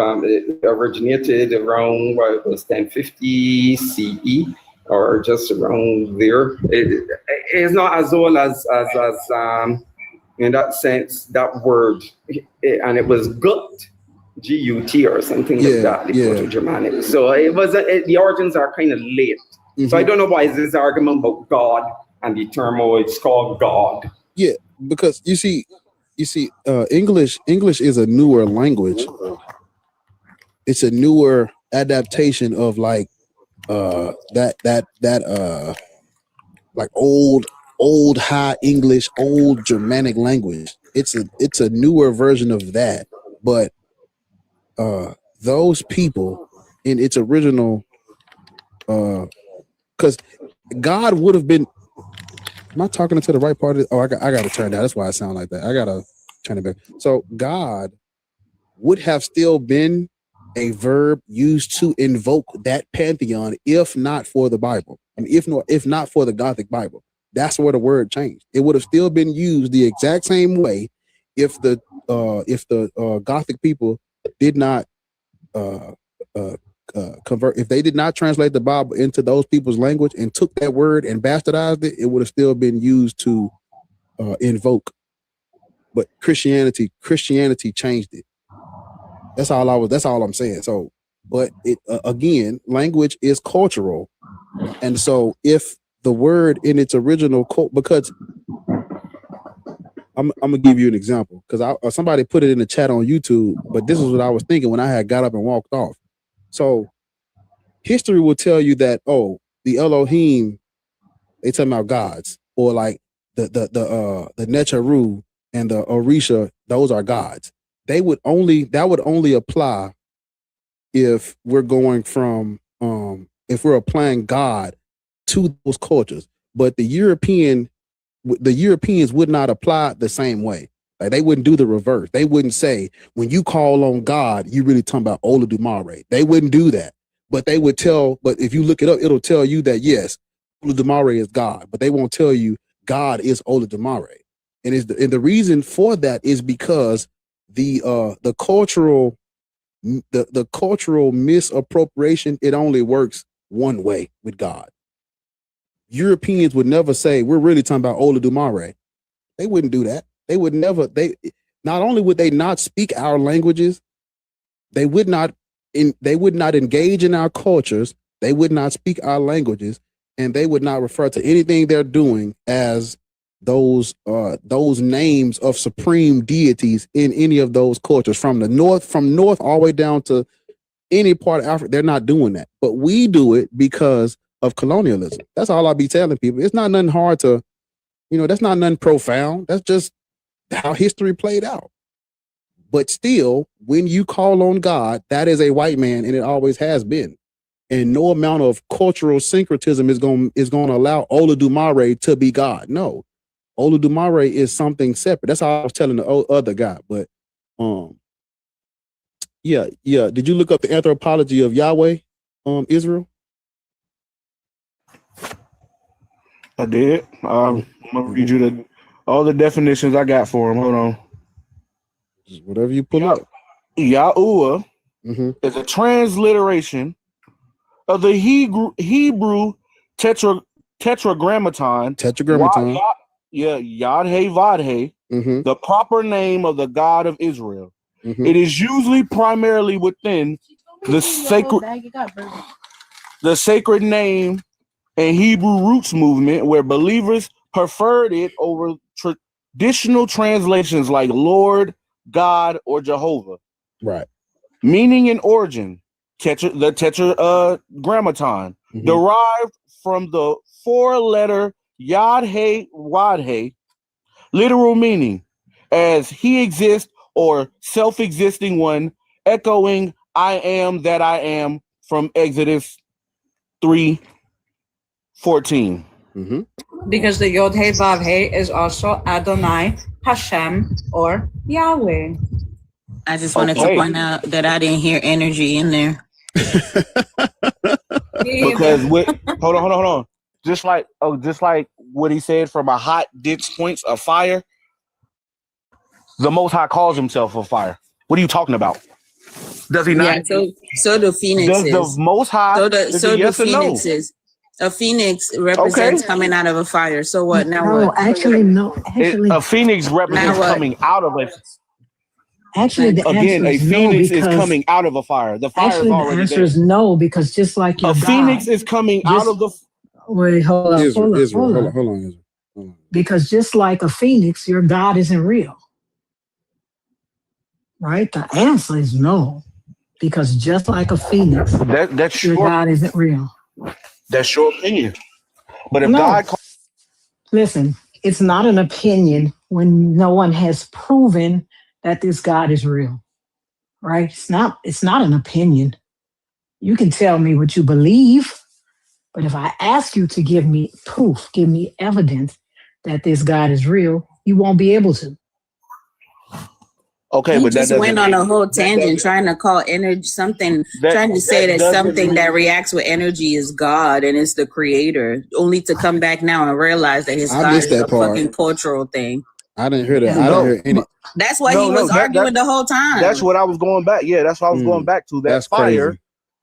originated around what it was 1050 CE or just around there. It's not as old as in that sense that word, and it was gut. G-U-T or something like that, the Proto-Germanic. So it was the origins are kind of late. So I don't know why is this argument about God and the term it's called God. Yeah, because you see, English is a newer language. It's a newer adaptation of like like old High English, old Germanic language. It's a newer version of that, but those people in its original, because God would have been. Am I talking to the right part of it? Oh, I got to turn that. That's why I sound like that. I got to turn it back. So God would have still been a verb used to invoke that pantheon, if not for the Bible. I mean, if not for the Gothic Bible. That's where the word changed. It would have still been used the exact same way if the Gothic people did not convert. If they did not translate the Bible into those people's language and took that word and bastardized it, it would have still been used to invoke. But Christianity changed it. That's all I'm saying. So, but it again, language is cultural, and so if the word in its original because I'm gonna give you an example because somebody put it in the chat on YouTube, but this is what I was thinking when I had got up and walked off. So history will tell you that, the Elohim, they talking about gods, or like the Necharu and the Orisha, those are gods. That would only apply if we're going from if we're applying God to those cultures. But the Europeans would not apply the same way. Like they wouldn't do the reverse. They wouldn't say, when you call on God, you really talking about Olodumare. They wouldn't do that. But they would but if you look it up, it'll tell you that yes, Olodumare is God, but they won't tell you God is Olodumare. And the reason for that is because the cultural misappropriation, it only works one way with God. Europeans would never say, we're really talking about Olodumare. They wouldn't do that. They would never, not only would they not speak our languages, they would not engage in our cultures, they would not speak our languages, and they would not refer to anything they're doing as those names of supreme deities in any of those cultures, from north all the way down to any part of Africa. They're not doing that. But we do it because of colonialism. That's all I'll be telling people. It's not nothing hard to, that's not nothing profound. That's just how history played out. But still, when you call on God, that is a white man, and it always has been. And no amount of cultural syncretism is going to allow Olodumare to be God. No, Olodumare is something separate. That's all I was telling the other guy. But yeah. Did you look up the anthropology of Yahweh, Israel? I did. I'm gonna read you all the definitions I got for him. Hold on. Just whatever you pull up. Yahuwah is a transliteration of the Hebrew tetragrammaton. Yad-He-Vad-He, the proper name of the God of Israel. It is usually primarily within the sacred name and Hebrew roots movement, where believers preferred it over traditional translations like Lord, God, or Jehovah. Right. Meaning and origin, the tetragrammaton, derived from the four-letter Yad-He-Vad-He, literal meaning, as he exists or self-existing one, echoing I am that I am from Exodus 3:14. Because the Yod He Vav He is also Adonai, Hashem, or Yahweh. I just wanted to point out that I didn't hear energy in there. Because hold on. Just like what he said, from a hot ditch points of fire, the Most High calls himself a fire. What are you talking about? Does he not? Yeah, so the Phoenix is. The Most High. So the yes Phoenix is. A Phoenix represents coming out of a fire. So what? Now No, what? actually, no. Actually, a Phoenix represents coming out of a. Actually, the Again, answer a is Phoenix no, is because coming out of a fire. The fire actually is the already answer there. is no, because just like your A Phoenix is coming out of the. Wait, hold on. Hold on. Because just like a phoenix, your God isn't real. Right? The answer is no. Because just like a phoenix, That's your your God isn't real. That's your opinion. But if No. God Listen, it's not an opinion when no one has proven that this God is real. Right? It's not an opinion. You can tell me what you believe, but if I ask you to give me proof, give me evidence that this God is real, you won't be able to. Okay, He but that just doesn't went on a whole tangent trying to call energy something, trying to say that doesn't something that reacts with energy is God and it's the creator, only to come back now and realize that his I God missed is that a part. fucking cultural thing. I didn't hear that. I didn't hear any. That's what he was arguing the whole time. That's what I was going back. Yeah, that's what I was going back to. That That's fire,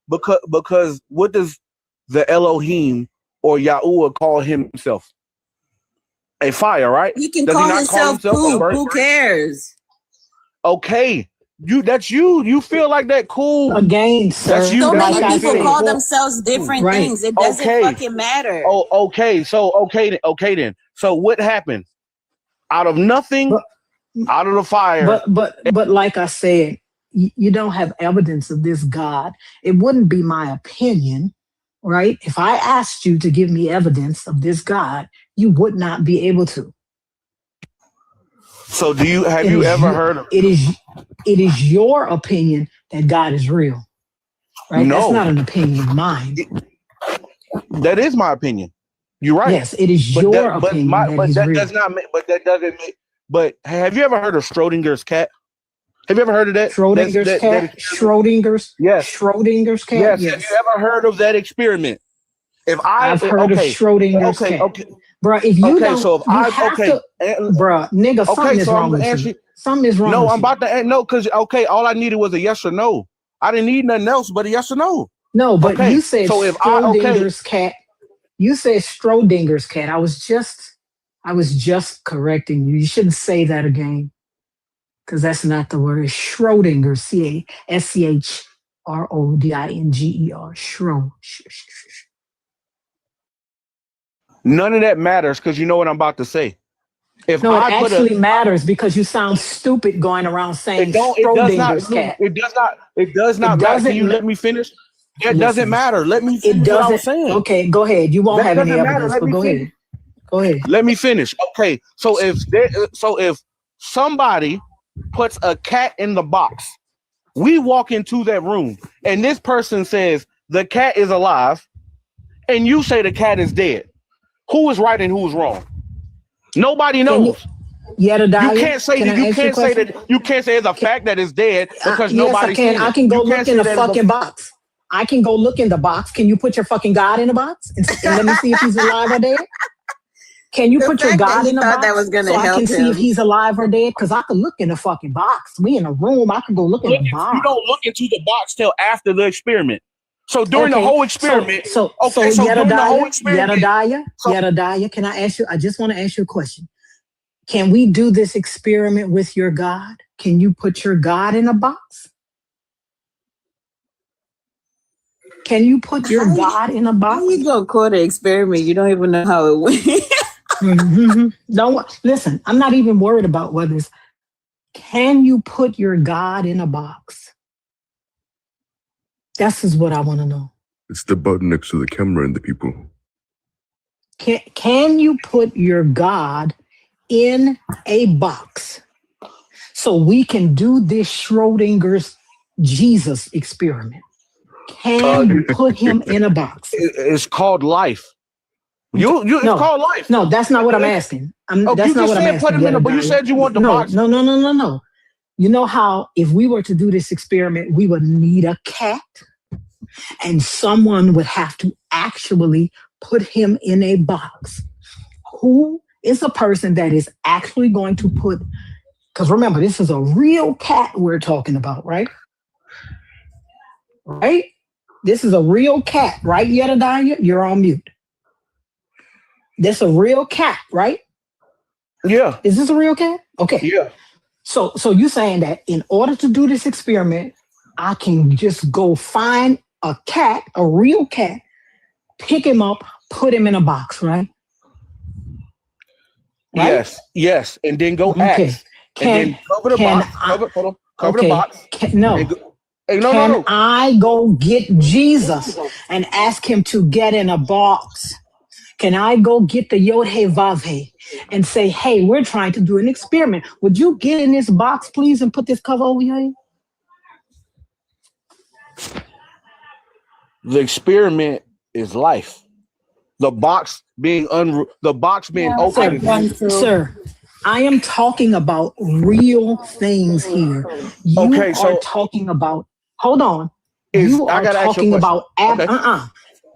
crazy. because what does the Elohim or Yahuwah call himself? A fire, right? He can Does call not himself a poop. bird? Who cares? Okay, that's you. You feel like that cool. Again, sir. That's you. So That's many how you people feel. call themselves different things. It doesn't fucking matter. Oh, okay. So okay then. So what happened? Out of nothing, out of the fire. But like I said, you don't have evidence of this God. It wouldn't be my opinion, right? If I asked you to give me evidence of this God, you would not be able to. So have you ever heard of it is your opinion that God is real. Right? No. That's not an opinion of mine. That is my opinion. You're right. Yes, it is your opinion that he's real. That doesn't make. But have you ever heard of Schrodinger's cat? Have you ever heard of that? Schrodinger's cat? Schrodinger's cat? Yes. Have you ever heard of that experiment? I've heard of Schrodinger's cat. Okay. Bro, if you don't, so if you have to, bro, nigga, something is wrong with you. Something is wrong with you. No, I'm about to no, because all I needed was a yes or no. I didn't need nothing else but a yes or no. No, but you said Schrodinger's cat. You said Schrodinger's cat. I was just correcting you. You shouldn't say that again, because that's not the word. It's Schrodinger, Schroddinger. Schro. None of that matters, because you know what I'm about to say. It actually matters, because you sound stupid going around saying Schrodinger's cat. It does not matter. Can you let me finish? It doesn't matter. Let me finish what I was saying. Okay, go ahead. You won't have any evidence, but go ahead. Go ahead. Let me finish. Okay, so if somebody puts a cat in the box, we walk into that room and this person says the cat is alive, and you say the cat is dead. Who is right and who is wrong? Nobody knows. You can't say it's a fact that it's dead because nobody. Yes, I can go look in the fucking box. I can go look in the box. Can you put your fucking God in the box and let me see if he's alive or dead? Can you put your God in the box that was gonna so I help can see if he's alive or dead? Because I can look in the fucking box. We in a room. I can go look in the box. You don't look into the box till after the experiment. So during the whole experiment, Yedadiah, can I ask you? I just want to ask you a question. Can we do this experiment with your God? Can you put your God in a box? Can you put your God in a box? How you gonna call the experiment? You don't even know how it went. Don't listen. I'm not even worried about whether it's. Can you put your God in a box? This is what I want to know. It's the button next to the camera and the people. Can you put your God in a box so we can do this Schrodinger's Jesus experiment? Can you put him in a box? It's called life. It's called life. No, that's not what I'm asking. That's not what I'm asking. But you said you want the box. No. You know how if we were to do this experiment, we would need a cat and someone would have to actually put him in a box. Who is the person that is actually going to put, because remember, this is a real cat we're talking about, right? Right? This is a real cat, right, Jedediah? You're on mute. This a real cat, right? Yeah. Is this a real cat? Okay. Yeah. So you're saying that in order to do this experiment, I can just go find a cat, a real cat, pick him up, put him in a box, right? Right? Yes, and then go ask. And then cover the box. Cover the box. Can I go get Jesus and ask him to get in a box? Can I go get the Yod He Vav He and say, hey, we're trying to do an experiment. Would you get in this box, please, and put this cover over here? The experiment is life. The box being open. Sir, I am talking about real things here. You are talking about, hold on. You are talking about,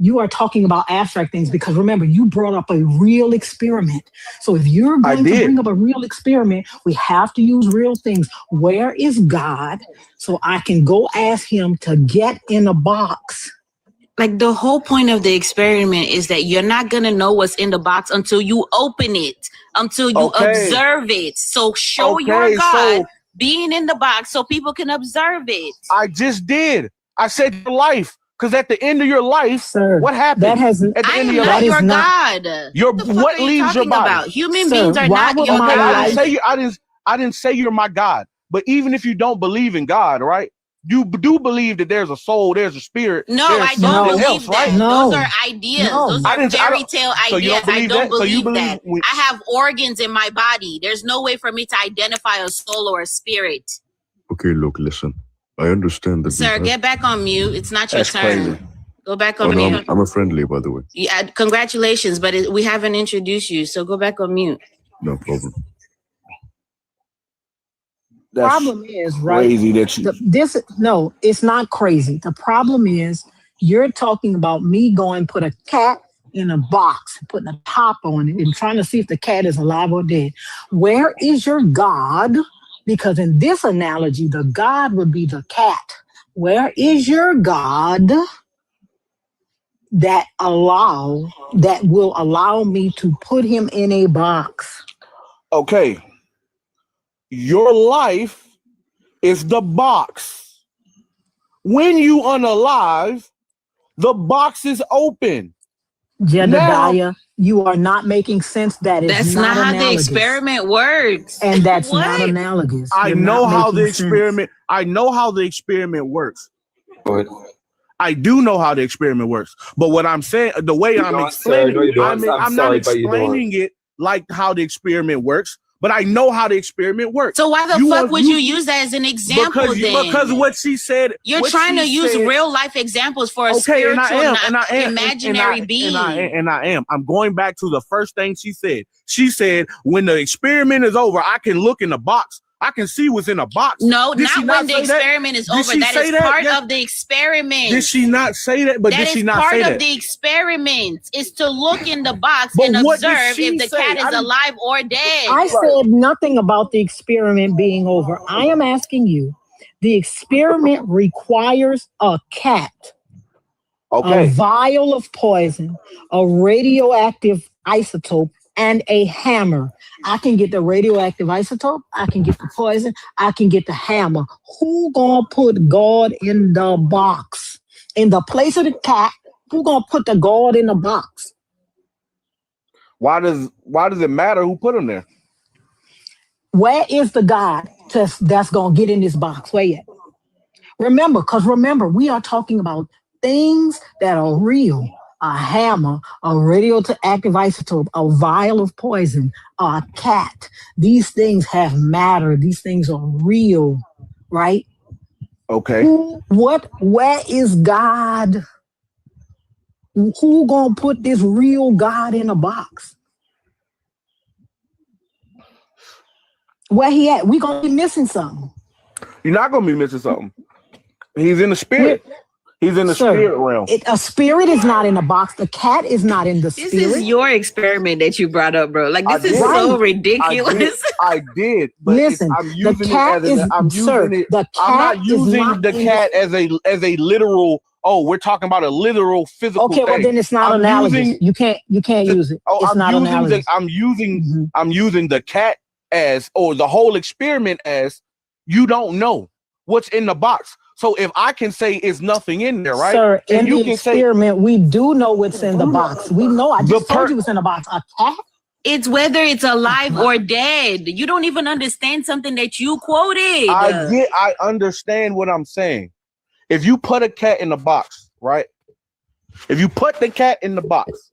you are talking about abstract things because remember, you brought up a real experiment. So if you're going to bring up a real experiment, we have to use real things. Where is God so I can go ask him to get in a box? Like the whole point of the experiment is that you're not going to know what's in the box until you open it, until you observe it. So show your God being in the box so people can observe it. I just did. I said your life. Because at the end of your life, what happens? That has, at the I end am of your not life, your God. What leaves your body? About? Human beings are not your God. I didn't say you're my God. But even if you don't believe in God, right? You do believe that there's a soul, there's a spirit. No, I don't believe that. Right? Those are ideas. Those are fairy tale ideas. I don't believe that. I have organs in my body. There's no way for me to identify a soul or a spirit. Okay, look, listen. I understand that. Sir, get back on mute. It's not your turn. Crazy. Go back on mute. I'm a friendly, by the way. Yeah, congratulations, but we haven't introduced you, so go back on mute. No problem. The problem is, right? Crazy that you... No, it's not crazy. The problem is you're talking about me going put a cat in a box, putting a top on it and trying to see if the cat is alive or dead. Where is your God? Because in this analogy, the God would be the cat. Where is your God that will allow me to put him in a box? Okay. Your life is the box. When you unalive, the box is open. Jedediah, you are not making sense. That's not how analogous. The experiment works. And that's not analogous. I know how the experiment works. I do know how the experiment works. But what I'm saying, the way I'm explaining, I'm not explaining it like how the experiment works. But I know how the experiment works. So why the fuck would you use that as an example then? Because what she said. You're trying to use real life examples for a spiritual, imaginary being. And I am. I'm going back to the first thing she said. She said, when the experiment is over, I can look in the box. I can see what's in a box. No, not when the experiment is over. That is part of the experiment. Did she not say that? But did she not say that? Part of the experiment is to look in the box and observe if the cat is alive or dead. I said nothing about the experiment being over. I am asking you, the experiment requires a cat, a vial of poison, a radioactive isotope, and a hammer. I can get the radioactive isotope, I can get the poison, I can get the hammer. Who gonna put God in the box? In the place of the cat, who gonna put the God in the box? Why does it matter who put him there? Where is the God that's gonna get in this box? Where yet? Remember, we are talking about things that are real. A hammer, a radioactive isotope, a vial of poison, a cat. These things have matter. These things are real, right? Okay. Where is God? Who gonna put this real God in a box? Where he at? We gonna be missing something. You're not gonna be missing something. He's in the spirit. He's in the spirit realm. A spirit is not in a box. The cat is not in the spirit. This is your experiment that you brought up, bro. Like, this is so ridiculous. I did. But listen, I'm using the cat it as is, I'm sir, using it. the cat I'm not using not the in cat as a literal. Oh, we're talking about a literal physical Okay, well thing. then it's not analogous. You can't use it. It's not analogous. I'm using the cat as, or the whole experiment as, you don't know what's in the box. So if I can say it's nothing in there, right? Sir, and in you the can experiment, we do know what's in the box. We know. I just told you what's in the box. A cat? It's whether it's alive or dead. You don't even understand something that you quoted. I understand what I'm saying. If you put a cat in the box, right? If you put the cat in the box,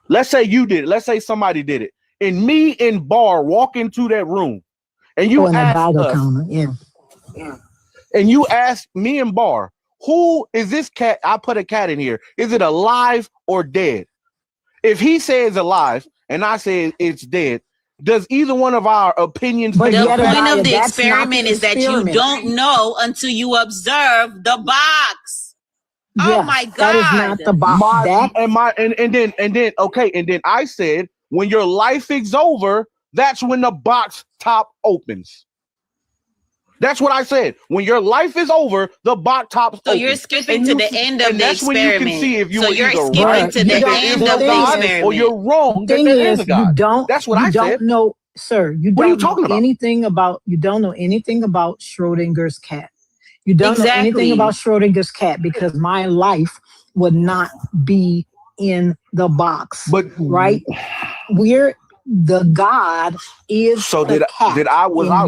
let's say you did it. Let's say somebody did it. And me and Bar walk into that room and you ask us, and you ask me and Bar, who is this cat? I put a cat in here. Is it alive or dead? If he says alive and I say it's dead, does either one of our opinions? But the point of the experiment is that you don't know until you observe the box. Oh my God! That is not the box. And then I said, when your life is over, that's when the box top opens. That's what I said. When your life is over, the box top opens. So you're skipping to the end of the that's when you can experiment. see if you So were you're either skipping right, to the end of the experiment. or you're wrong. Thing is, you don't. That's what I you said. don't know, sir. You What are you don't talking know about? anything about. You don't know anything about Schrodinger's cat. You don't know Exactly. anything about Schrodinger's cat because my life would not be in the box. But right, the God is so the cat. was I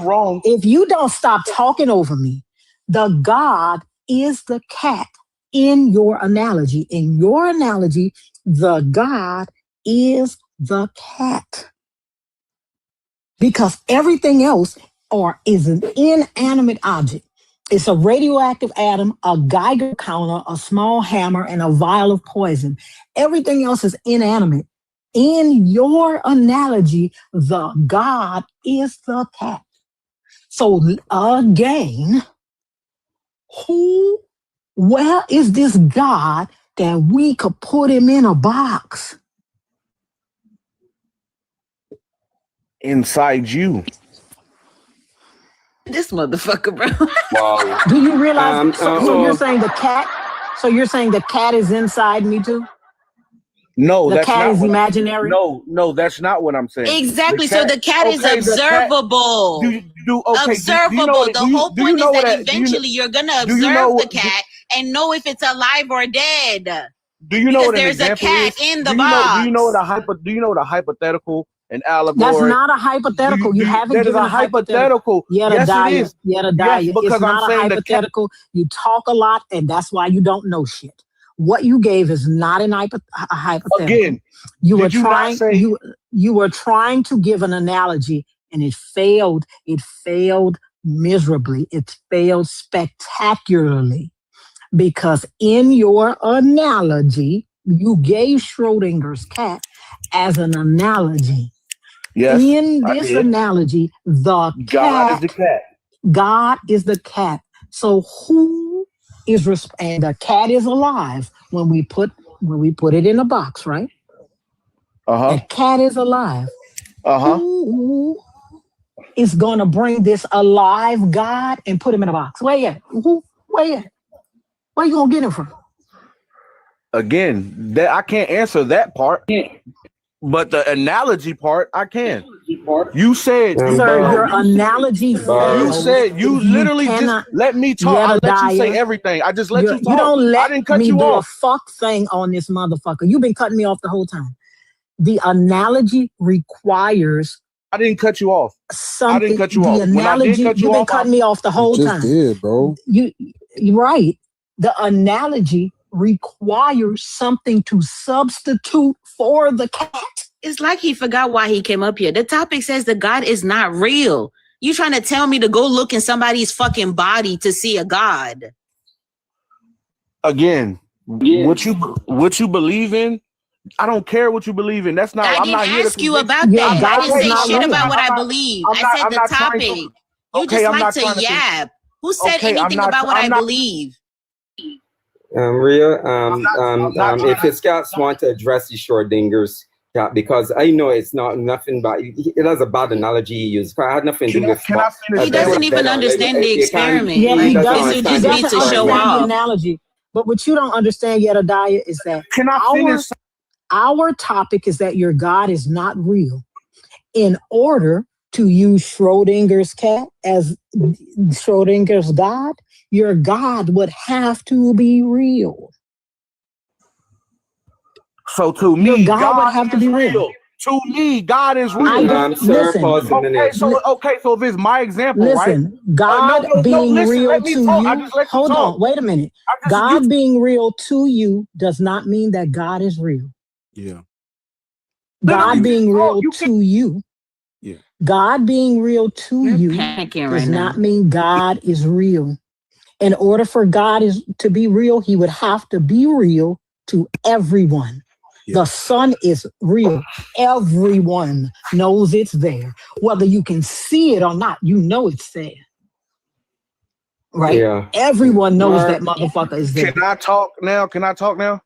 wrong? If you don't stop talking over me, the God is the cat in your analogy. In your analogy, the God is the cat. Because everything else is an inanimate object. It's a radioactive atom, a Geiger counter, a small hammer, and a vial of poison. Everything else is inanimate. In your analogy, the God is the cat. So again, where is this God that we could put him in a box? Inside you. This motherfucker, bro. Wow. Do you realize? So you're saying the cat? So you're saying the cat is inside me too? No, the that's cat not is what, imaginary. No, that's not what I'm saying. Exactly. So the cat is observable. Observable. The whole point is that eventually you're gonna observe the cat and know if it's alive or dead. Do you know because what there's a cat in the box? Do you know what a hypothetical and allegory? That's not a hypothetical. You haven't given a hypothetical. Yes, it is. It's not a hypothetical. You talk a lot, and that's why you don't know shit. What you gave is not a hypothetical. Again, you were trying to give an analogy, and it failed. It failed miserably. It failed spectacularly. Because in your analogy, you gave Schrodinger's cat as an analogy. Yes, in this analogy, God is the cat. God is the cat. So who is and the cat is alive when we put it in a box, right? The cat is alive. Who is gonna bring this alive God and put him in a box? Where you at? Where you at? Where you gonna get him from? Again, I can't answer that part. But the analogy part, I can. You said, sir, your analogy failed. You said you literally just let me talk. I let you say everything. I just let you talk. You don't let I didn't cut me you do off. a fuck thing on this motherfucker. You've been cutting me off the whole time. The analogy requires. I didn't cut you off. Something. I didn't cut you off. The analogy, you've been cutting me off the whole time. Did, bro. You're right. The analogy requires something to substitute for the cat. It's like he forgot why he came up here. The topic says that God is not real. You trying to tell me to go look in somebody's fucking body to see a God? Again, what you believe in, I don't care what you believe in. That's not. I didn't ask you about that. I didn't say shit about what I believe. I said the topic. You Okay, just I'm like not to trying to yap. Who said Okay, I'm anything not- about what I'm I not- believe? Rhea, I'm not if trying his cats want to address the Schrodinger's cat, because I know it's not nothing but it has a bad analogy he used. It had nothing to do with. Can I finish? He doesn't even understand the experiment. Yeah, Like, he this doesn't. is He just me doesn't to show understand the off. analogy. But what you don't understand, Jedediah, is that Can I finish? our topic is that your God is not real. In order to use Schrodinger's cat as Schrodinger's God, your God would have to be real. So to me, Your God God would have to is be real. To me, God is real. I don't- Sir, listen. pause a minute. Okay, so if it's my example, Listen, right? God being listen, real let me to talk. you. I just let you Hold talk. on, wait a minute. I just- God being real to you does not mean that God is real. Yeah. God being real to you. Yeah. God being real to You're you panicking does right not now. mean God is real. In order for God to be real, he would have to be real to everyone. Yeah. The sun is real. Everyone knows it's there. Whether you can see it or not, you know it's there. Right? Yeah. Everyone knows that Mark, motherfucker is there. Can I talk now? Can I talk now?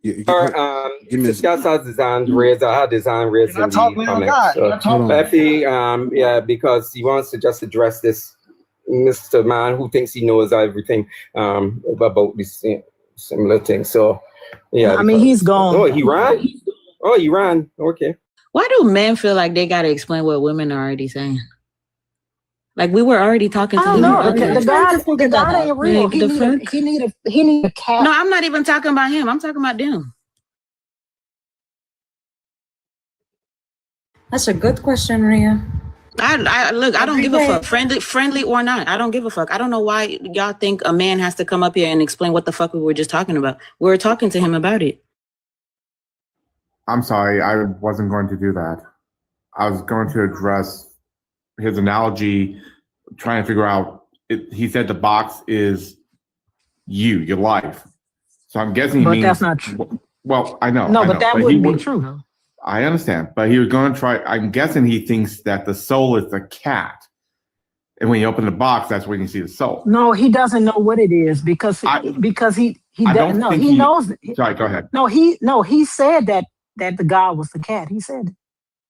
Discuss has his hand raised. I had his hand raised Can I in talk the now, comments. God? Can I talk Hold on. Effie, yeah, because he wants to just address this Mr. Man who thinks he knows everything about this similar thing. So, yeah. I mean, he's gone. Oh, he ran? Oh, he ran. Okay. Why do men feel like they got to explain what women are already saying? Like we were already talking I to don't him. know. earlier. The God ain't real. Like, He need a cat. No, I'm not even talking about him. I'm talking about them. That's a good question, Rhea. I look, I don't give a fuck. Friendly or not. I don't give a fuck. I don't know why y'all think a man has to come up here and explain what the fuck we were just talking about. We were talking to him about it. I'm sorry, I wasn't going to do that. I was going to address his analogy, trying to figure out, he said the box is you, your life. So I'm guessing he But means... that's not true. Well, I know. No, I but know, that he wouldn't be would- true, though. I understand, but he was going to try, I'm guessing he thinks that the soul is the cat. And when you open the box, that's when you see the soul. No, he doesn't know what it is because he I doesn't don't know. think He knows. Sorry, go ahead. No, he said that the God was the cat. He said it.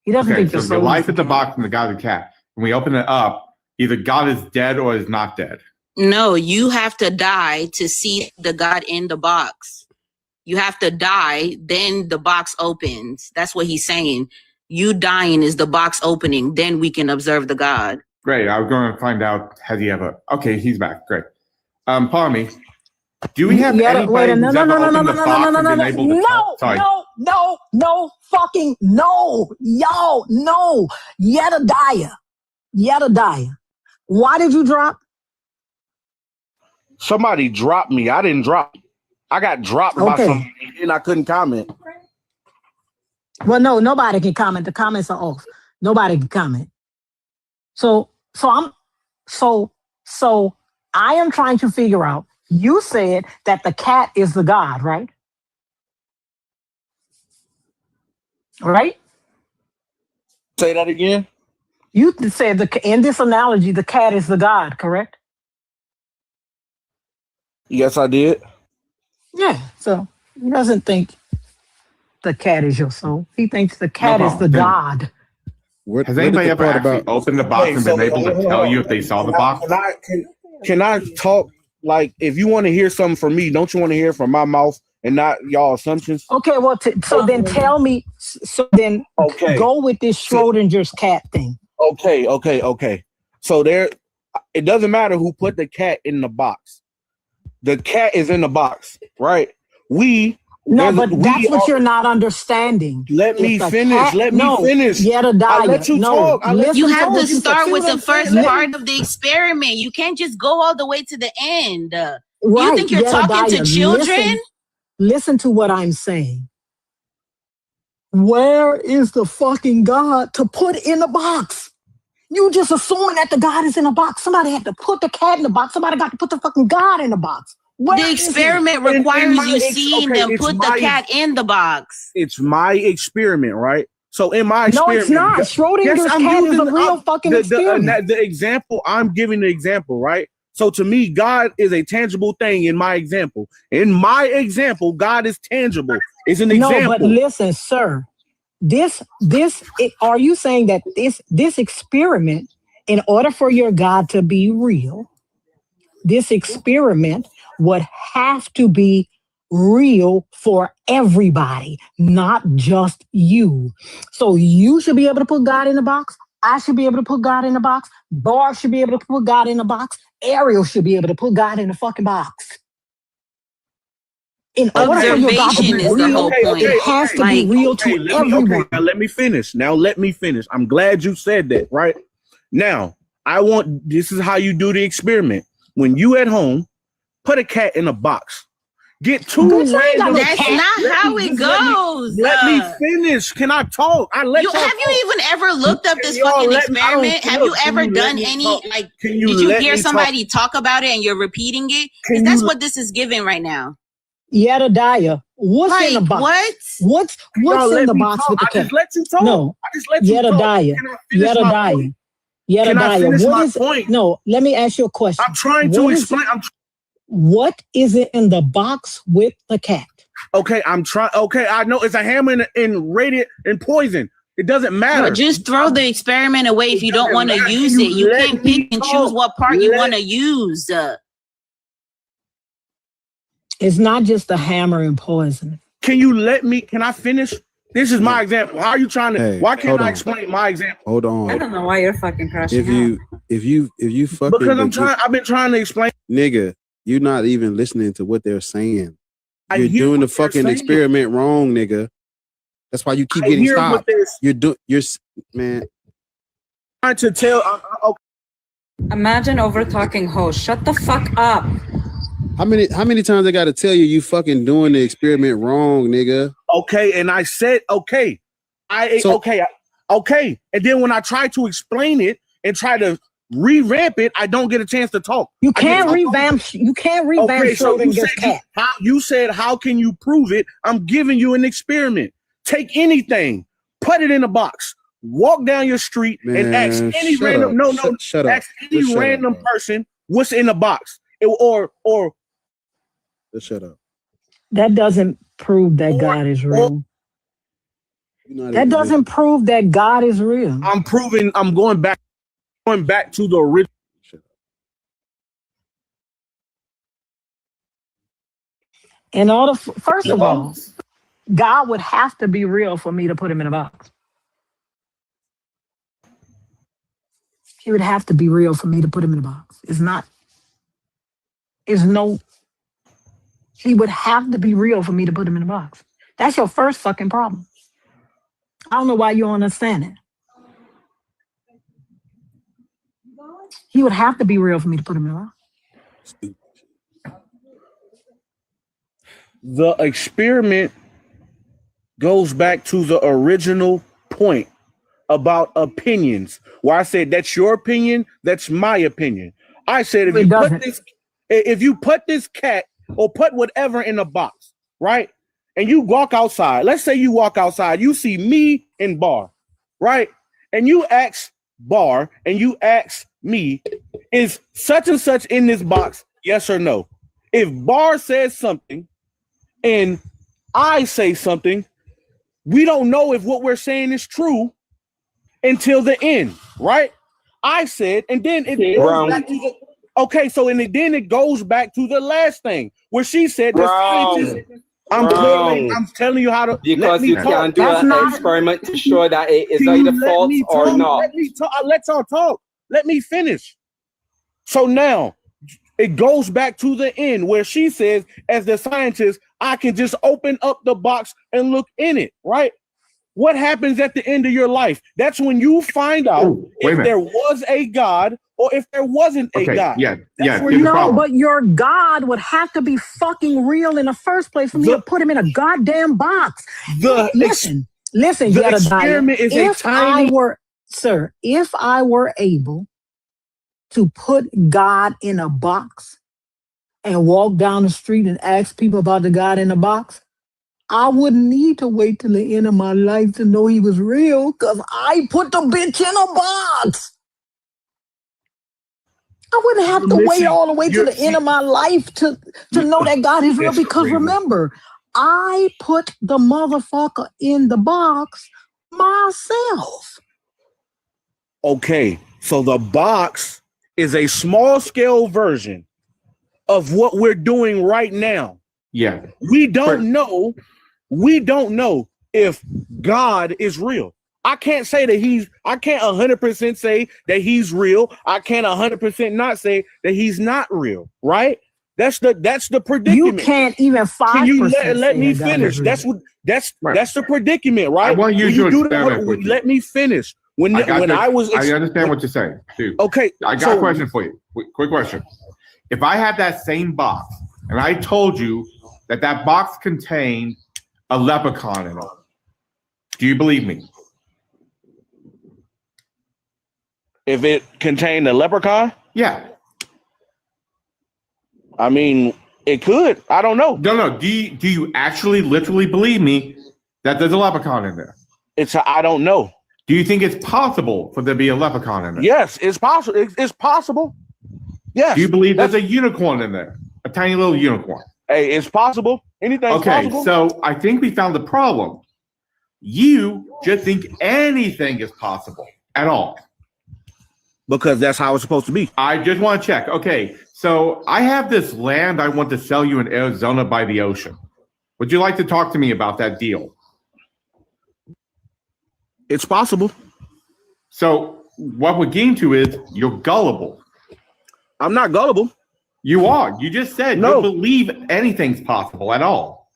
He doesn't Okay, think so the the soul. life is the box and the God is the cat. When we open it up, either God is dead or is not dead. No, you have to die to see the God in the box. You have to die, then the box opens. That's what he's saying. You dying is the box opening, then we can observe the God. Great. I was going to find out, has he ever... Okay, he's back. Great. Pardon me. Do we have anybody who's ever opened the box and been able to tell? Sorry. No, fucking no, yo, no, Jedediah. Why did you drop? Somebody dropped me. I didn't drop. I got dropped by somebody and I couldn't comment. Well, no, nobody can comment. The comments are off. Nobody can comment. So I am trying to figure out. You said that the cat is the God, right? Right? Say that again. You said in this analogy, the cat is the God, correct? Yes, I did. Yeah. So he doesn't think the cat is your soul. He thinks the cat is the God. Has anybody ever actually opened the box and been able to tell you if they saw the box? Can I talk? Like, if you want to hear something from me, don't you want to hear from my mouth and not y'all assumptions? Okay, well, so then tell me. So then, go with this Schrodinger's cat thing. Okay. So it doesn't matter who put the cat in the box. The cat is in the box, right? That's what you're not understanding. Let me finish. Jedediah. I let you talk. You have to start with the first part of the experiment. You can't just go all the way to the end. You think you're talking to children? Listen to what I'm saying. Where is the fucking God to put in the box? You just assuming that the God is in a box. Somebody had to put the cat in the box. Somebody got to put the fucking God in the box. The experiment requires you seeing them put the cat in the box. It's my experiment, right? So in my No, experience, it's not. Schrodinger's cat is a real fucking experiment. The example, I'm giving the example, right? So to me, God is a tangible thing in my example. In my example, God is tangible. It's an example. No, but listen, sir. Are you saying that this experiment, in order for your God to be real, this experiment would have to be real for everybody, not just you. So you should be able to put God in a box. I should be able to put God in a box. Bar should be able to put God in a box. Ariel should be able to put God in a fucking box. In order for your God to be real, it has to be real to everyone. Now let me finish. I'm glad you said that, right? Now, this is how you do the experiment. When you at home, put a cat in a box. Get two random. That's not how it goes. Let me finish. Can I talk? Have you even ever looked up this fucking experiment? Have you ever done any did you hear somebody talk about it and you're repeating it? Because that's what this is giving right now. Yedadiah, what's in the box? What? What's in the box with the cat? I just let you talk. No. I just let you talk. Yedadiah, what is point? No, let me ask you a question. I'm trying to explain. What is it in the box with the cat? Okay, I'm trying. Okay, I know it's a hammer and radiant and poison. It doesn't matter. No, just throw the experiment away if you don't want to use it. You can't pick and choose what part you want to use. It's not just a hammer and poison. Can I finish? This is my example. How are you trying to? Hey, why can't I explain my example? Hold on. I don't know why you're fucking crashing out. If you fucking because I've been trying to explain. Nigga, you're not even listening to what they're saying. You're hear doing the what they're fucking saying. experiment wrong, nigga. That's why you keep getting hear what stopped. You're man. Trying to tell. Imagine over talking host. Shut the fuck up. How many times I gotta tell you fucking doing the experiment wrong, nigga? Okay, and I said okay. Okay. And then when I try to explain it and try to revamp it, I don't get a chance to talk. You can't revamp. You can't revamp Schrodinger's cat. You said, how can you prove it? I'm giving you an experiment. Take anything, put it in a box, walk down your street, and ask any random ask any random person what's in the box. Just shut up. That doesn't prove that God is real. That doesn't prove that God is real. I'm going back to the original. In order, first of all, God would have to be real for me to put him in a box. He would have to be real for me to put him in a box. He would have to be real for me to put him in a box. That's your first fucking problem. I don't know why you don't understand it. He would have to be real for me to put him in a box. The experiment goes back to the original point about opinions, where I said that's your opinion, that's my opinion. I said if you put this cat or put whatever in a box, right? And you walk outside. Let's say you walk outside, you see me and Bar, right? And you ask Bar and you ask me, is such and such in this box? Yes or no? If Bar says something and I say something, we don't know if what we're saying is true until the end, right? I said, and then it goes back to the, okay, so then it goes back to the last thing where she said I'm telling you how to, because you can't do an experiment to show that it is either false or not. Let y'all talk. Let me finish. So now it goes back to the end where she says, as the scientist, I can just open up the box and look in it, right? What happens at the end of your life? That's when you find out if there was a God or if there wasn't a God. No, but your God would have to be fucking real in the first place for me to put him in a goddamn box. Listen, Yedadiah, if I were able to put God in a box and walk down the street and ask people about the God in the box, I wouldn't need to wait till the end of my life to know he was real, because I put the bitch in a box. I wouldn't have to wait all the way to the end of my life to know that God is real, because remember, I put the motherfucker in the box myself. Okay, so the box is a small scale version of what we're doing right now. Yeah. We don't know if God is real. I can't say that I can't 100% say that he's real. I can't 100% not say that he's not real, right? That's the predicament. You can't even 5%. Can you let me finish? That's the predicament, right? I want you to experiment with let me finish. I understand what you're saying, too. Okay. I got a question for you. Quick question. If I had that same box and I told you that box contained a leprechaun in it, do you believe me? If it contained a leprechaun? Yeah. I mean, it could. I don't know. No. Do you actually literally believe me that there's a leprechaun in there? I don't know. Do you think it's possible for there to be a leprechaun in there? Yes, it's possible. It's possible. Yes. Do you believe there's a unicorn in there? A tiny little unicorn? Hey, it's possible. Anything's possible. Okay, so I think we found the problem. You just think anything is possible at all. Because that's how it's supposed to be. I just want to check. Okay, so I have this land I want to sell you in Arizona by the ocean. Would you like to talk to me about that deal? It's possible. So what we're getting to is you're gullible. I'm not gullible. You are. You just said you don't believe anything's possible at all.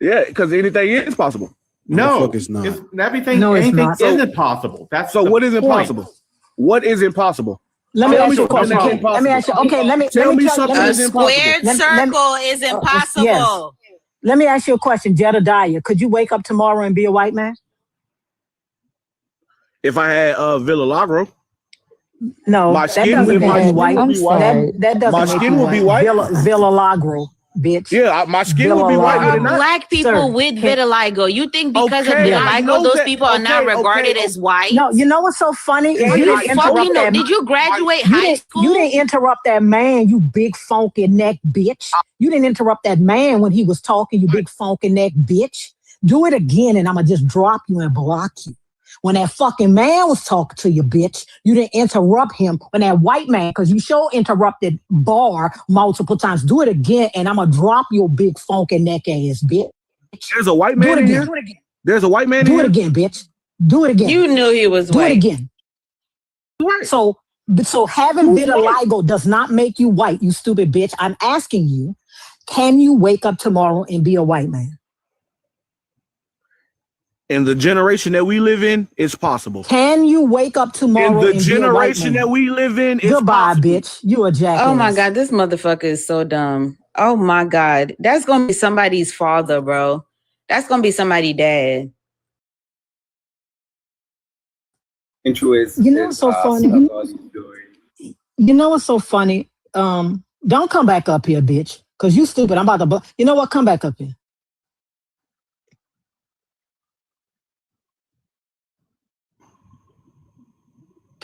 Yeah, because anything is possible. No, it's not. Anything isn't possible. That's so. What isn't point. possible? What is impossible? Let me ask you a question. Let me ask you. Okay, let me tell me something. A squared circle is impossible. Yes. Let me ask you a question, Jedediah. Could you wake up tomorrow and be a white man? If I had Villa-Lagro. No, my skin would be white. That doesn't my skin would be white. Villa-Lagro, bitch. Yeah, my skin would be white. Black people with vitiligo. You think because of vitiligo, those people are not regarded as white? No, you know what's so funny? Is you didn't interrupt that. Did you graduate high school? You didn't interrupt that man, you big funky neck bitch. You didn't interrupt that man when he was talking, you big funky neck bitch. Do it again and I'm going to just drop you and block you. When that fucking man was talking to you, bitch, you didn't interrupt him. When that white man, because you sure interrupted Bar multiple times. Do it again, and I'm going to drop your big funky neck ass, bitch. There's a white man in here? There's a white man in here? Do it again, bitch. Do it again. You knew he was white. Do it again. Right. So having vitiligo does not make you white, you stupid bitch. I'm asking you, can you wake up tomorrow and be a white man? In the generation that we live in, it's possible. Can you wake up tomorrow? In the generation that we live in, it's goodbye, possible. bitch. You a jackass. Oh my God, this motherfucker is so dumb. Oh my God, that's gonna be somebody's father, bro. That's gonna be somebody's dad. You know what's so funny? You know what's so funny? Don't come back up here, bitch. Cause you stupid. I'm about to. You know what? Come back up here.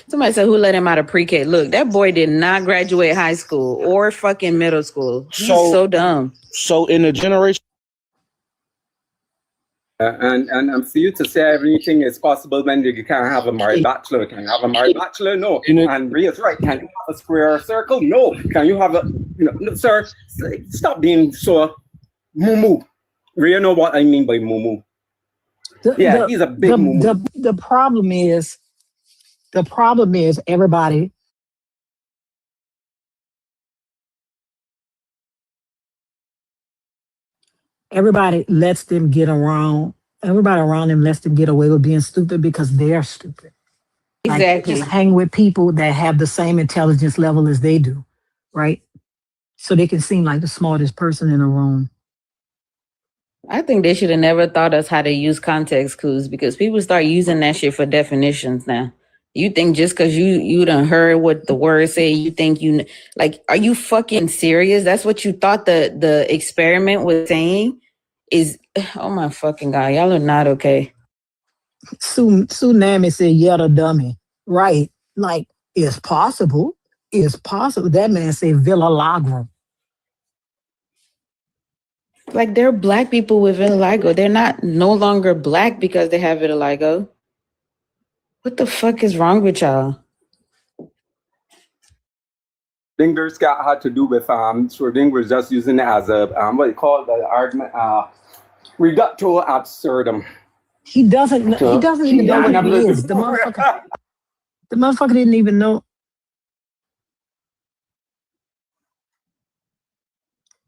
Somebody said, who let him out of pre-K? Look, that boy did not graduate high school or fucking middle school. He's so dumb. So in the generation. And for you to say everything is possible when you can't have a married bachelor. Can you have a married bachelor? No. And Rhea's right. Can you have a square circle? No. Can you have a, no, sir, stop being so moo-moo. Rhea know what I mean by moo-moo. He's a big moo-moo. The problem is everybody lets them get around. Everybody around them lets them get away with being stupid because they're stupid. Exactly. Just hang with people that have the same intelligence level as they do, right? So they can seem like the smartest person in the room. I think they should have never taught us how to use context clues because people start using that shit for definitions now. You think just because you done heard what the words say, you think are you fucking serious? That's what you thought the experiment was saying? is, oh my fucking God, y'all are not okay. Tsunami said, yeah, the dummy. Right. Like, it's possible. It's possible. That man said Villa Lagro. Like, there are black people with vitiligo. They're not no longer black because they have vitiligo. What the fuck is wrong with y'all? Schrödinger's got had to do with Schrödinger was just using it as a what you call the argument reductio absurdum. He doesn't even know what it is. The motherfucker didn't even know.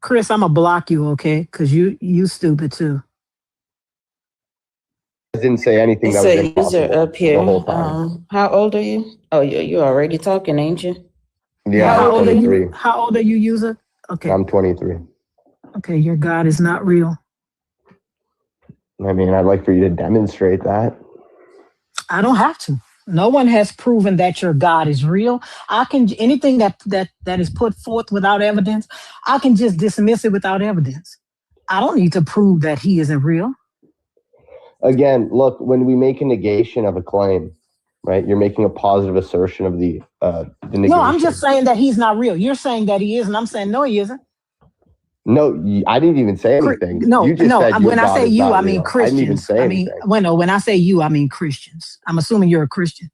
Chris, I'm gonna block you, okay? Because you stupid too. I didn't say anything. It's That was a user impossible up here. the whole time. How old are you? Oh, you're already talking, ain't you? Yeah, How I'm old are 23. you? How old are you, user? Okay. I'm 23. Okay, your God is not real. I mean, I'd like for you to demonstrate that. I don't have to. No one has proven that your God is real. I can anything that is put forth without evidence, I can just dismiss it without evidence. I don't need to prove that he isn't real. Again, look, when we make a negation of a claim, right, you're making a positive assertion of the negation. No, I'm just saying that he's not real. You're saying that he is, and I'm saying no, he isn't. No, I didn't even say anything. No, you just no. said your When I God say is you, not I mean real. Christians. I didn't even say anything. When I say you, I mean Christians. I'm assuming you're a Christian.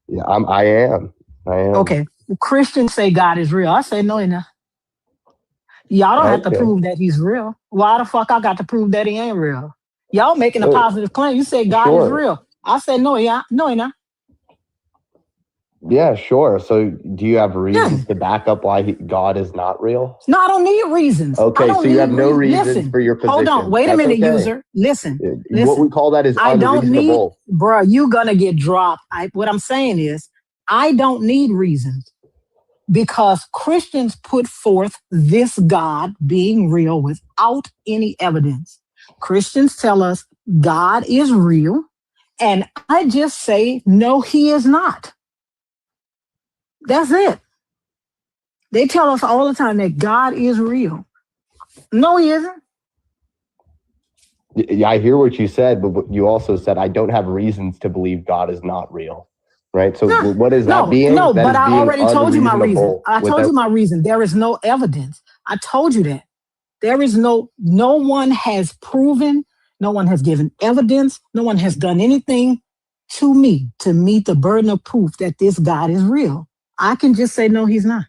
Yeah, I am. Okay. Well, Christians say God is real. I say no, he's not. Y'all don't have to Okay. prove that he's real. Why the fuck I got to prove that he ain't real? Y'all making a Well, positive claim. You say God is sure. real. I say no, he not. Yeah, sure. So do you have reasons to back up why God is not real? No, I don't need reasons. Okay, I don't so you need have no reasons Listen, for your position. hold on. Wait a That's minute, okay. user. Listen. What we call that is I don't need, unreasonable. bro, you gonna get dropped. What I'm saying is, I don't need reasons because Christians put forth this God being real without any evidence. Christians tell us God is real, and I just say, no, he is not. That's it. They tell us all the time that God is real. No, he isn't. Yeah, I hear what you said, but what you also said, I don't have reasons to believe God is not real. Right? So what is that being? No, That but is I being already told you my reason. unreasonable I told without- you my reason. There is no evidence. I told you that. There is no one has proven, no one has given evidence, no one has done anything to me to meet the burden of proof that this God is real. I can just say, no, he's not.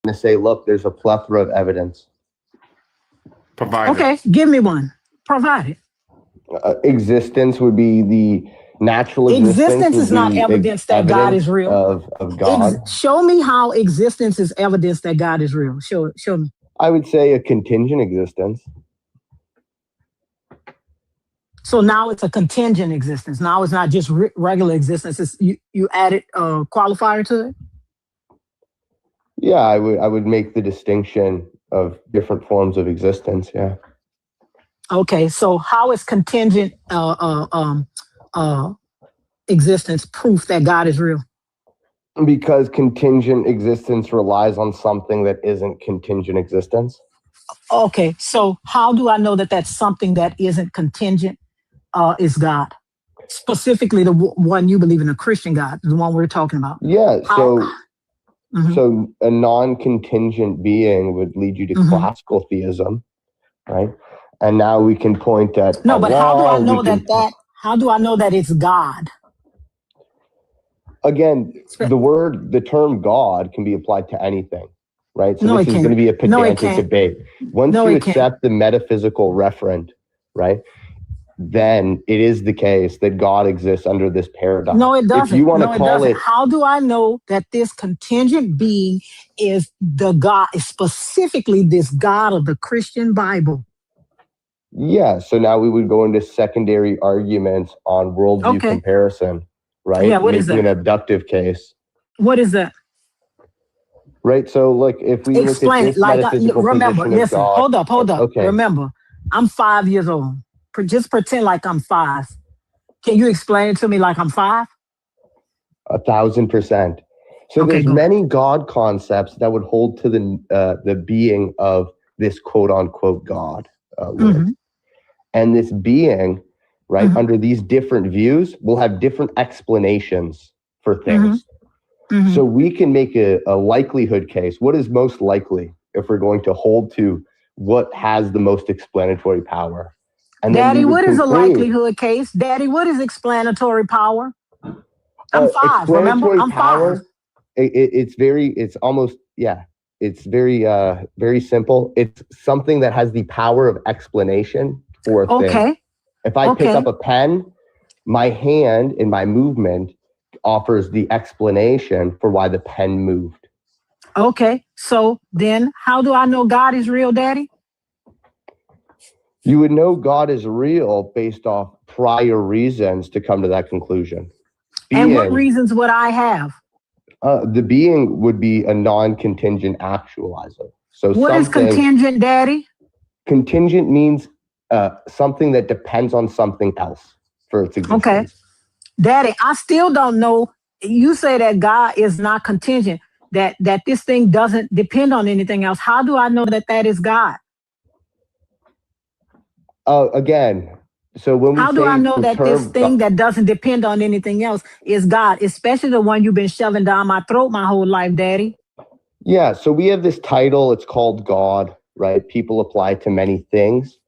to say, look, there's a plethora of evidence. Provide Okay, give me one. Provide it. Existence would be the natural existence. Existence is would not be evidence that God evidence is real. Of God. Show me how existence is evidence that God is real. Show me. I would say a contingent existence. So now it's a contingent existence. Now it's not just regular existence. It's, you added a qualifier to it. Yeah, I would make the distinction of different forms of existence. Yeah. Okay, so how is contingent existence proof that God is real? Because contingent existence relies on something that isn't contingent existence. Okay, so how do I know that that's something that isn't contingent is God? Specifically, the one you believe in, a Christian God, the one we're talking about. Yeah, so a non-contingent being would lead you to classical theism, right? And now we can point at no, but how do I know Allah, how do I know that it's God? Again, the term God can be applied to anything, right? So No, this it is can't. going to be a No, it pedantic can't. debate. Once No, you it can't. accept the metaphysical referent, right, then it is the case that God exists under this paradigm. No, it doesn't. If you want to No, it call doesn't. it, How do I know that this contingent being is the God, specifically this God of the Christian Bible? yeah, so now we would go into secondary arguments on worldview Okay. comparison, right? Yeah, what is Making that? an abductive case. What is that? Right, so like if we Explain look at it. this Like, metaphysical remember, position of listen, God, hold up. Okay. Remember, I'm 5 years old. Just pretend like I'm 5. Can you explain it to me like I'm 5? 1,000%. So Okay, there's go. many God concepts that would hold to the being of this quote unquote God. Lord. And this being, right, under these different views will have different explanations for things. So we can make a likelihood case. What is most likely if we're going to hold to what has the most explanatory power? And Daddy, what is a likelihood case? Daddy, what is explanatory power? I'm 5. Remember, I'm 5. It's very simple. It's something that has the power of explanation for a thing. If I pick up a pen, my hand in my movement offers the explanation for why the pen moved. Okay, so then how do I know God is real, Daddy? You would know God is real based off prior reasons to come to that conclusion. And what reasons would I have? The being would be a non-contingent actualizer. So what is contingent, Daddy? Contingent means something that depends on something else for its existence. Okay. Daddy, I still don't know. You say that God is not contingent, that this thing doesn't depend on anything else. How do I know that that is God? Again, so when we how do I know that this thing that doesn't depend on anything else is God, especially the one you've been shoving down my throat my whole life, Daddy? Yeah, so we have this title, it's called God, right? People apply it to many things.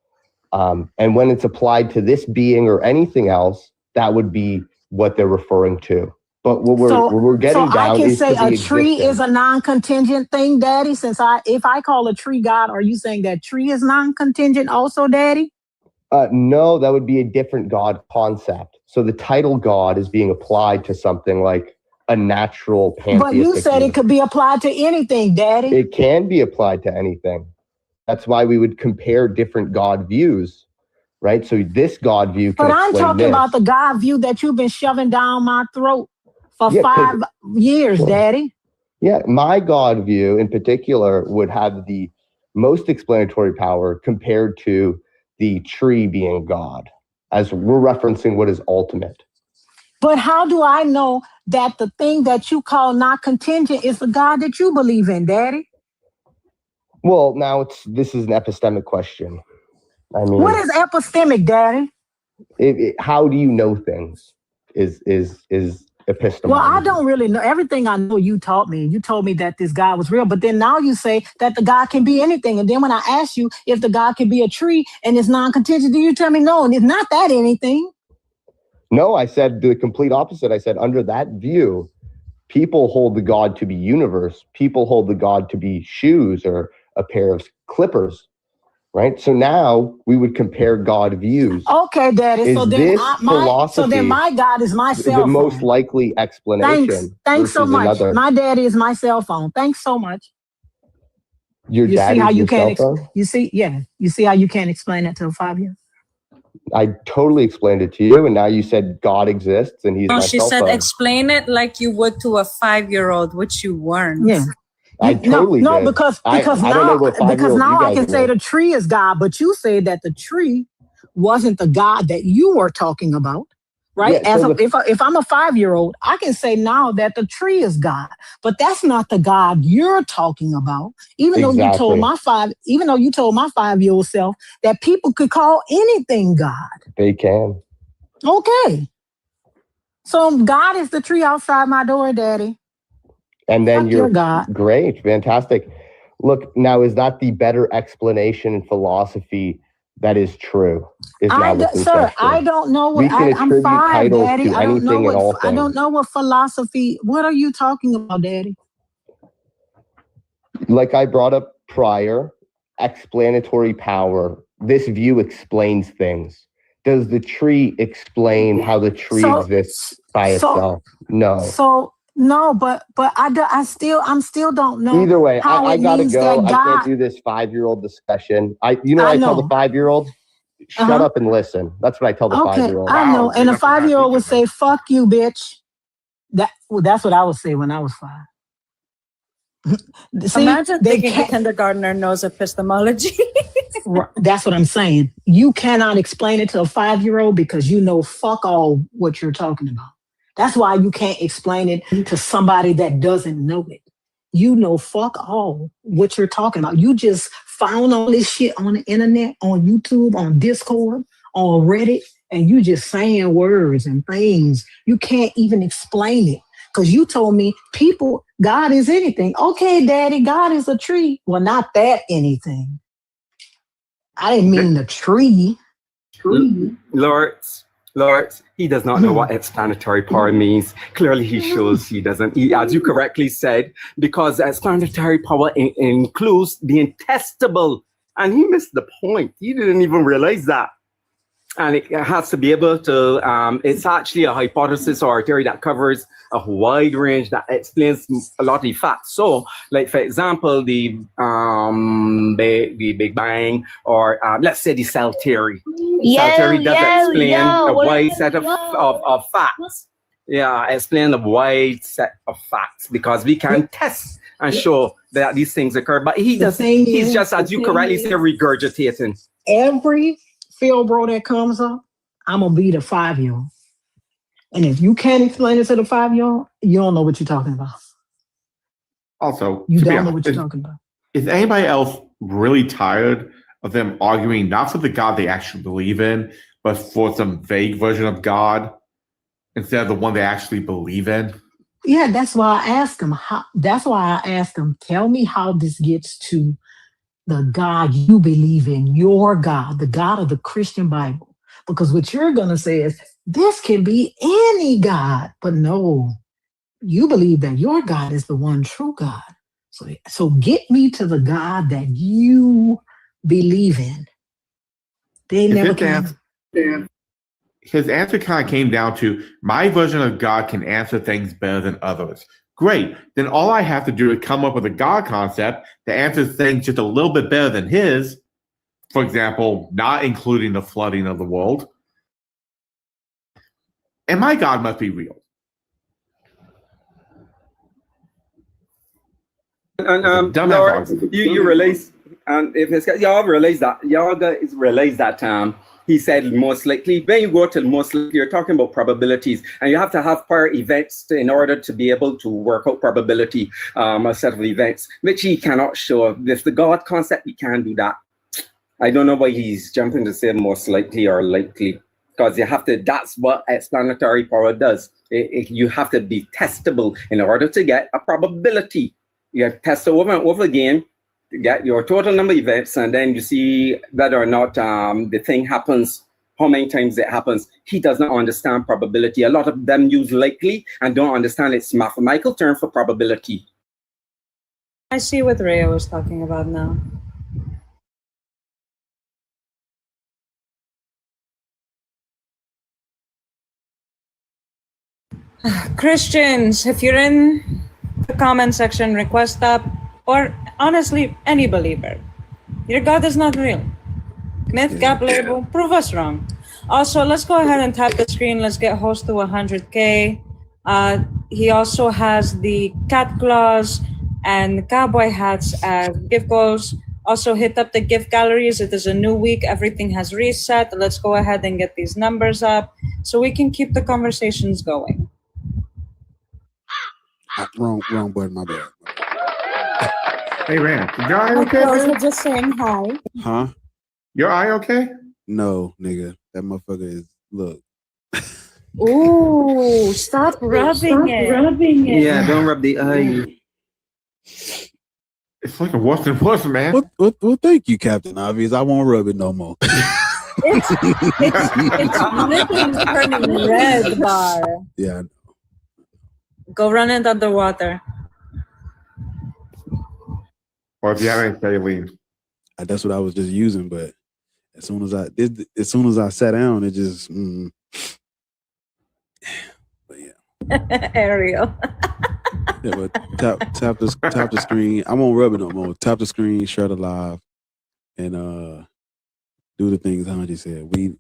And when it's applied to this being or anything else, that would be what they're referring to. But what we're getting down is I can say a tree is a non-contingent thing, Daddy. If I call a tree God, are you saying that tree is non-contingent also, Daddy? No, that would be a different God concept. So the title God is being applied to something like a natural pantheistic. But you said it could be applied to anything, Daddy. It can be applied to anything. That's why we would compare different God views, right? So this God view can But I'm talking this. about the God view that you've been shoving down my throat for 5 years, Daddy. Yeah, my God view in particular would have the most explanatory power compared to the tree being God, as we're referencing what is ultimate. But how do I know that the thing that you call not contingent is the God that you believe in, Daddy? Well, now this is an epistemic question. I mean, what is epistemic, Daddy? How do you know things? Is epistemology. Well, I don't really know. Everything I know, you taught me. You told me that this God was real, but then now you say that the God can be anything. And then when I ask you if the God can be a tree and it's non-contingent, do you tell me no, and it's not that anything? No, I said the complete opposite. I said under that view, people hold the God to be universe. People hold the God to be shoes or a pair of clippers, right? So now we would compare God views. Okay, Daddy. So then, my God is my cell phone. The most likely explanation. Thanks so much. My daddy is my cell phone. Thanks so much. Your daddy is your cell phone? You see how you can't explain it to a 5-year-old? I totally explained it to you, and now you said God exists and he's my she cell said phone. explain it like you would to a 5-year-old, which you weren't. Yeah. I totally no, did. because I don't know what 5-year-old now you I can guys say were. the tree is God, but you said that the tree wasn't the God that you were talking about, right? Yeah, so if I'm a 5-year-old, I can say now that the tree is God, but that's not the God you're talking about. Even though you told my 5-year-old self that people could call anything God. They can. Okay. So God is the tree outside my door, Daddy. And then you're God. Great, fantastic. Look, now is that the better explanation in philosophy that is true? Sir, I don't know what I'm 5, Daddy. I don't know what philosophy. What are you talking about, Daddy? Like I brought up prior, explanatory power. This view explains things. Does the tree explain how the tree exists by itself? No. No, but I'm still don't know. Either way, I gotta go. I can't do do this 5-year-old discussion. I tell the 5-year-old, shut up and listen. That's what I tell the 5-year-old. I know. And a 5-year-old would say, "Fuck you, bitch." That's what I would say when I was 5. See, imagine thinking a kindergartner knows epistemology. That's what I'm saying. You cannot explain it to a 5-year-old because you know fuck all what you're talking about. That's why you can't explain it to somebody that doesn't know it. You know fuck all what you're talking about. You just found all this shit on the internet, on YouTube, on Discord, on Reddit, and you just saying words and things. You can't even explain it. Because you told me, God is anything. Okay, Daddy, God is a tree. Well, not that anything. I didn't mean the tree. Lord, he does not know what explanatory power means. Clearly, he shows he doesn't. As you correctly said, because explanatory power includes the intestable. And he missed the point. He didn't even realize that. And it has to be able to, it's actually a hypothesis or a theory that covers a wide range that explains a lot of the facts. So, like, for example, the Big Bang, or let's say the cell theory. Cell theory does explain a wide set of facts. Yeah, explain a wide set of facts because we can test and show that these things occur. But he's just, as you correctly say, regurgitating. Every field bro that comes up, I'm gonna be the 5-year-old. And if you can't explain it to the 5-year-old, you don't know what you're talking about. Also, you don't know what you're talking about. Is anybody else really tired of them arguing not for the God they actually believe in, but for some vague version of God instead of the one they actually believe in? Yeah, that's why I asked him. Tell me how this gets to the God you believe in, your God, the God of the Christian Bible. Because what you're going to say is, this can be any God. But no, you believe that your God is the one true God. So get me to the God that you believe in. They never can. His answer kind of came down to, my version of God can answer things better than others. Great. Then all I have to do is come up with a God concept that answers things just a little bit better than his. For example, not including the flooding of the world. And my God must be real. And Lord, you realize, and if it's y'all realize that he said most likely. When you go to most likely, you're talking about probabilities, and you have to have prior events in order to be able to work out probability, a set of events, which he cannot show. With the God concept, he can't do that. I don't know why he's jumping to say most likely or likely, because you have to. That's what explanatory power does. You have to be testable in order to get a probability. You have to test over and over again to get your total number of events, and then you see whether or not the thing happens, how many times it happens. He does not understand probability. A lot of them use likely and don't understand its mathematical term for probability. I see what Rhea was talking about now. Christians, if you're in the comment section, request up, or honestly, any believer, your God is not real. Myth, gap label, prove us wrong. Also, let's go ahead and tap the screen. Let's get host to 100K. He also has the cat claws and cowboy hats as gift goals. Also, hit up the gift galleries. It is a new week. Everything has reset. Let's go ahead and get these numbers up so we can keep the conversations going. Wrong button, my bad. Hey, Rand, is your eye okay? We're just saying hi. Huh? Your eye okay? No, nigga. That motherfucker is, look. Ooh, stop rubbing it. Yeah, don't rub the eye. It's looking worse than worse, man. Well, thank you, Captain Obvious. I won't rub it no more. It's literally turning red, bar. Yeah. Go run it underwater. Or if you have any saline. That's what I was just using, but as soon as I sat down, it just but yeah. Ariel. Yeah, but tap the screen. I won't rub it no more. Tap the screen, share the live, and do the things Hanji said. We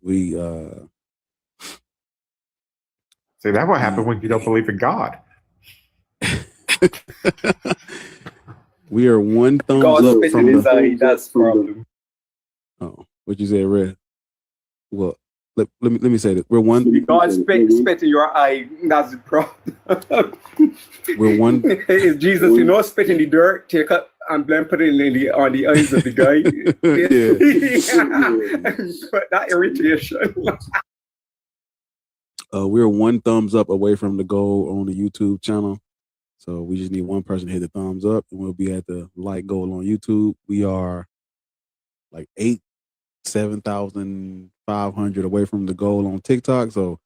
See, that's what happened when you don't believe in God. We are one thumbs up from the eye. That's problem. Oh, what you say, Red? Well, let me say this. We're one. God spit in your eye. That's the problem. We're one. If Jesus, spit in the dirt, take up putting it on the eyes of the guy. But that irritation. We're one thumbs up away from the goal on the YouTube channel. So we just need one person to hit the thumbs up and we'll be at the like goal on YouTube. We are like 7,500 away from the goal on TikTok. So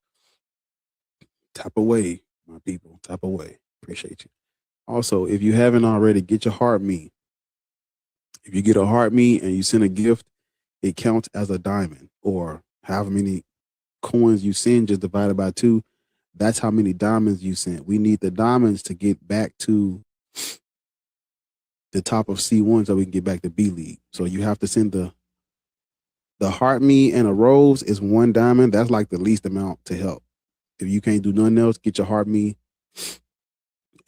tap away, my people. Tap away. Appreciate you. Also, if you haven't already, get your heart me. If you get a heart me and you send a gift, it counts as a diamond, or however many coins you send just divided by 2. That's how many diamonds you sent. We need the diamonds to get back to the top of C1 so we can get back to B League. So you have to send the heart me and a rose is 1 diamond. That's like the least amount to help. If you can't do nothing else, get your heart me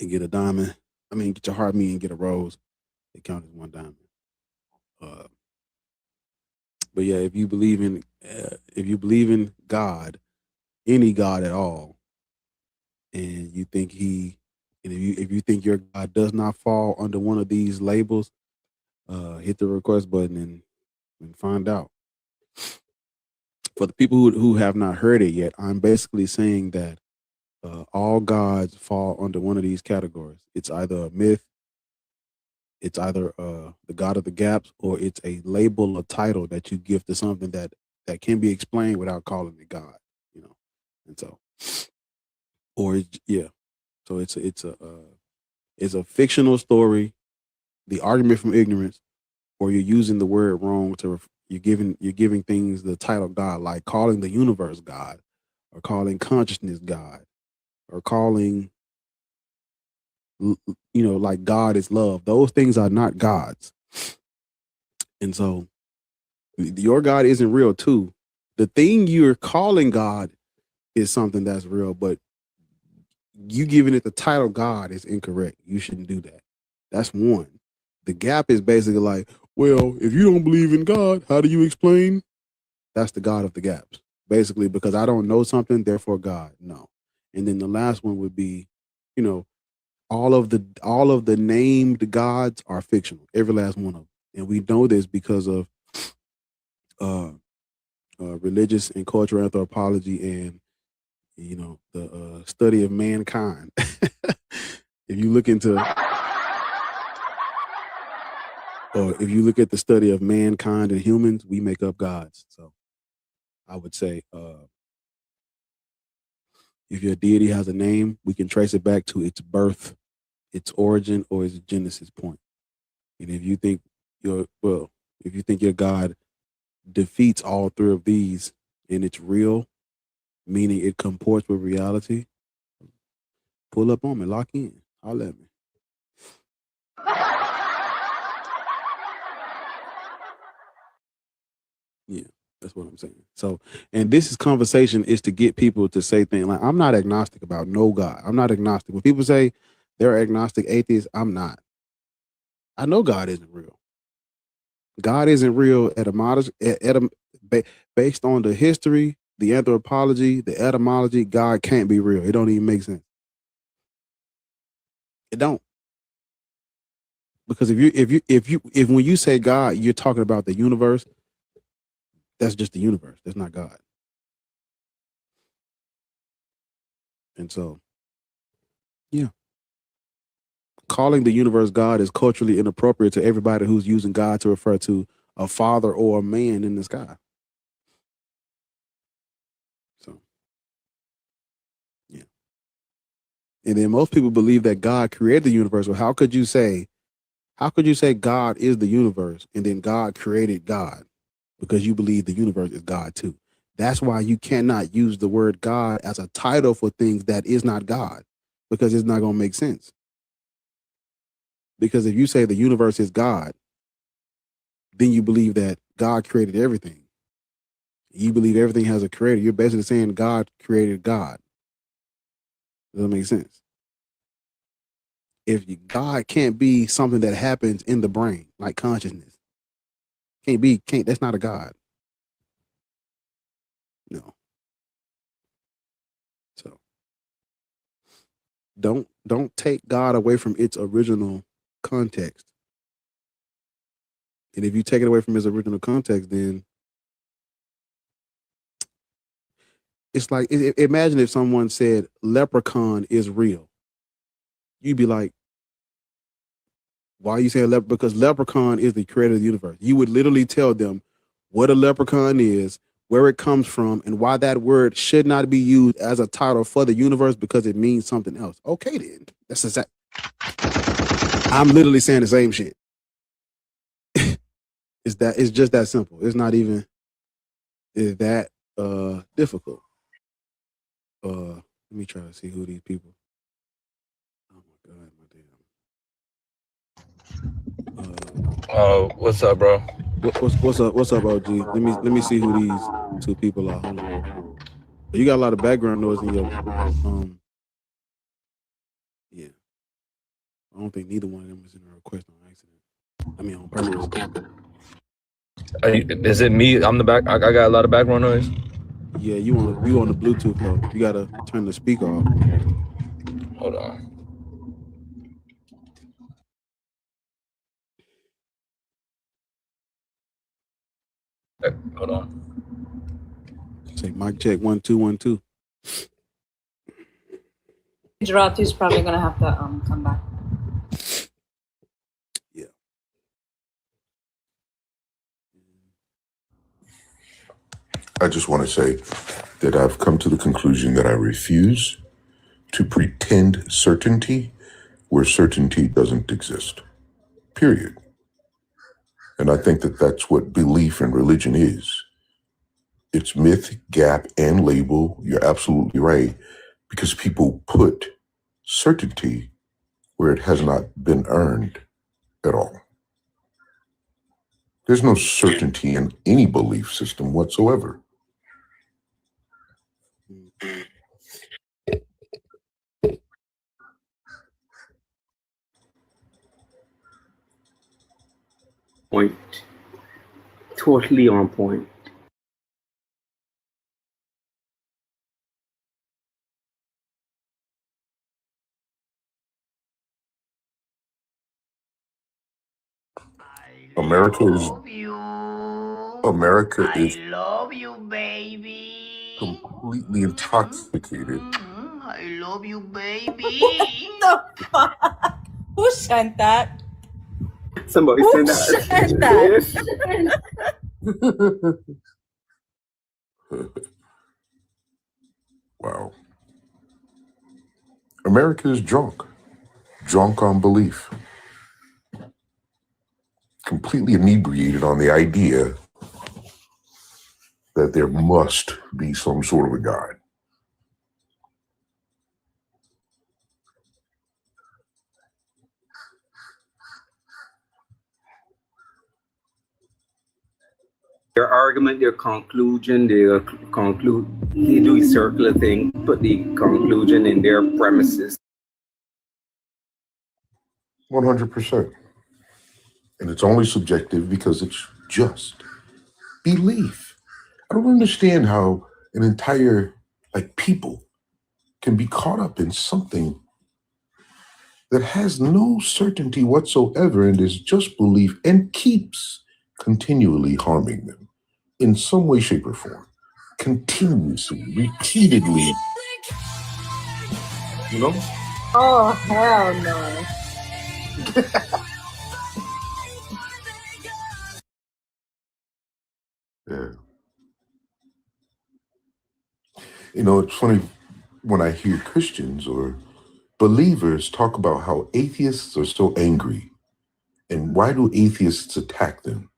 and get a diamond. I mean, get your heart me and get a rose. It counts as 1 diamond. But yeah, if you believe in God, any God at all, and you think if you think your God does not fall under one of these labels, hit the request button and find out. For the people who have not heard it yet, I'm basically saying that all gods fall under one of these categories. It's either a myth, it's either the God of the gaps, or it's a label or title that you give to something that can be explained without calling it God, And so, or so it's a fictional story, the argument from ignorance, or you're using the word wrong you're giving things the title God, like calling the universe God, or calling consciousness God, or calling like God is love. Those things are not gods. And so your God isn't real too. The thing you're calling God is something that's real, but you giving it the title God is incorrect. You shouldn't do that. That's one. The gap is basically like, well, if you don't believe in God, how do you explain? That's the God of the gaps. Basically, because I don't know something, therefore God. No. And then the last one would be, all of the named gods are fictional. Every last one of them. And we know this because of religious and cultural anthropology and the study of mankind. If you look at the study of mankind and humans, we make up gods. So I would say if your deity has a name, we can trace it back to its birth, its origin, or its genesis point. And if you think your God defeats all 3 of these and it's real, meaning it comports with reality, pull up on me, lock in, holler at me. Yeah, that's what I'm saying. So, and this conversation is to get people to say things like, I'm not agnostic about no God. I'm not agnostic. When people say they're agnostic atheists, I'm not. I know God isn't real. God isn't real based on the history, the anthropology, the etymology. God can't be real. It don't even make sense. It don't. Because if when you say God, you're talking about the universe. That's just the universe. That's not God. And so, yeah. Calling the universe God is culturally inappropriate to everybody who's using God to refer to a father or a man in the sky. So, yeah. And then most people believe that God created the universe. Well, how could you say God is the universe and then God created God? Because you believe the universe is God too. That's why you cannot use the word God as a title for things that is not God, because it's not going to make sense. Because if you say the universe is God, then you believe that God created everything. You believe everything has a creator. You're basically saying God created God. Does that make sense? If God can't be something that happens in the brain, like consciousness, that's not a God. No. So don't take God away from its original context. And if you take it away from its original context, then it's like, imagine if someone said leprechaun is real. You'd be like, why are you saying leprechaun? Because leprechaun is the creator of the universe. You would literally tell them what a leprechaun is, where it comes from, and why that word should not be used as a title for the universe because it means something else. Okay, then. That's exact. I'm literally saying the same shit. It's just that simple. It's not even that difficult. Let me try to see who these people. Oh my god, What's up, bro? What's up, OG? Let me see who these two people are. Hold on. You got a lot of background noise in your yeah. I don't think neither one of them was in a request on accident. I mean on purpose. Is it me? I'm the back. I got a lot of background noise. Yeah, you on the Bluetooth though. You gotta turn the speaker off. Hold on. Hold on. Say mic check 1 2 1 2. Gerati's probably gonna have to come back. Yeah. I just want to say that I've come to the conclusion that I refuse to pretend certainty where certainty doesn't exist. Period. And I think that that's what belief in religion is. It's myth, gap, and label. You're absolutely right. Because people put certainty where it has not been earned at all. There's no certainty in any belief system whatsoever. Point. Totally on point. America is Love you, baby. completely intoxicated. I love you, baby. The fuck? Who sent that? Somebody Who sent that. sent that? Wow. America is drunk on belief. Completely inebriated on the idea that there must be some sort of a God. Their argument, their conclusion, they do a circular thing, put the conclusion in their premises. 100%. And it's only subjective because it's just belief. I don't understand how an entire people can be caught up in something that has no certainty whatsoever and is just belief and keeps continually harming them in some way, shape, or form. Continuously, repeatedly. You know? Oh, hell no. Yeah. You know, it's funny when I hear Christians or believers talk about how atheists are so angry and why do atheists attack them?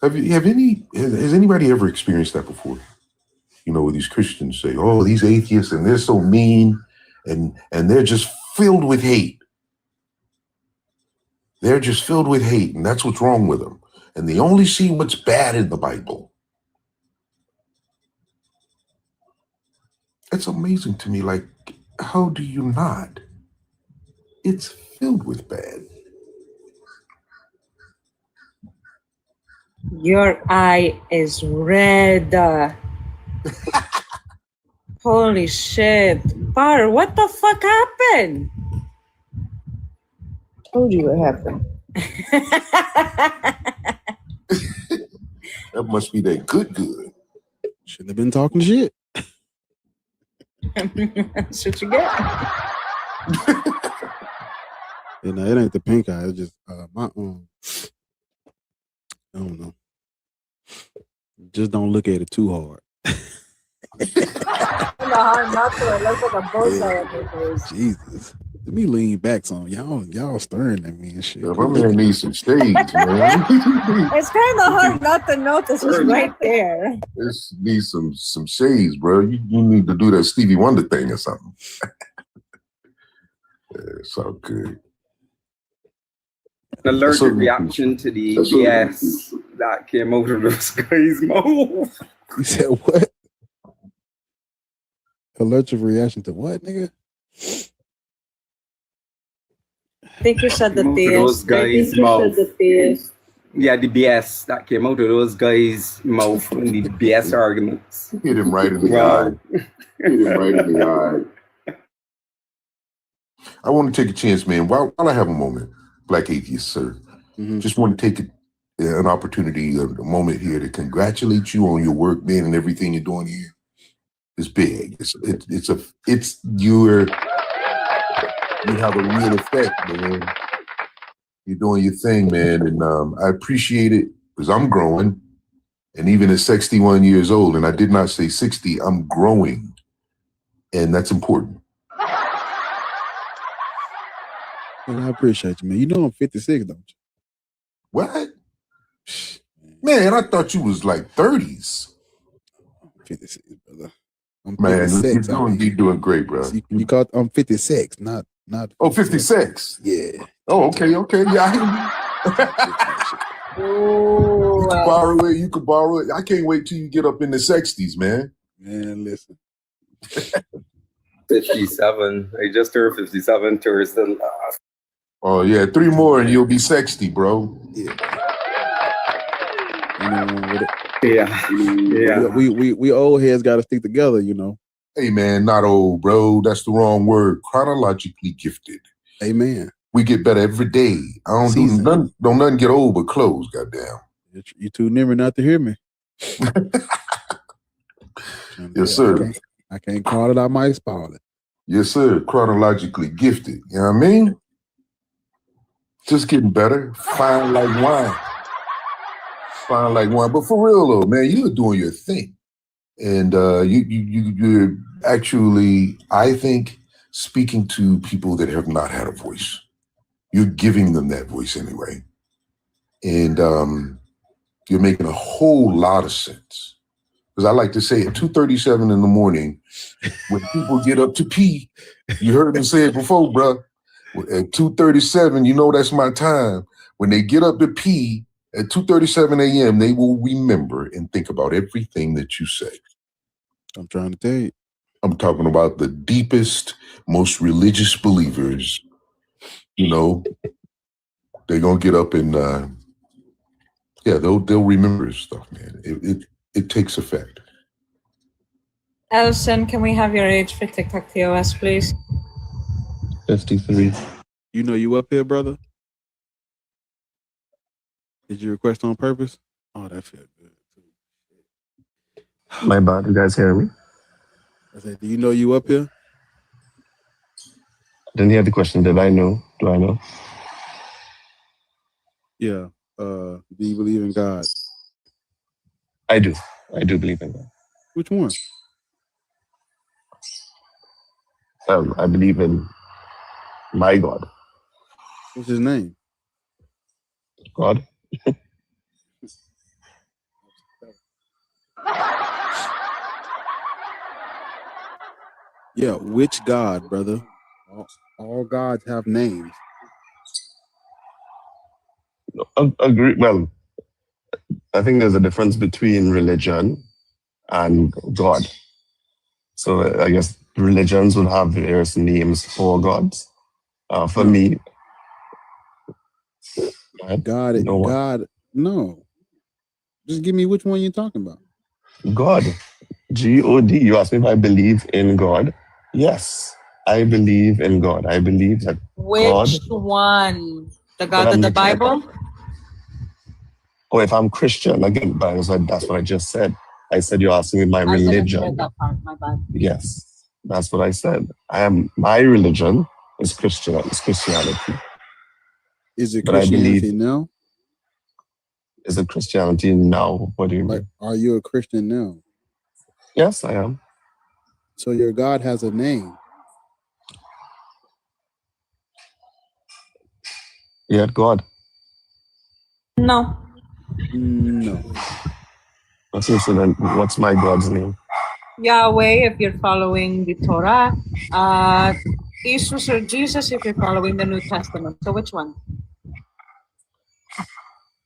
Has anybody ever experienced that before? You know, where these Christians say, oh, these atheists and they're so mean and they're just filled with hate. They're just filled with hate and that's what's wrong with them. And they only see what's bad in the Bible. It's amazing to me, how do you not? It's filled with bad. Your eye is red. Holy shit. Bar, what the fuck happened? Told you what happened. That must be that good. Shouldn't have been talking shit. That's what you get. You know, it ain't the pink eye. It's just my I don't know. Just don't look at it too hard. Jesus. Let me lean back some. Y'all staring at me and shit. Yeah, my man needs some shades, man. It's kind of hard not to notice it's right there. This needs some shades, bro. You need to do that Stevie Wonder thing or something. Yeah, it's all good. An allergic reaction to the BS that came out of those guys' mouth. You said what? Allergic reaction to what, nigga? I think you said the those guys' mouth. Yeah, the BS that came out of those guys' mouth in the BS arguments. Hit him right in the eye. Hit him right in the eye. I want to take a chance, man. While I have a moment, Black Atheist, sir, just want to take an opportunity, a moment here to congratulate you on your work, man, and everything you're doing here. It's big. You have a real effect, man. You're doing your thing, man, and I appreciate it because I'm growing, and even at 61 years old, and I did not say 60, I'm growing, and that's important. Well, I appreciate you, man. You know I'm 56, don't you? What? Man, I thought you was like 30s. 56, brother. Man, you're doing great, bro. You called I'm 56, not. Oh, 56. Yeah. Oh, okay. Yeah. You could borrow it. I can't wait till you get up in the 60s, man. Man, listen. 57. I just turned 57 Thursday last. Oh yeah, 3 more and you'll be 60, bro. Yeah. Yeah. We old heads got to stick together, you know. Hey man, not old, bro. That's the wrong word. Chronologically gifted. Amen. We get better every day. I don't do nothing. Don't nothing get old but clothes. Goddamn. You too near me not to hear me. Yes, sir. I can't call it. I might spoil it. Yes, sir. Chronologically gifted. You know what I mean? Just getting better. Fine like wine. Fine like wine. But for real though, man, you're doing your thing. And you're actually, I think, speaking to people that have not had a voice. You're giving them that voice anyway. And you're making a whole lot of sense. Because I like to say at 2:37 in the morning, when people get up to pee, you heard me say it before, bro. At 2:37, you know that's my time. When they get up to pee at 2:37 a.m., they will remember and think about everything that you say. I'm trying to tell you. I'm talking about the deepest, most religious believers. You know, they're gonna get up and they'll remember stuff, man. It takes effect. Elson, can we have your age for TikTok TOS, please? 53. You know you up here, brother? Did you request on purpose? Oh, that felt good. My bad. You guys hear me? I said, do you know you up here? Didn't hear the question. Did I know? Do I know? Yeah. Do you believe in God? I do. I do believe in God. Which one? I believe in my God. What's his name? God. Yeah, which God, brother? All gods have names. Agree. Well, I think there's a difference between religion and God. So I guess religions would have various names for gods. For me, God, no. Just give me which one you're talking about. God. G-O-D. You asked me if I believe in God. Yes, I believe in God. I believe that Which one? The God of the Bible? Oh, if I'm Christian, again, that's what I just said. I said you're asking me my religion. I didn't hear that part, my bad. Yes, that's what I said. My religion is Christianity. Is it But I Christianity believe, now? is it Christianity now? What do you mean? Are you a Christian now? Yes, I am. So your God has a name. Yeah, God. No. No. What's my God's name? Yahweh, if you're following the Torah. Jesus or Jesus, if you're following the New Testament. So which one?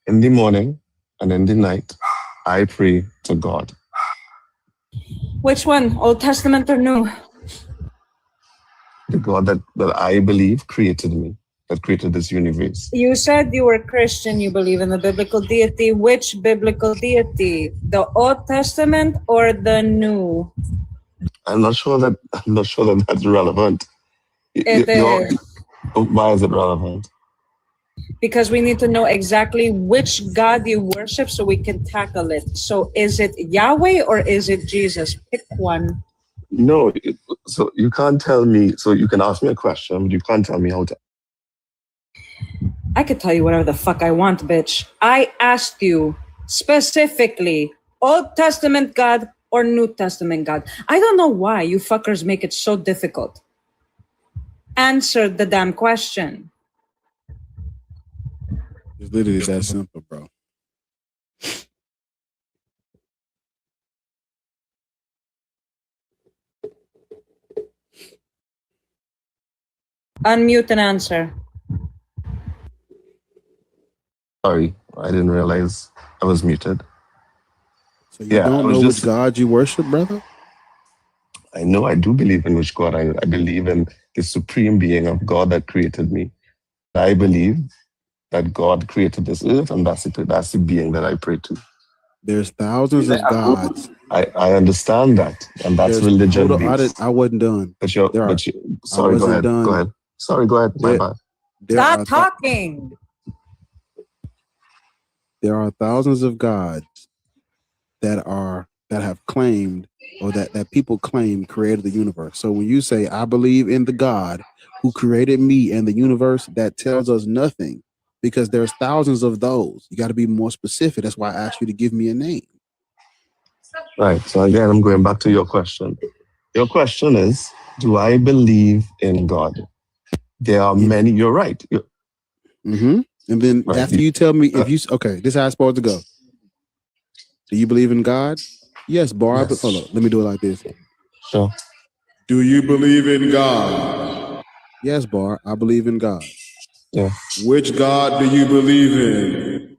In the morning and in the night, I pray to God. Which one? Old Testament or New? The God that I believe created me, that created this universe. You said you were Christian, you believe in the biblical deity. Which biblical deity? The Old Testament or the New? I'm not sure that that's relevant. It is. Why is it relevant? Because we need to know exactly which God you worship so we can tackle it. So is it Yahweh or is it Jesus? Pick one. No, so you can't tell me, so you can ask me a question, but you can't tell me how to. I could tell you whatever the fuck I want, bitch. I asked you specifically, Old Testament God or New Testament God. I don't know why you fuckers make it so difficult. Answer the damn question. It's literally that simple, bro. Unmute and answer. Sorry, I didn't realize I was muted. So you don't know which God you worship, brother? I know I do believe in which God. I believe in the supreme being of God that created me. I believe that God created this earth, and that's the being that I pray to. There's thousands of gods. I understand that, and that's religion. I wasn't done. Sorry, go ahead. Done. Go ahead. Sorry, go ahead. My bad. Stop talking. There are thousands of gods that have claimed, or that people claim created the universe. So when you say, I believe in the God who created me and the universe, that tells us nothing, because there's thousands of those. You got to be more specific. That's why I asked you to give me a name. Right. So again, I'm going back to your question. Your question is, do I believe in God? There are many. You're right. And then after you tell me, if you, okay, this is how it's supposed to go. Do you believe in God? Yes, Bar. Yes. Hold on. Let me do it like this. Sure. Do you believe in God? Yes, Bar. I believe in God. Yeah. Which God do you believe in?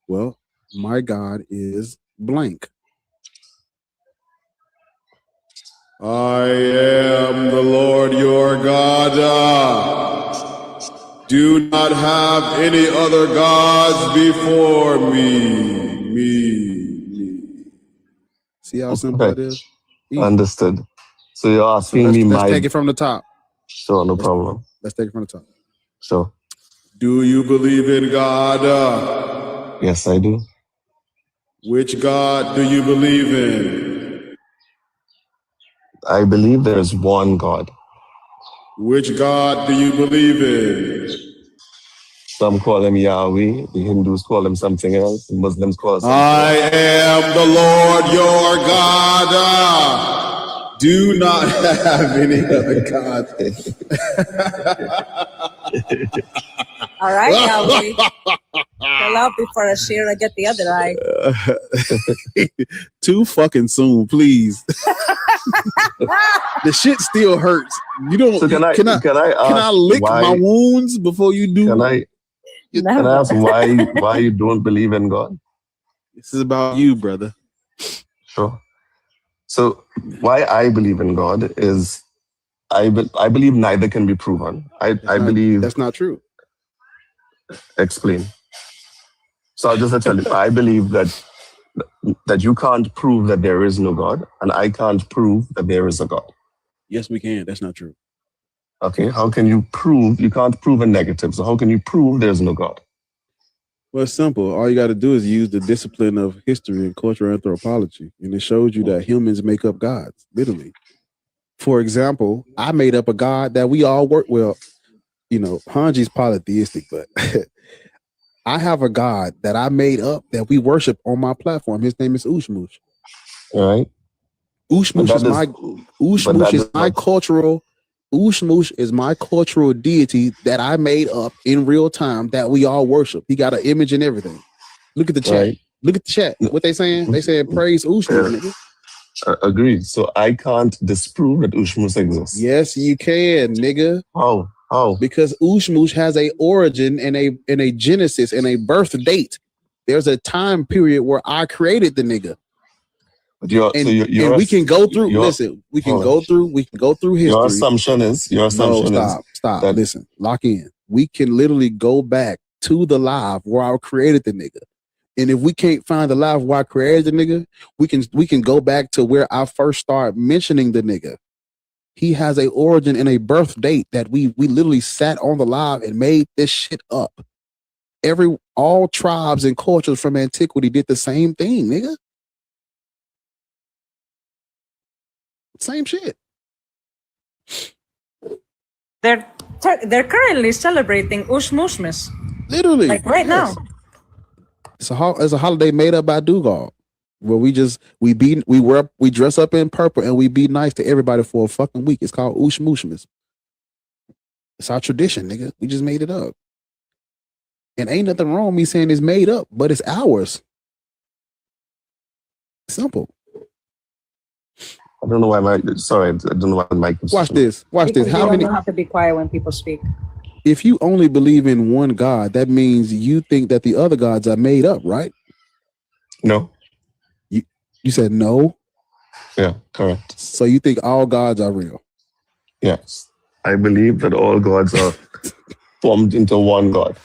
Well, my God is blank. I am the Lord your God. Do not have any other gods before me. See how simple it is? Understood. So you're asking me let's take it from the top. Sure, no problem. Let's take it from the top. Sure. Do you believe in God? Yes, I do. Which God do you believe in? I believe there is one God. Which God do you believe in? Some call him Yahweh. The Hindus call him something else. The Muslims call him something I else. am the Lord your God. Do not have any other gods. All right, Yahweh. Pull out before I share. I get the other eye. Too fucking soon, please. The shit still hurts. You don't. So can I lick my wounds before you do? Can I ask why you don't believe in God? This is about you, brother. Sure. So why I believe in God is I believe neither can be proven. I believe that's not true. Explain. So I'll just tell you, I believe that you can't prove that there is no God, and I can't prove that there is a God. Yes, we can. That's not true. Okay, how can you prove? You can't prove a negative. So how can you prove there's no God? Well, it's simple. All you got to do is use the discipline of history and cultural anthropology, and it shows you that humans make up gods, literally. For example, I made up a god that we all work well. You know, Hanji's polytheistic, but I have a god that I made up that we worship on my platform. His name is Ushmush. All right. Ushmush is my cultural deity that I made up in real time that we all worship. He got an image and everything. Look at the chat. Right. Look at the chat. What they saying? They saying praise Ushmush, nigga. Agreed. So I can't disprove that Ushmush exists. Yes, you can, nigga. How? How? Because Ushmush has a origin and a genesis and a birth date. There's a time period where I created the nigga. And we can go through. Listen, we can go through history. Your assumption is. Stop. Listen, lock in. We can literally go back to the live where I created the nigga. And if we can't find the live where I created the nigga, we can go back to where I first started mentioning the nigga. He has a origin and a birth date that we literally sat on the live and made this shit up. All tribes and cultures from antiquity did the same thing, nigga. Same shit. They're currently celebrating Ushmushmas. Literally, like right now. It's a holiday made up by Dugard, where we dress up in purple and we be nice to everybody for a fucking week. It's called Ushmushmas. It's our tradition, nigga. We just made it up, and ain't nothing wrong with me saying it's made up, but it's ours. Simple. I don't know why I don't know why the mic was. Watch this. How many? You have to be quiet when people speak. If you only believe in one God, that means you think that the other gods are made up, right? No. You said no? Yeah, correct. So you think all gods are real? Yes. I believe that all gods are formed into one God.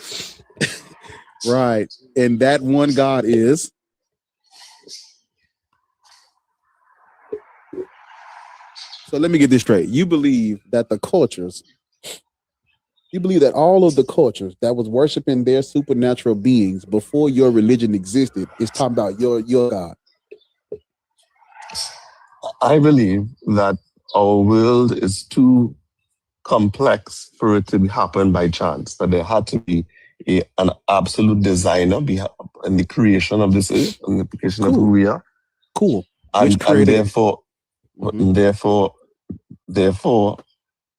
Right. And that one God is? So let me get this straight. You believe that all of the cultures that was worshiping their supernatural beings before your religion existed is talking about your God. I believe that our world is too complex for it to happen by chance, that there had to be an absolute designer in the creation of this earth and the creation of who we are. Cool. And therefore,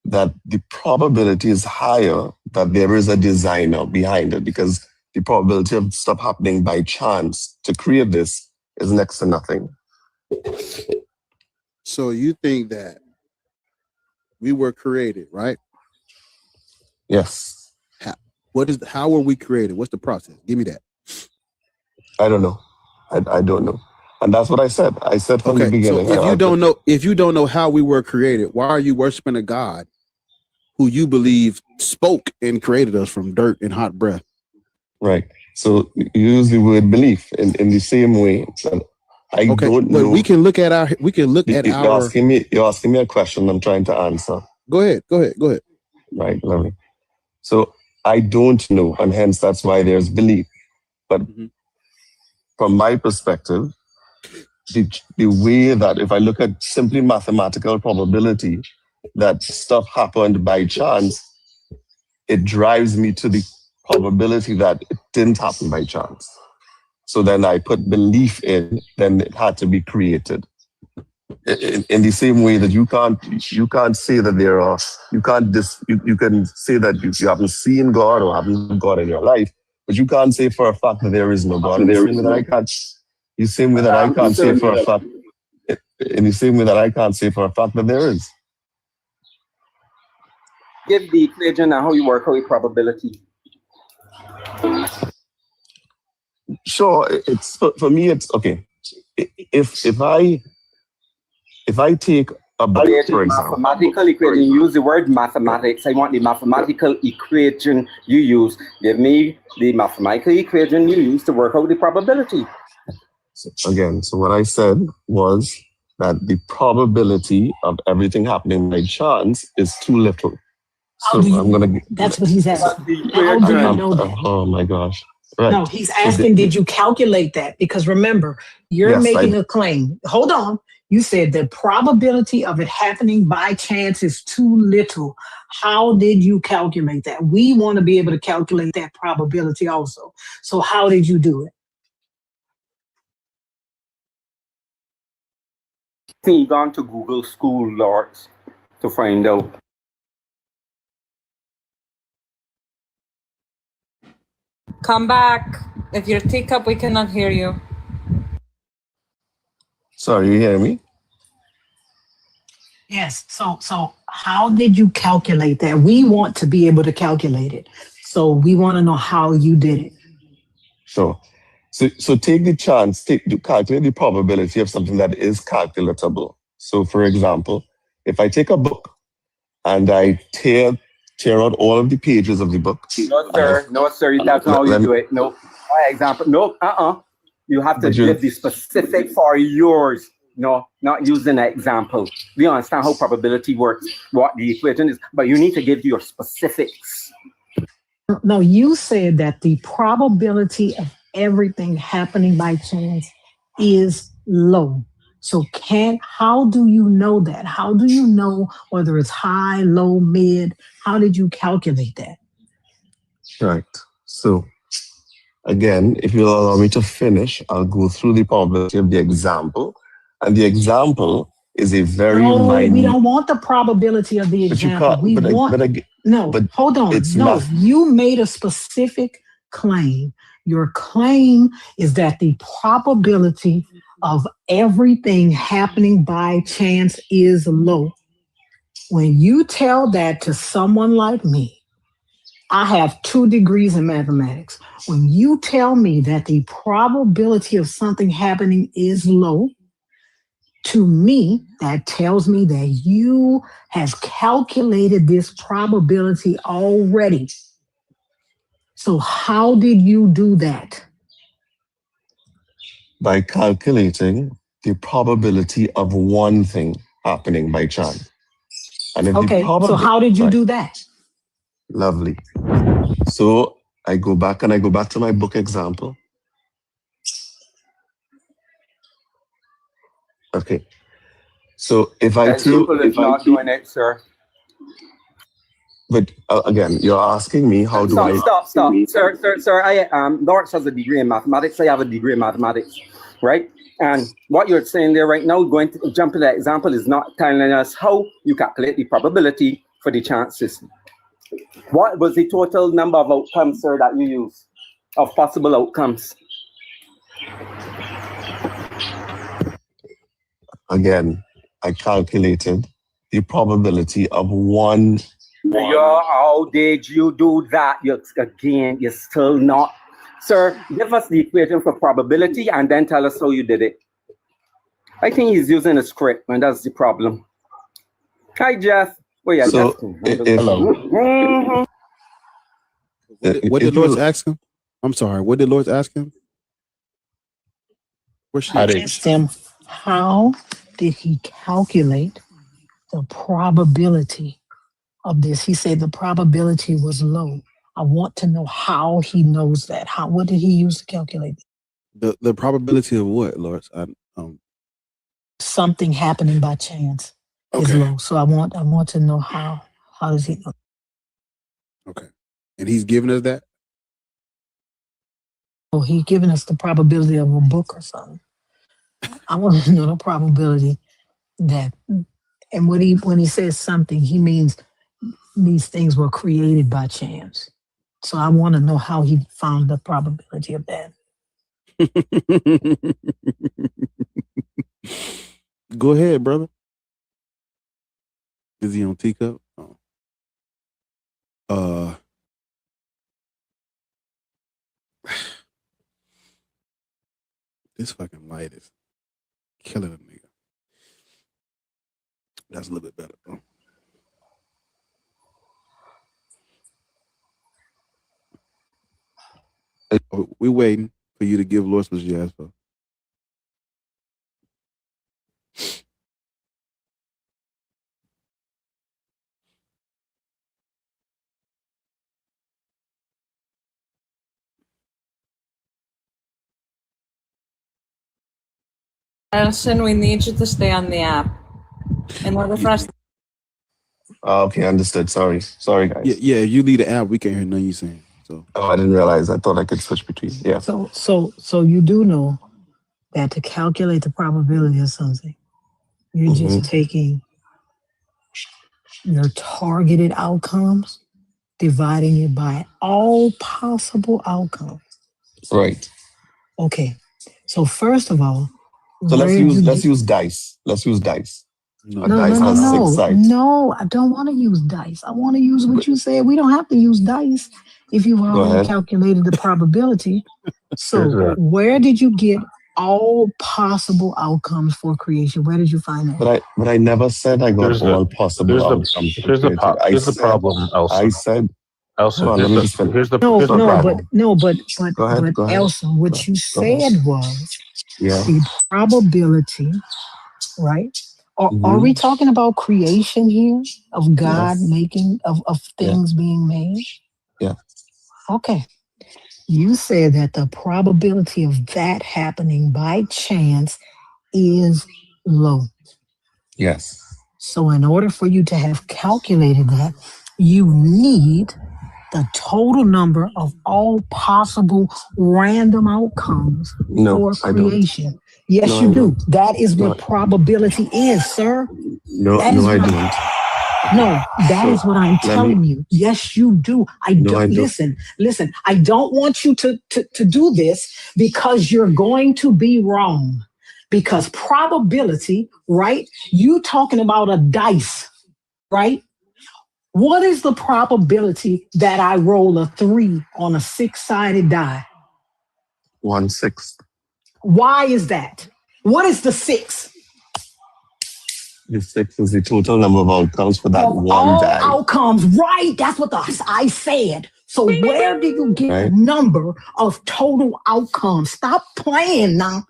that the probability is higher that there is a designer behind it, because the probability of stuff happening by chance to create this is next to nothing. So you think that we were created, right? Yes. How were we created? What's the process? Give me that. I don't know. I don't know. And that's what I said. I said from the beginning. So if you don't know how we were created, why are you worshiping a God who you believe spoke and created us from dirt and hot breath? Right. So you use the word belief in the same way. I don't know. But we can look at our. You're asking me a question. I'm trying to answer. Go ahead. Right. Lovely. So I don't know, and hence that's why there's belief. But from my perspective, the way that if I look at simply mathematical probability that stuff happened by chance, it drives me to the probability that it didn't happen by chance. So then I put belief in, then it had to be created. In the same way that you can't say that there are, you can say that you haven't seen God or haven't God in your life, but you can't say for a fact that there is no God. In the same way that I can't say for a fact, in the same way that I can't say for a fact that there is. Give the equation and how you work out the probability. Sure, it's for me. It's okay. If I take a book, for example, mathematical equation. You use the word mathematics. I want the mathematical equation you use. Give me the mathematical equation you use to work out the probability. Again, so what I said was that the probability of everything happening by chance is too little. So I'm gonna. That's what he's asking. How do you know that? Oh my gosh! Right. No, he's asking, did you calculate that? Because remember, you're making a claim. Hold on. You said the probability of it happening by chance is too little. How did you calculate that? We want to be able to calculate that probability also. So how did you do it? You've gone to Google School, Lords, to find out. Come back. If you're teacup, we cannot hear you. Sorry, you hear me? Yes. So how did you calculate that? We want to be able to calculate it. So we want to know how you did it. Sure. So take the chance, calculate the probability of something that is calculatable. So for example, if I take a book and I tear out all of the pages of the book. No, sir, that's not how you do it. No. Example, no, You have to give the specific for yours. No, not using an example. We understand how probability works, what the equation is, but you need to give your specifics. No, you said that the probability of everything happening by chance is low. So how do you know that? How do you know whether it's high, low, mid? How did you calculate that? Right. So again, if you'll allow me to finish, I'll go through the probability of the example. And the example is a very minute. We don't want the probability of the example. Hold on. You made a specific claim. Your claim is that the probability of everything happening by chance is low. When you tell that to someone like me, I have 2 degrees in mathematics. When you tell me that the probability of something happening is low, to me, that tells me that you have calculated this probability already. So how did you do that? By calculating the probability of one thing happening by chance. And if so how did you do that? Lovely. So I go back to my book example. Okay. So if I not doing it, sir. But again, you're asking me how do I stop, sir. Lawrence has a degree in mathematics. I have a degree in mathematics, right? And what you're saying there right now, going to jump to that example, is not telling us how you calculate the probability for the chances. What was the total number of outcomes, sir, that you use, of possible outcomes? Again, I calculated the probability of one. How did you do that? You're still not. Sir, give us the equation for probability and then tell us how you did it. I think he's using a script, and that's the problem. Hi, Jeff. Oh, yeah, so hello. What did Lord ask him? I'm sorry. What did Lord ask him? Asked him, how did he calculate the probability of this? He said the probability was low. I want to know how he knows that. What did he use to calculate it? The probability of what, Lord? Something happening by chance is low. So I want to know how does he know? Okay. And he's giving us that? Oh, he's giving us the probability of a book or something. I want to know the probability that, and when he says something, he means these things were created by chance. So I want to know how he found the probability of that. Go ahead, brother. Is he on teacup? Oh. This fucking light is killing a nigga. That's a little bit better, bro. We waiting for you to give Lord some Jasper. Elson, we need you to stay on the app. In order for us. Okay, understood. Sorry, guys. Yeah. If you leave the app, we can't hear nothing you saying. So. Oh, I didn't realize. I thought I could switch between. Yeah. So you do know that to calculate the probability of something, you're just taking your targeted outcomes, dividing it by all possible outcomes. Right. Okay. So first of all, so let's use dice. Let's use dice. No, I don't want to use dice. I want to use what you said. We don't have to use dice if you've already calculated the probability. So where did you get all possible outcomes for creation? Where did you find that? But I never said I got all possible outcomes. Here's the problem, Elsa. I said, Elsa, here's the problem. But Elsa, what you said was the probability, right? Are we talking about creation here of God making of things being made? Yeah. Okay. You said that the probability of that happening by chance is low. Yes. So in order for you to have calculated that, you need the total number of all possible random outcomes for creation. Yes, you do. That is what probability is, sir. No, I don't. No, that is what I'm telling you. Yes, you do. I don't. Listen. I don't want you to do this because you're going to be wrong. Because probability, right? You talking about a dice, right? What is the probability that I roll a 3 on a 6-sided die? 1/6. Why is that? What is the 6? The 6 is the total number of outcomes for that one die. Outcomes, right? That's what I said. So where do you get the number of total outcomes? Stop playing now.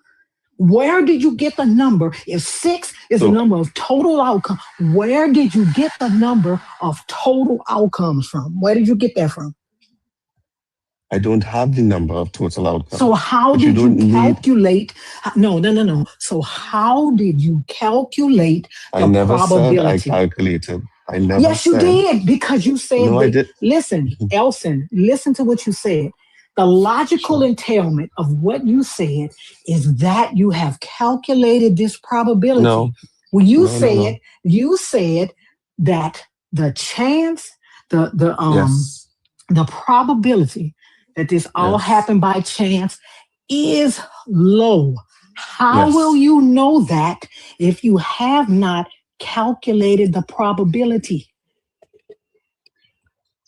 Where did you get the number? If 6 is the number of total outcomes, where did you get the number of total outcomes from? Where did you get that from? I don't have the number of total outcomes. So how did you calculate? No. So how did you calculate the probability? I never said I calculated. I never Yes, you did, because you said No, I did. Listen, Elson, listen to what you said. The logical entailment of what you said is that you have calculated this probability. No. Well, you said that the chance, the probability that this all happened by chance is low. How will you know that if you have not calculated the probability?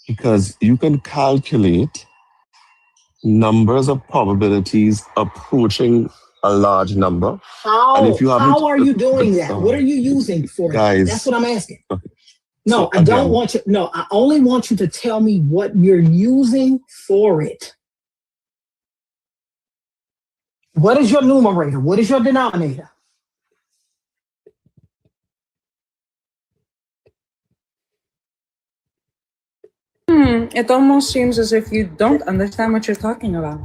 Because you can calculate numbers of probabilities approaching a large number. How are you doing that? Oh, What are you using for guys, it? That's what I'm asking. Okay. No, So I don't again- want you. No, I only want you to tell me what you're using for it. What is your numerator? What is your denominator? It almost seems as if you don't understand what you're talking about.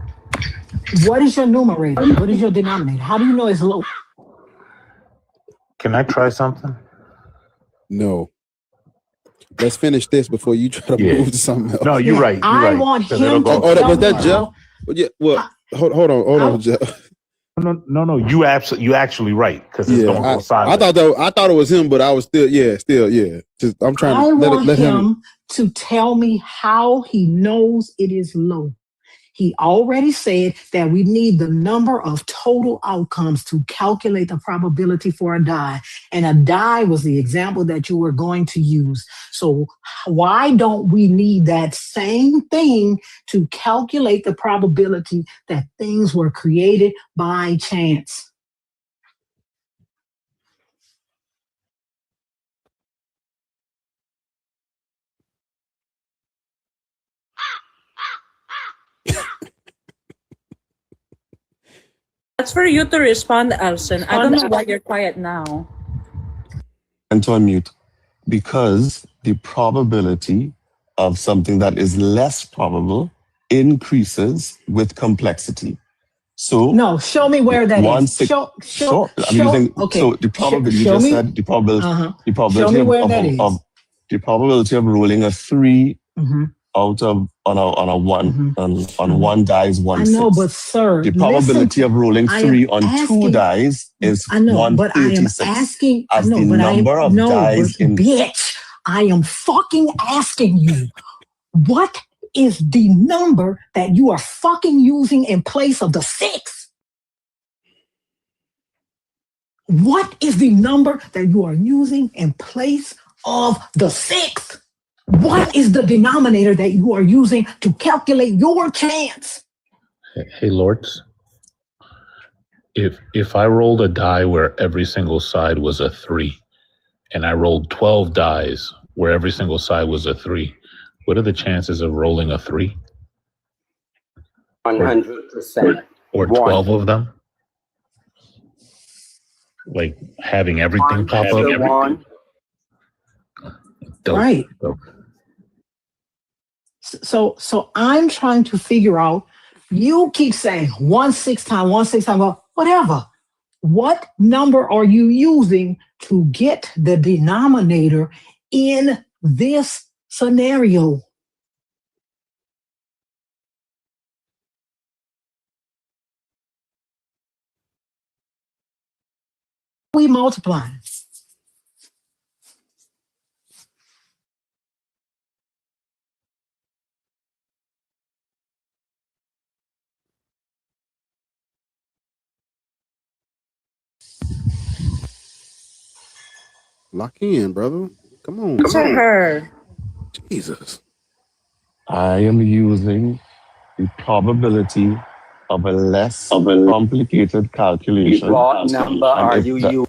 What is your numerator? What is your denominator? How do you know it's low? Can I try something? No. Let's finish this before you try to move to something else. No, you're right. I want him to was that Jeff? Yeah. Well, hold on, Jeff. No. You actually right because it's going to go silent. I thought it was him, but I was still. Just, I'm trying I to want let him him to tell me how he knows it is low. He already said that we need the number of total outcomes to calculate the probability for a die. And a die was the example that you were going to use. So why don't we need that same thing to calculate the probability that things were created by chance? That's for you to respond, Elson. I don't know why you're quiet now. And to unmute. Because the probability of something that is less probable increases with complexity. So no, show me where that is. Show. I'm using okay. so the probability. You Show just me. said the probability. The Show me probability where that is. of the probability of rolling a 3 Mhm. out of on a one on one die is 1/6. I know, but sir, The probability of rolling 3 on 2 dice is I know, but I am 1/36. asking. As I know, the but number of dice in bitch, I am fucking asking you, what is the number that you are fucking using in place of the 6? What is the number that you are using in place of the 6? What is the denominator that you are using to calculate your chance? Hey, Lords. If I rolled a die where every single side was a 3, and I rolled 12 dies where every single side was a 3, what are the chances of rolling a 3? 100%. Or 12 of them? Like having everything pop up? Dope. Right. Dope. So I'm trying to figure out, you keep saying 1/6 times, 1/6 times, well, whatever. What number are you using to get the denominator in this scenario? We multiply. Lock in, brother. Come on. Answer her. Jesus. I am using the probability of a less complicated calculation. What number are you using?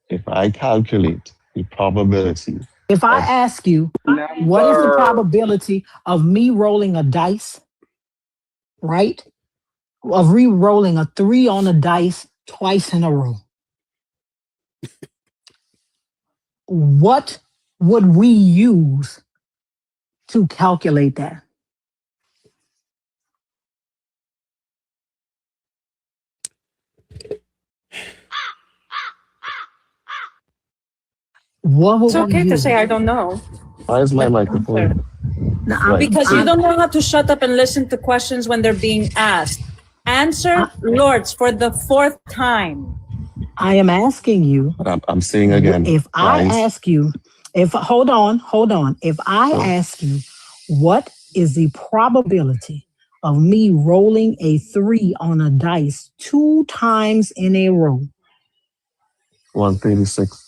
If I calculate the probability, If I ask you, what is the probability of me rolling a dice, right? Of re-rolling a 3 on a dice twice in a row? What would we use to calculate that? What It's okay to say I don't know. why is my microphone? Right. Because you don't know how to shut up and listen to questions when they're being asked. Answer, Lords, for the 4th time. I am asking you. I'm saying again. If I ask you, hold on. If I ask you, what is the probability of me rolling a 3 on a dice 2 times in a row? 136.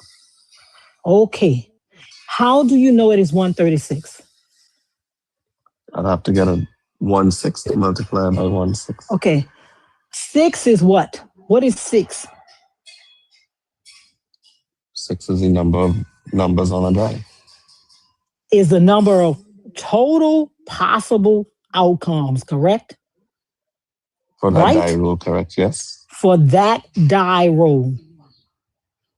Okay. How do you know it is 136? I'd have to get a 1/6 to multiply by 1/6. Okay. 6 is what? What is 6? 6 is the number of numbers on a die. Is the number of total possible outcomes, correct? For that Right? die roll, correct? Yes. For that die roll.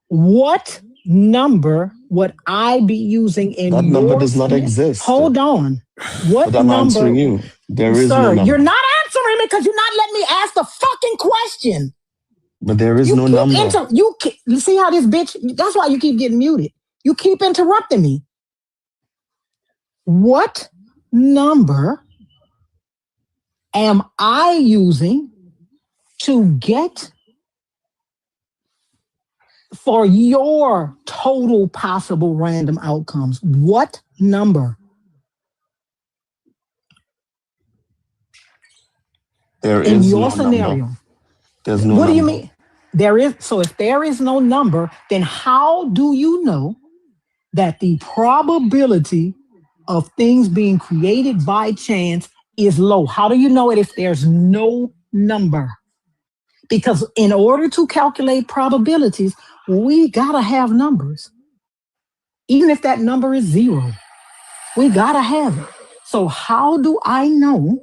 What number would I be using in That number your does not exist. Hold on. What But I'm number? answering you. There is no Sir, number. you're not answering me because you're not letting me ask the fucking question. But there is no keep number. You see how this bitch, that's why you keep getting muted. You keep interrupting me. What number am I using to get for your total possible random outcomes? What number? There In is your no scenario. number. There's no What do you number. mean? There is. So if there is no number, then how do you know that the probability of things being created by chance is low? How do you know it if there's no number? Because in order to calculate probabilities, we gotta have numbers. Even if that number is 0, we gotta have it. So how do I know?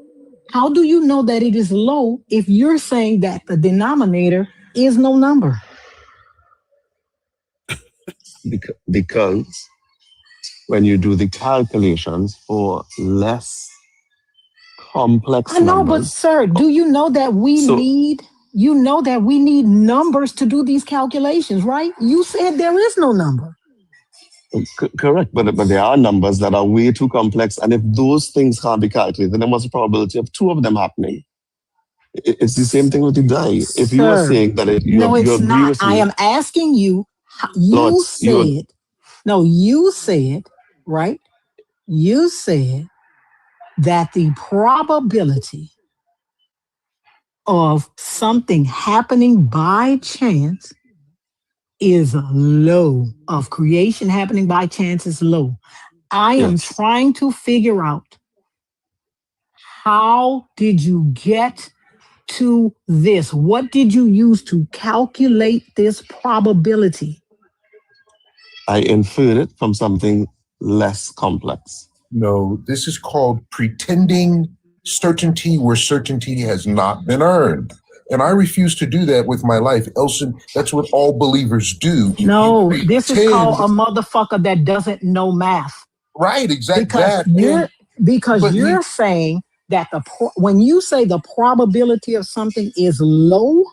How do you know that it is low if you're saying that the denominator is no number? Because when you do the calculations for less complex I know, but numbers. sir, do you know that we need numbers to do these calculations, right? You said there is no number. Correct, but there are numbers that are way too complex, and if those things can't be calculated, then what's the probability of two of them happening? It's the same thing with the die. If you are saying that you agree with me, I am asking you. You said right. You said that the probability of something happening by chance is low, of creation happening by chance is low. I am trying to figure out, how did you get to this? What did you use to calculate this probability? I inferred it from something less complex. No, this is called pretending certainty where certainty has not been earned. And I refuse to do that with my life. Elson, that's what all believers do. No, this is called a motherfucker that doesn't know math. Right, exactly. Because you're saying that when you say the probability of something is low,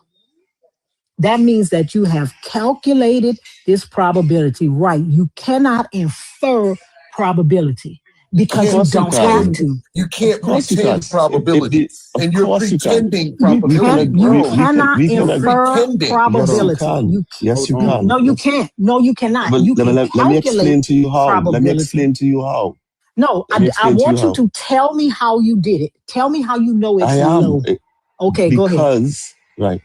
that means that you have calculated this probability right. You cannot infer probability because you don't have to. You can't pretend probability, and you're pretending probability. You cannot infer probability. Yes, you can. No, you can't. No, you cannot. But You can let me explain to you how. Let me explain to you how. No, I want you to tell me how you did it. Tell me how you know it's low. Okay, go ahead. Because, right,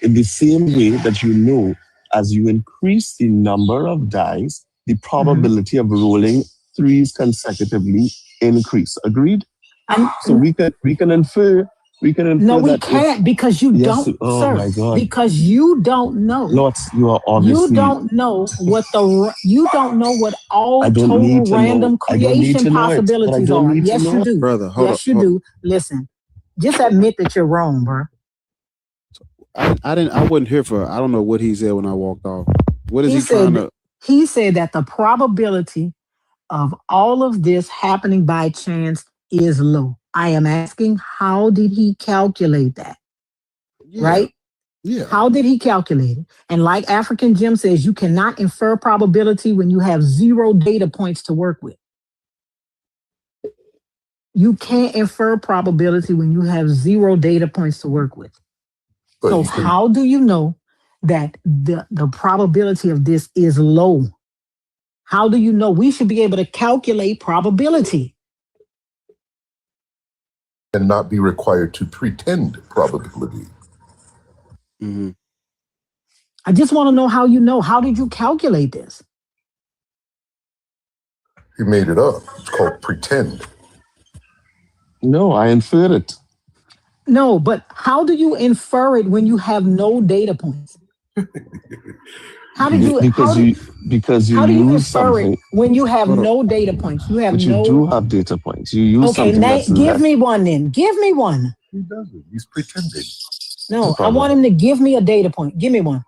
in the same way that you know, as you increase the number of dice, the probability of rolling threes consecutively increase. Agreed? So we can infer. No, we can't because you don't, sir. My God. Because you don't know. Lots, you are obviously. You don't know what all total random creation possibilities are. Yes, you do. Brother, hold yes, you do. Listen, just admit that you're wrong, bro. I wasn't here for. I don't know what he said when I walked off. What is He he trying to? He said that the probability of all of this happening by chance is low. I am asking, how did he calculate that? Right? Yeah. How did he calculate it? And like African Jim says, you cannot infer probability when you have 0 data points to work with. You can't infer probability when you have 0 data points to work with. So how do you know that the probability of this is low? How do you know? We should be able to calculate probability. And not be required to pretend probability. Mm-hmm. I just want to know how you know. How did you calculate this? He made it up. It's called pretend. No, I inferred it. No, but how do you infer it when you have no data points? How did you? Because you how do you use infer something. it when you have no data points? You have But no. you do have data points. You use Okay, something that's give less. me one then. Give me one. He doesn't. He's pretending. No, I want him to give me a data point. Give me one.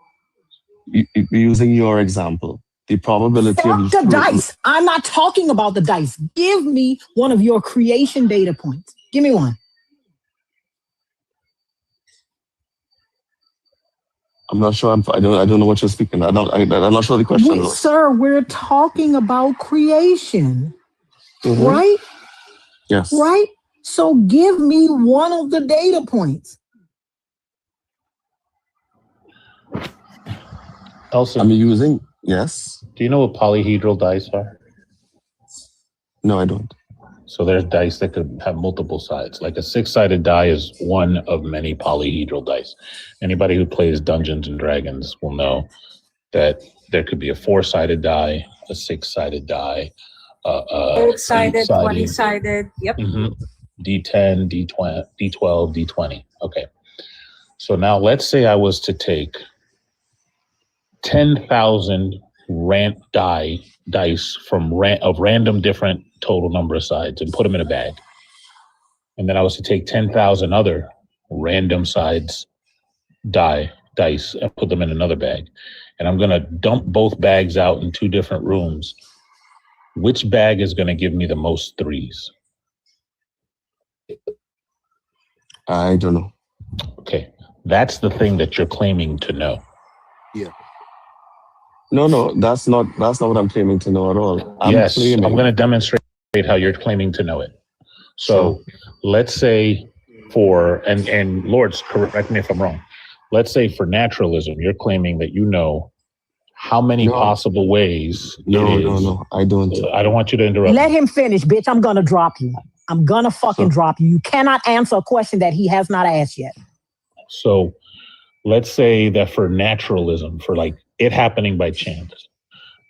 Using your example, the probability Fuck the dice. I'm not talking about the dice. Give me one of your creation data points. Give me one. I'm not sure. I don't know what you're speaking. I'm not sure the question was. Sir, we're talking about creation, right? Yes. Right? So give me one of the data points. Elson, I'm using, yes. Do you know what polyhedral dice are? No, I don't. So there's dice that could have multiple sides. Like a 6-sided die is one of many polyhedral dice. Anybody who plays Dungeons and Dragons will know that there could be a 4-sided die, a 6-sided die, 8-sided, 20-sided. Yep. D10, D12, D20. Okay. So now let's say I was to take 10,000 dice from random different total number of sides and put them in a bag. And then I was to take 10,000 other random sides dice and put them in another bag. And I'm going to dump both bags out in 2 different rooms which bag is going to give me the most threes? I don't know. Okay. That's the thing that you're claiming to know. Yeah. No, that's not what I'm claiming to know at all. I'm going to demonstrate how you're claiming to know it. So let's say and Lords, correct me if I'm wrong. Let's say for naturalism, you're claiming that you know how many possible ways No, I don't. I don't want you to interrupt. Let him finish, bitch. I'm gonna drop you. I'm gonna fucking drop you. You cannot answer a question that he has not asked yet. So let's say that for naturalism, for like it happening by chance,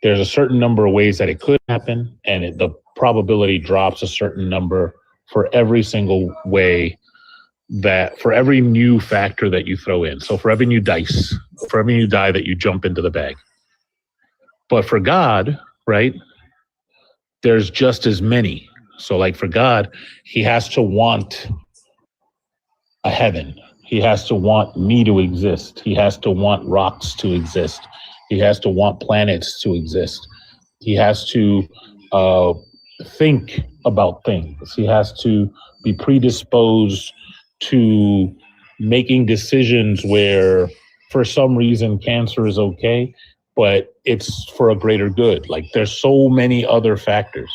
there's a certain number of ways that it could happen, and the probability drops a certain number for every single way for every new factor that you throw in. So for every new die that you jump into the bag. But for God, right, there's just as many. So like for God, he has to want a heaven. He has to want me to exist. He has to want rocks to exist. He has to want planets to exist. He has to think about things. He has to be predisposed to making decisions where for some reason cancer is okay, but it's for a greater good. Like there's so many other factors.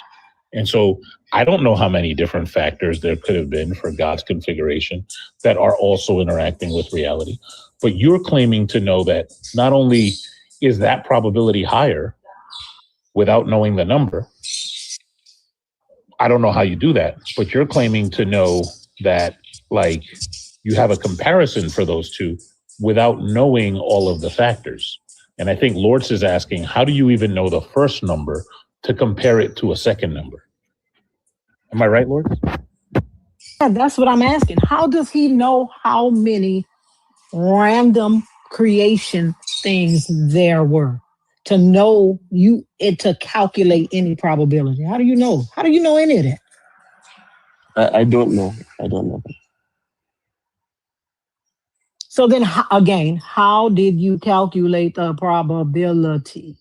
And so I don't know how many different factors there could have been for God's configuration that are also interacting with reality. But you're claiming to know that not only is that probability higher without knowing the number, I don't know how you do that, but you're claiming to know that like you have a comparison for those two without knowing all of the factors. And I think Lords is asking, how do you even know the first number to compare it to a second number? Am I right, Lords? Yeah, that's what I'm asking. How does he know how many random creation things there were to know to calculate any probability? How do you know? How do you know any of that? I don't know. I don't know. So then again, how did you calculate the probability?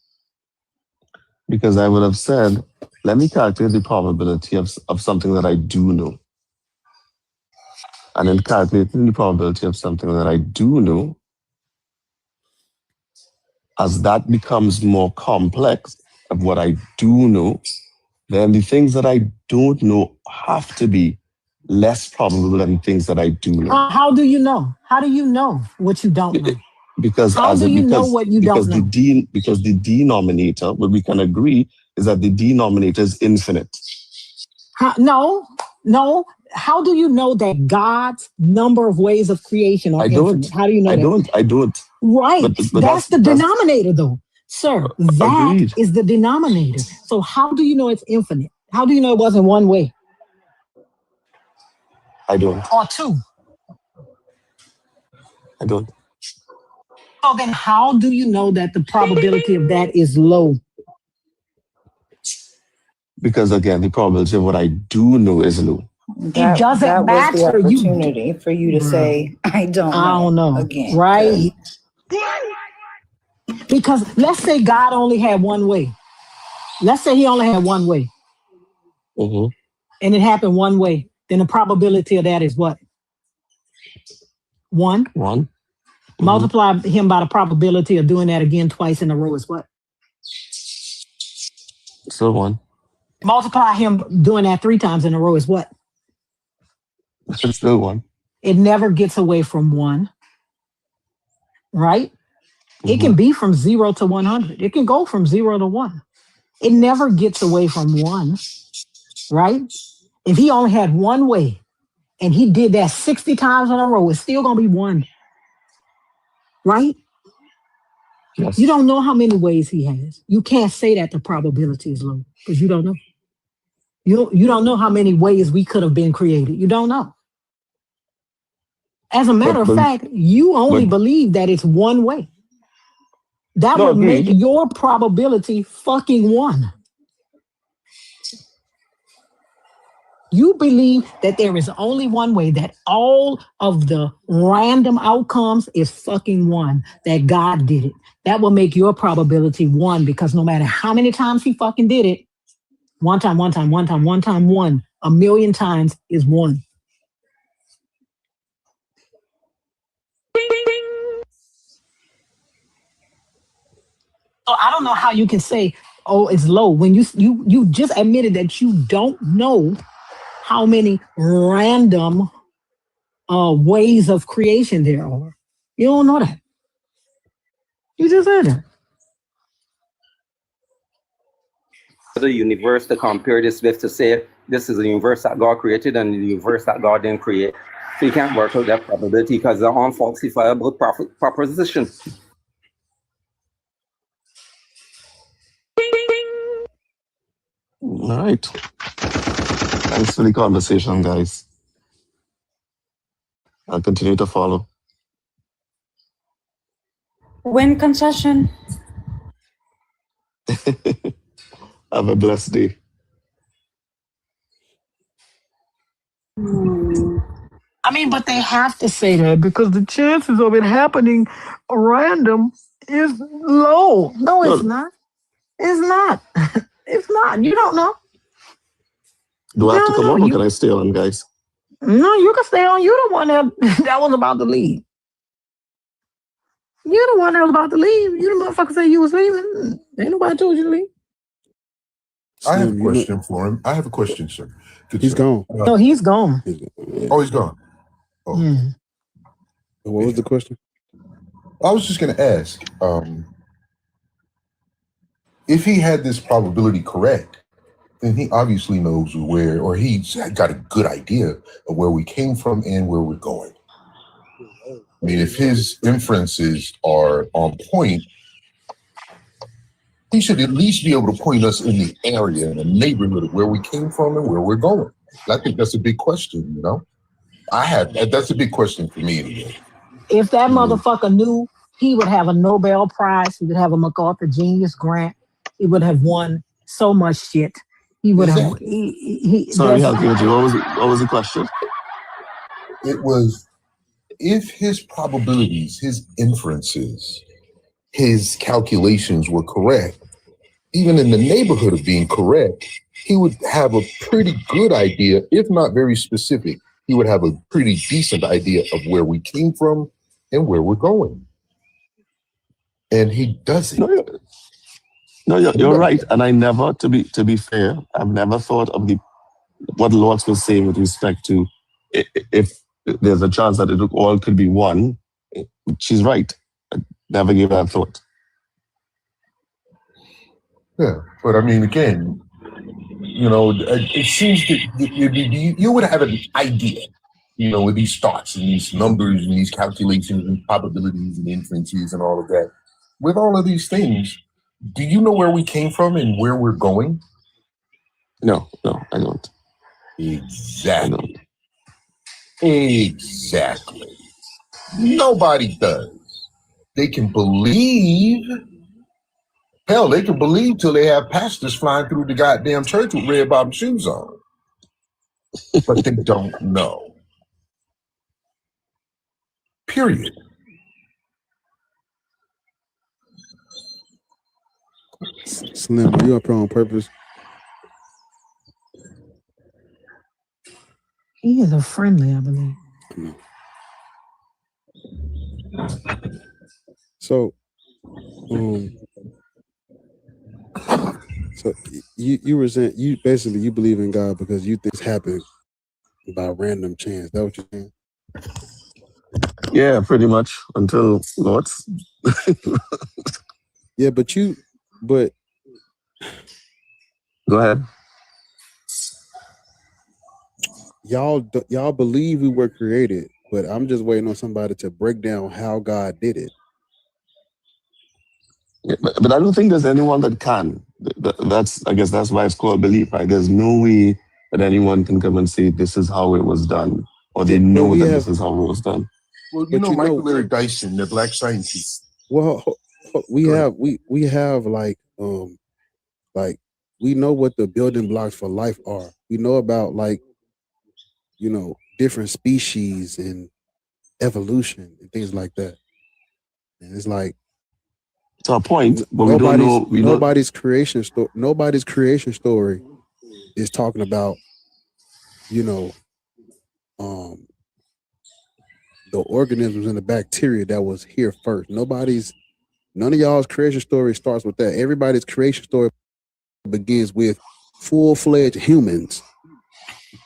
Because I would have said, let me calculate the probability of something that I do know. And then calculating the probability of something that I do know, as that becomes more complex of what I do know, then the things that I don't know have to be less probable than the things that I do know. How do you know? How do you know what you don't know? Because how do you know what you don't know? Because the denominator, what we can agree is that the denominator is infinite. No. How do you know that God's number of ways of creation are infinite? How do you know that? I don't. Right. But that's the denominator, though. Sir, that is the denominator. So how do you know it's infinite? How do you know it wasn't one way? I don't. Or two? I don't. So then how do you know that the probability of that is low? Because again, the probability of what I do know is low. It doesn't matter. Was the opportunity for you to say, I don't know. Again. Right? Because let's say God only had one way. Let's say he only had one way. Mm-hmm. And it happened one way. Then the probability of that is what? 1? 1. Mm-hmm. Multiply him by the probability of doing that again twice in a row is what? Still 1. Multiply him doing that 3 times in a row is what? It's still 1. It never gets away from 1. Right? Mm-hmm. It can be from 0 to 100. It can go from 0 to 1. It never gets away from 1. Right? If he only had one way and he did that 60 times in a row, it's still going to be 1. Right? Yes. You don't know how many ways he has. You can't say that the probability is low because you don't know. You don't know how many ways we could have been created. You don't know. As a matter of fact, you only believe that it's one way. That would make your probability fucking 1. You believe that there is only one way, that all of the random outcomes is fucking 1, that God did it. That will make your probability 1 because no matter how many times he fucking did it, One time, one time, one time, one time, one. 1,000,000 times is one. So I don't know how you can say, oh, it's low when you just admitted that you don't know how many random ways of creation there are. You don't know that. You just said that. The universe to compare this with, to say this is the universe that God created and the universe that God didn't create. So you can't work out that probability because they're unfalsifiable proposition. All right. Thanks for the conversation, guys. I'll continue to follow. Win concession. Have a blessed day. I mean, but they have to say that because the chances of it happening random is low. No, it's not. It's not. It's not. You don't know. Do I have to come on or can I stay on, guys? No, you can stay on. You're the one that was about to leave. You're the one that was about to leave. You the motherfucker said you was leaving. Ain't nobody told you to leave. I have a question for him. I have a question, sir. He's gone. No, he's gone. Oh, he's gone. Oh. What was the question? I was just going to ask, if he had this probability correct, then he obviously knows where, or he's got a good idea of where we came from and where we're going. I mean, if his inferences are on point, he should at least be able to point us in the area, in the neighborhood of where we came from and where we're going. I think that's a big question, you know? That's a big question for me anyway. If that motherfucker knew, he would have a Nobel Prize. He would have a MacArthur Genius Grant. He would have won so much shit. He would have. Sorry, what was the question? It was, if his probabilities, his inferences, his calculations were correct, even in the neighborhood of being correct, he would have a pretty good idea, if not very specific. He would have a pretty decent idea of where we came from and where we're going. And he doesn't. No, you're right. And I never, to be fair, I've never thought of what Lords was saying with respect to if there's a chance that it all could be one. She's right. I never gave that thought. Yeah, but I mean, again, you know, it seems that you would have an idea, you know, with these thoughts and these numbers and these calculations and probabilities and inferences and all of that. With all of these things, do you know where we came from and where we're going? No, I don't. Exactly. Exactly. Nobody does. They can believe. Hell, they can believe till they have pastors flying through the goddamn church with red bottom shoes on. But they don't know. Period. Slim, are you up here on purpose? He is a friendly, I believe. So, you basically you believe in God because you think this happened by random chance. That what you're saying? Yeah, pretty much until Lords. Yeah, but go ahead. Y'all believe we were created, but I'm just waiting on somebody to break down how God did it. Yeah, but I don't think there's anyone that can. I guess that's why it's called belief, right? There's no way that anyone can come and say this is how it was done, or they know that this is how it was done. Well, you know Michael Eric Dyson, the black scientist. Well, we have we know what the building blocks for life are. We know about different species and evolution and things like that. And it's like to a point, but nobody's creation story is talking about, you know, the organisms and the bacteria that was here first. None of y'all's creation story starts with that. Everybody's creation story begins with full-fledged humans.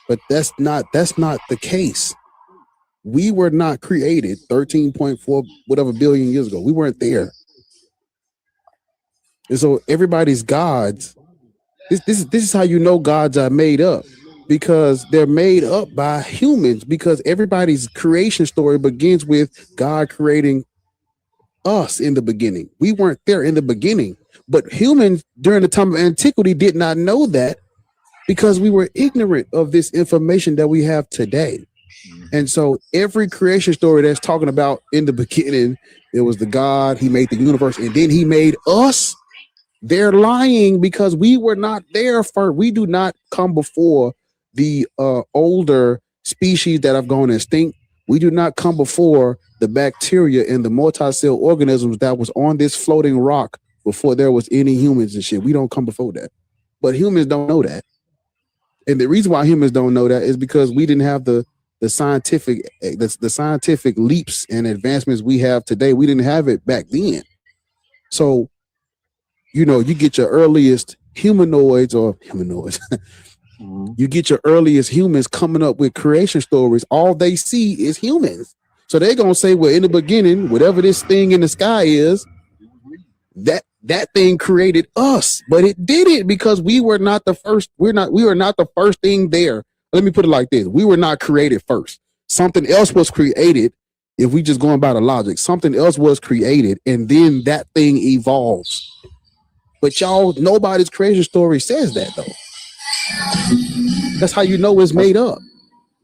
But that's not the case. We were not created 13.4 whatever billion years ago. We weren't there. And so everybody's gods, this is how you know gods are made up, because they're made up by humans, because everybody's creation story begins with God creating us in the beginning. We weren't there in the beginning, but humans during the time of antiquity did not know that, because we were ignorant of this information that we have today. And so every creation story that's talking about in the beginning, it was the God, he made the universe, and then he made us. They're lying, because we were not there first. We do not come before the older species that have gone extinct. We do not come before the bacteria and the multi-cell organisms that was on this floating rock before there was any humans and shit. We don't come before that. But humans don't know that. And the reason why humans don't know that is because we didn't have the scientific leaps and advancements we have today. We didn't have it back then. So, you know, you get your earliest humanoids. You get your earliest humans coming up with creation stories. All they see is humans. So they're going to say, well, in the beginning, whatever this thing in the sky is, that thing created us. But it didn't, because we were not the first. We were not the first thing there. Let me put it like this. We were not created first. Something else was created. If we just going by the logic, something else was created, and then that thing evolves. But y'all, nobody's creation story says that, though. That's how you know it's made up.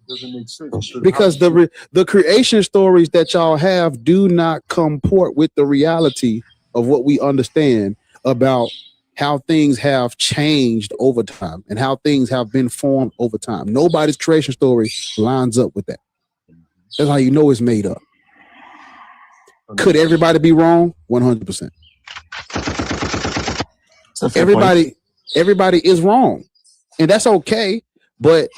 Doesn't make sense. Because the creation stories that y'all have do not comport with the reality of what we understand about how things have changed over time and how things have been formed over time. Nobody's creation story lines up with that. That's how you know it's made up. Could everybody be wrong? 100%. Everybody is wrong. And that's okay. But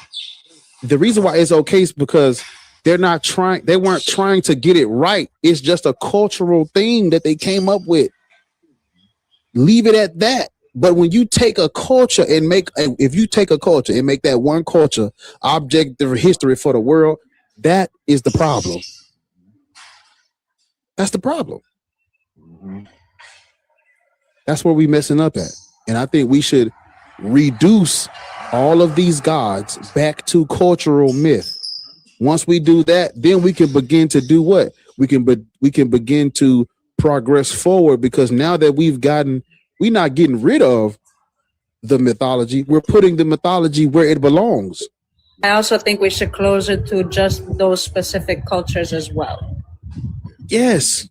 the reason why it's okay is because they weren't trying to get it right. It's just a cultural thing that they came up with. Leave it at that. But when you take a culture and make that one culture objective history for the world, that is the problem. That's the problem. That's where we messing up at. And I think we should reduce all of these gods back to cultural myth. Once we do that, then we can begin to do what? We can begin to progress forward, because now that we're not getting rid of the mythology, we're putting the mythology where it belongs. I also think we should close it to just those specific cultures as well. Yes.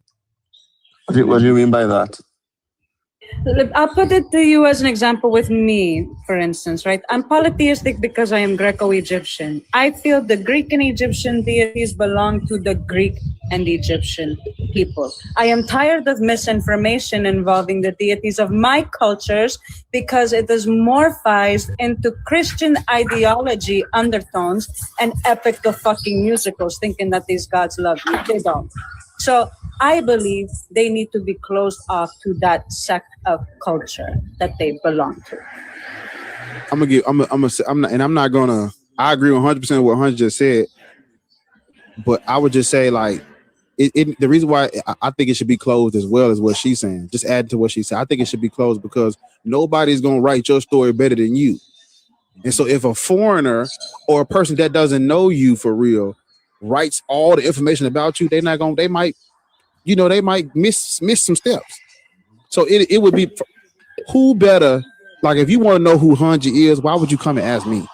What do you mean by that? I'll put it to you as an example with me, for instance, right? I'm polytheistic because I am Greco-Egyptian. I feel the Greek and Egyptian deities belong to the Greek and Egyptian people. I am tired of misinformation involving the deities of my cultures because it is morphized into Christian ideology undertones and epic the fucking musicals, thinking that these gods love you. They don't. So I believe they need to be closed off to that sect of culture that they belong to. I agree 100% with what Hunter just said, but I would just say, like, the reason why I think it should be closed as well as what she's saying, just add to what she said. I think it should be closed because nobody's going to write your story better than you. And so if a foreigner or a person that doesn't know you for real writes all the information about you, they might miss some steps. So it would be, who better, like, if you want to know who Hanji is, why would you come and ask me?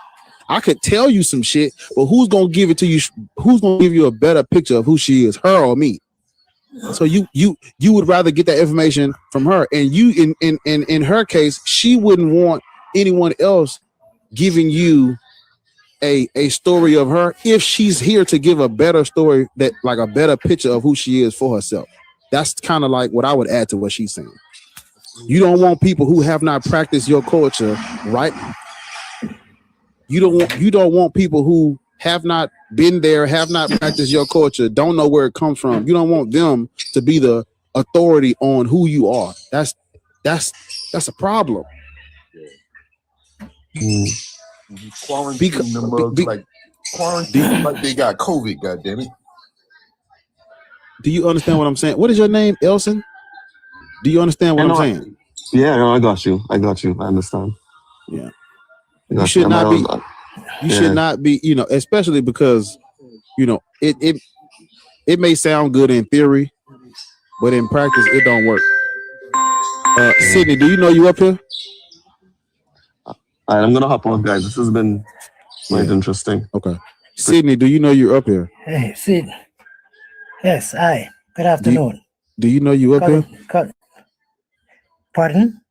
I could tell you some shit, but who's gonna give it to you? Who's gonna give you a better picture of who she is, her or me? So you would rather get that information from her, and you in her case, she wouldn't want anyone else giving you a story of her if she's here to give a better story, that like a better picture of who she is for herself. That's kind of like what I would add to what she's saying. You don't want people who have not practiced your culture, right? You don't want people who have not been there, have not practiced your culture, don't know where it comes from. You don't want them to be the authority on who you are. That's a problem. Quarantine them mugs like quarantine like they got COVID. Goddamn it! Do you understand what I'm saying? What is your name, Elson? Do you understand what I'm saying? Yeah, no, I got you. I understand. Yeah. You should not be. You should not be. You know, especially because, you know, it may sound good in theory, but in practice it don't work. Sydney, do you know you up here? I'm gonna hop on, guys. This has been quite interesting. Okay. Sydney, do you know you're up here? Hey, Sid. Yes, hi. Good afternoon. Do you know you up here? Pardon?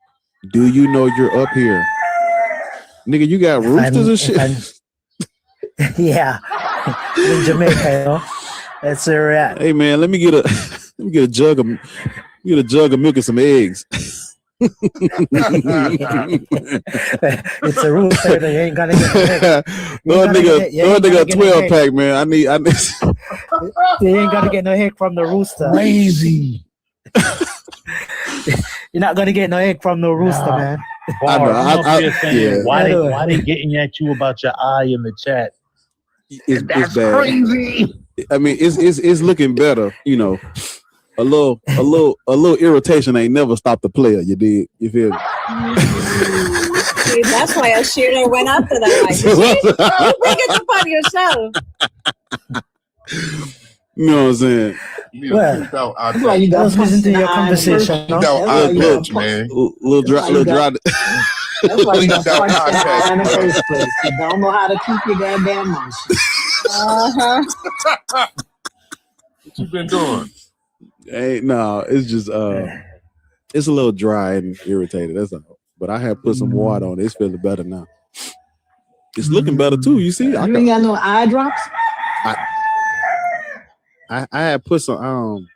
Do you know you're up here? Nigga, you got roosters and shit? Yeah. In Jamaica, you know. That's where we're at. Hey man, let me get a jug of milk and some eggs. It's a rooster that you ain't gonna get. No nigga, a 12 pack, man. I need. You ain't gonna get no egg from the rooster. Crazy. You're not gonna get no egg from the rooster, man. Why they getting at you about your eye in the chat? It's That's bad. crazy. I mean, it's looking better, you know. A little irritation ain't never stopped the player. You did. You feel me? See, that's why Ashira went after that. Like, you bring it upon yourself. You know what I'm saying? Well, that's why you guys listen to your conversation. No? Man. Little dry. That's why you got to in the first place. You don't know how to keep your goddamn mouth shut. What you been doing? Hey, no, it's just it's a little dry and irritated. That's all. But I have put some water on it. It's feeling better now. It's looking better too. You see, You ain't got no eye drops. I had put some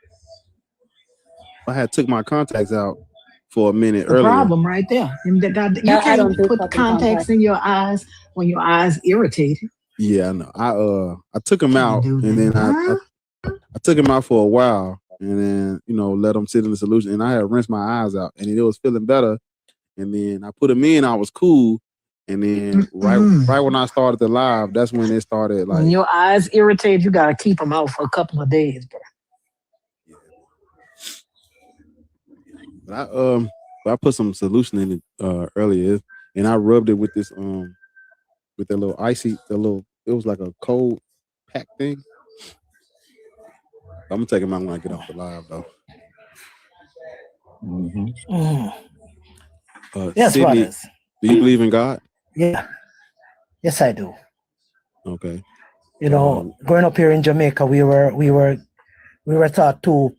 I had took my contacts out for a minute The earlier. problem right there. You can't put contacts in your eyes when your eyes irritated. Yeah, I know. I took them out and then I took them out for a while and then, you know, let them sit in the solution. And I had rinsed my eyes out and it was feeling better. And then I put them in. I was cool. And then right when I started the live, that's when it started. Like, When your eyes irritated, you gotta keep them out for a couple of days, bro. but I put some solution in it earlier, and I rubbed it with this with that little it was like a cold pack thing. I'm gonna take them out when I get off the live though. Yes, Sydney, brothers. do you believe in God? Yeah. Yes, I do. Okay. You know, growing up here in Jamaica, we were taught to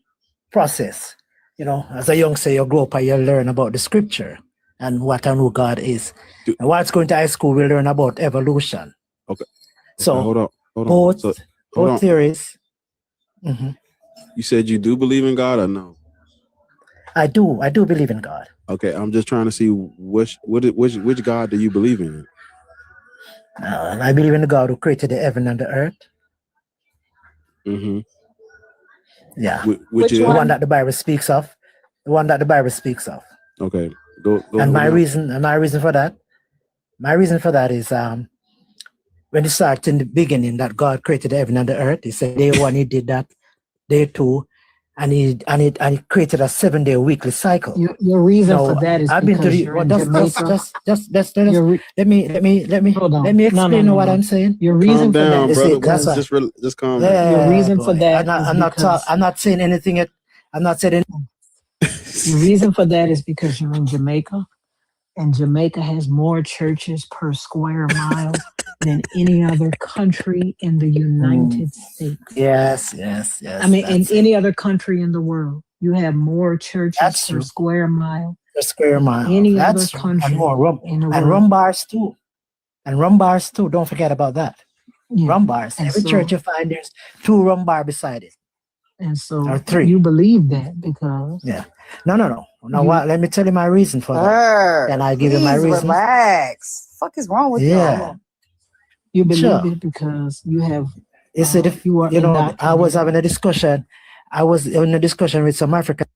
process. You know, as a youngster, you grow up and you learn about the scripture and what and who God is. And while going to high school, we learn about evolution. Okay. So hold on. Both theories. Mhm. You said you do believe in God or no? I do believe in God. Okay, I'm just trying to see which God do you believe in? And I believe in the God who created the heaven and the earth. Mm-hmm. Yeah. Which is the one that the Bible speaks of. The one that the Bible speaks of. Okay. Go And my reason for that is when it starts in the beginning that God created the heaven and the earth. He said day one he did that, day two, and he created a 7-day weekly cycle. Your reason for that is I've been to the let me explain what I'm saying. Your reason for that is just calm down. Your reason for that I'm not saying anything. I'm not saying anything. The reason for that is because you're in Jamaica, and Jamaica has more churches per square mile than any other country in the United States. Yes. I mean, in any other country in the world, you have more churches per square mile. Per square mile. Any That's other true. country And more in the and world. rum bars too. And rum bars too. Don't forget about that. Yeah. Rum bars. And Every so- church you find there's 2 rum bar beside it. And so Or 3. you believe that because Yeah. No. Now what? Let me tell you my reason for that. And I give you my reason. Relax. Fuck is wrong with Yeah. you? You believe Sure. it because you have, You said if you are you know, I was indoctrinated. having a discussion. I was in a discussion with some African.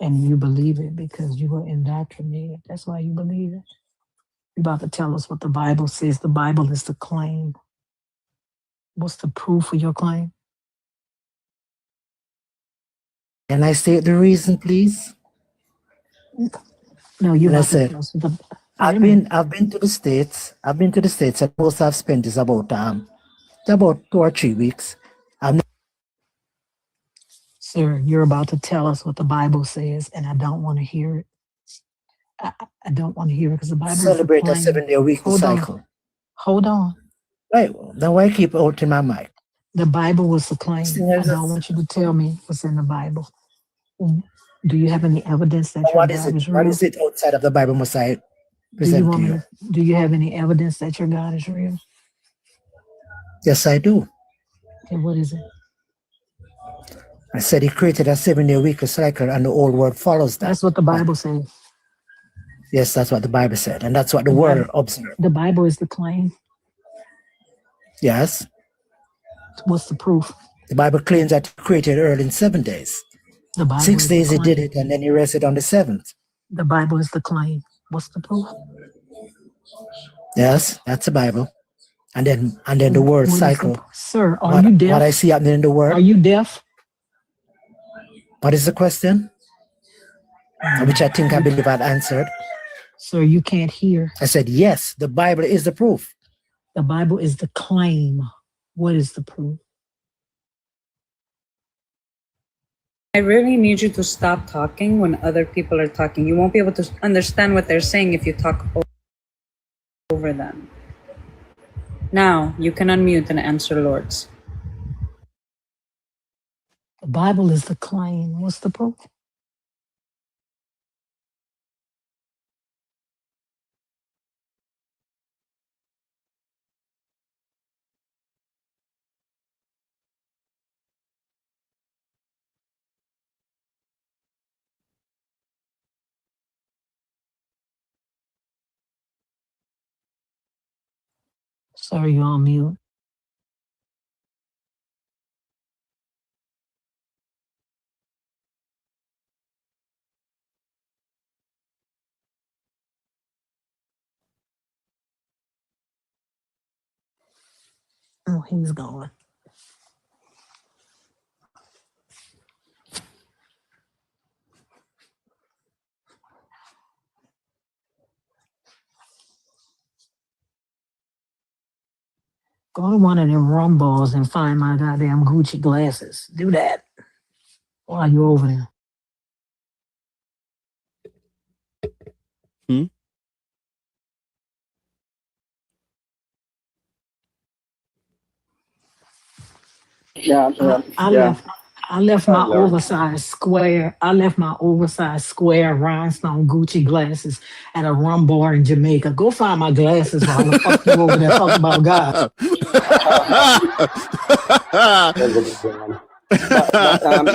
And you believe it because you were indoctrinated. That's why you believe it. You're about to tell us what the Bible says. The Bible is the claim. What's the proof of your claim? Can I state the reason, please? No, you And I have to said, tell us. Wait a I've minute. been to the States. I've been to the States, and most I've spent is about 2 or 3 weeks. Sir, you're about to tell us what the Bible says, and I don't want to hear it. I don't want to hear it because the Bible is the Celebrate a claim. 7-day weekly Hold on. cycle. Hold on. Right. Then why keep opening my mic? The Bible was the claim. I Singers, don't want you to tell me what's in the Bible. Do you have any evidence that your what is God it? is What real? is it outside of the Bible must I Do you present want to me you? to, do you have any evidence that your God is real? Yes, I do. Okay, what is it? I said he created a 7-day weekly cycle, and the old world follows that. That's what the Bible says. Yes, that's what the Bible said, and that's what the The world Bible, observed. the Bible is the claim. Yes, What's the proof? the Bible claims that he created earth in 7 days. The Bible 6 is the days he did claim. it, and then he rested on the 7th. The Bible is the claim. What's the proof? Yes, that's the Bible. And then the world What is cycle. Sir, are What, you deaf? what I see happening in the world. Are you deaf? What is the question? Which I think I believe I'd answered. Sir, you can't hear. I said, yes, the Bible is the proof. The Bible is the claim. What is the proof? I really need you to stop talking when other people are talking. You won't be able to understand what they're saying if you talk over them. Now, you can unmute and answer, Lords. The Bible is the claim. What's the proof? Sir, you're on mute. Oh, he's gone. Go to one of them rum bars and find my goddamn Gucci glasses. Do that while you're over there. I left my oversized square. I left my oversized square rhinestone Gucci glasses at a rum bar in Jamaica. Go find my glasses while the fuck you over there talking about God.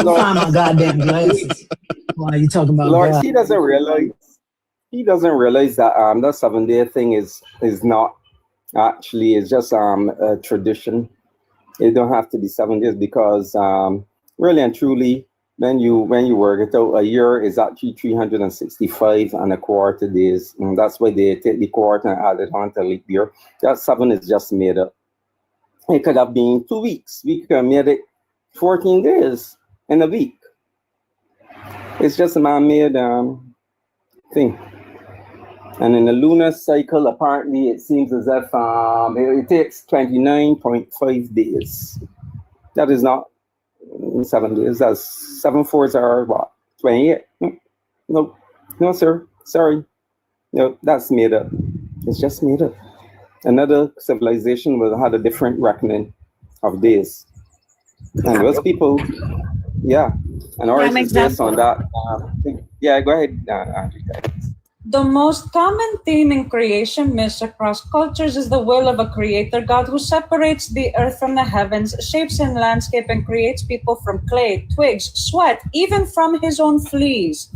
Go find my goddamn glasses while you talking about Lord, God. he doesn't realize that the 7-day thing is not actually, it's just a tradition. It don't have to be 7 days because really and truly, when you work it out, a year is actually 365 and a quarter days. And that's why they take the quarter and add it on to leap year. That 7 is just made up. It could have been 2 weeks. We could have made it 14 days in a week. It's just a man-made thing. And in the lunar cycle, apparently, it seems as if it takes 29.5 days. That is not 7 days. That's 7 4s are what? 28? No, sir. Sorry. No, that's made up. It's just made up. Another civilization will have a different reckoning of days. And those people, yeah. And ours is based on that. Yeah, go ahead, Andrew. The most common theme in creation myths across cultures is the will of a creator God who separates the earth from the heavens, shapes in landscape, and creates people from clay, twigs, sweat, even from his own fleas.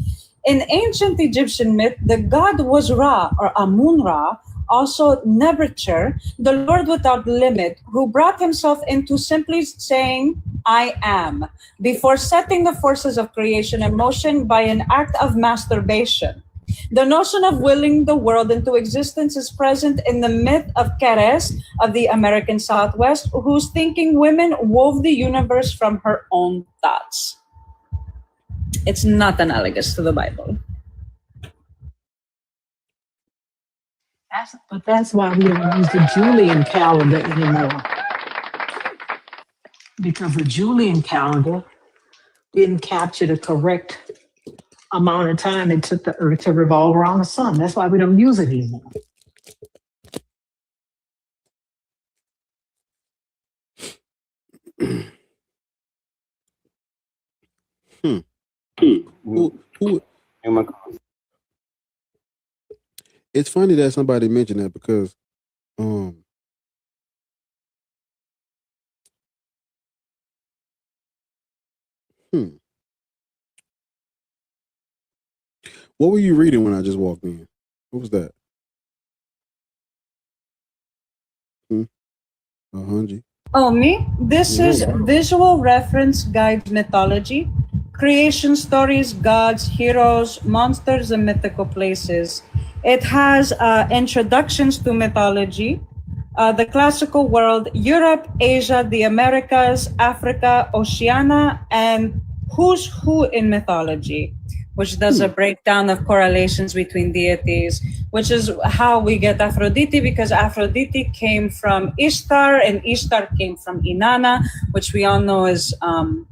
In ancient Egyptian myth, the god was Ra, or Amun-Ra, also Nebuchadnezzar, the Lord without limit, who brought himself into simply saying, I am, before setting the forces of creation in motion by an act of masturbation. The notion of willing the world into existence is present in the myth of Keres of the American Southwest, whose thinking women wove the universe from her own thoughts. It's not analogous to the Bible. That's why we don't use the Julian calendar anymore. Because the Julian calendar didn't capture the correct amount of time it took the Earth to revolve around the sun. That's why we don't use it anymore. It's funny that somebody mentioned that because what were you reading when I just walked in? What was that? Hanji. Oh, me? This is Visual Reference Guide Mythology. Creation stories, gods, heroes, monsters, and mythical places. It has introductions to mythology, the classical world, Europe, Asia, the Americas, Africa, Oceania, and who's who in mythology, which does a breakdown of correlations between deities, which is how we get Aphrodite, because Aphrodite came from Ishtar, and Ishtar came from Inanna, which we all know is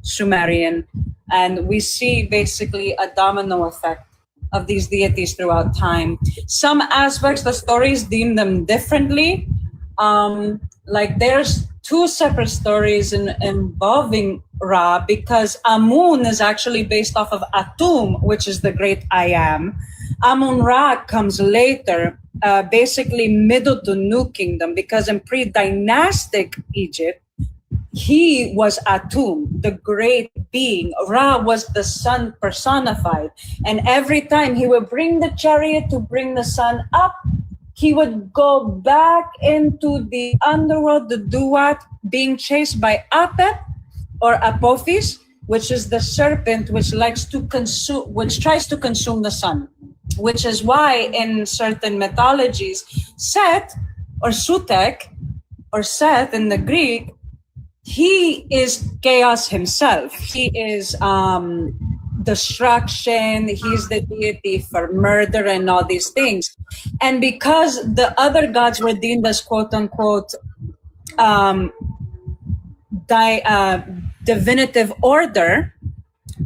Sumerian. And we see basically a domino effect of these deities throughout time. Some aspects, the stories deem them differently. Like there's two separate stories involving Ra, because Amun is actually based off of Atum, which is the great I am. Amun-Ra comes later, basically middle to New Kingdom, because in pre-dynastic Egypt, he was Atum, the great being. Ra was the sun personified. And every time he would bring the chariot to bring the sun up, he would go back into the underworld, the Duat, being chased by Apep or Apophis, which is the serpent which likes to consume, which tries to consume the sun. Which is why in certain mythologies, Set or Sutek or Seth in the Greek, he is chaos himself. He is destruction. He's the deity for murder and all these things. And because the other gods were deemed as quote unquote divinative order,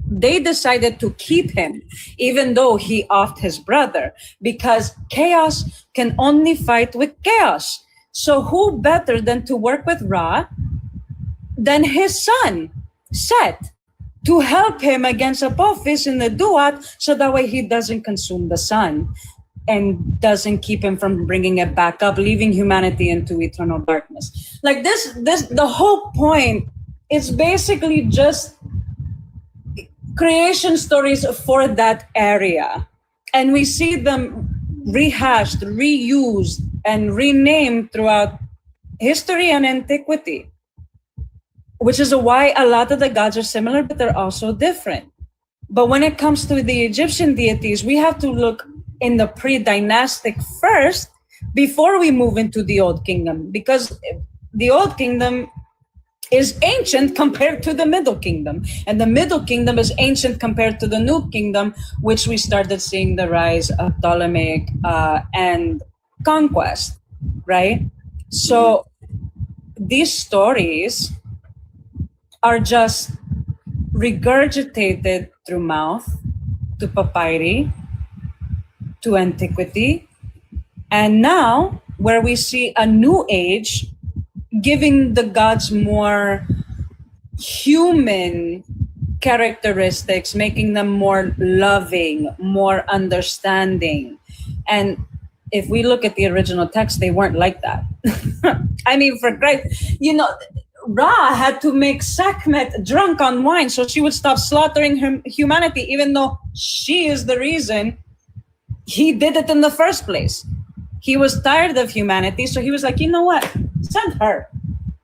they decided to keep him, even though he offed his brother, because chaos can only fight with chaos. So who better than to work with Ra than his son, Set, to help him against Apophis in the Duat, so that way he doesn't consume the sun and doesn't keep him from bringing it back up, leaving humanity into eternal darkness. Like this, the whole point is basically just creation stories for that area. And we see them rehashed, reused, and renamed throughout history and antiquity, which is why a lot of the gods are similar, but they're also different. But when it comes to the Egyptian deities, we have to look in the pre-dynastic first before we move into the Old Kingdom, because the Old Kingdom is ancient compared to the Middle Kingdom. And the Middle Kingdom is ancient compared to the New Kingdom, which we started seeing the rise of Ptolemaic and conquest, right? So these stories are just regurgitated through mouth to papyri, to antiquity, and now where we see a new age giving the gods more human characteristics, making them more loving, more understanding. And if we look at the original text, they weren't like that. I mean, for Christ, Ra had to make Sekhmet drunk on wine so she would stop slaughtering humanity, even though she is the reason he did it in the first place. He was tired of humanity, so he was like, you know what? Send her.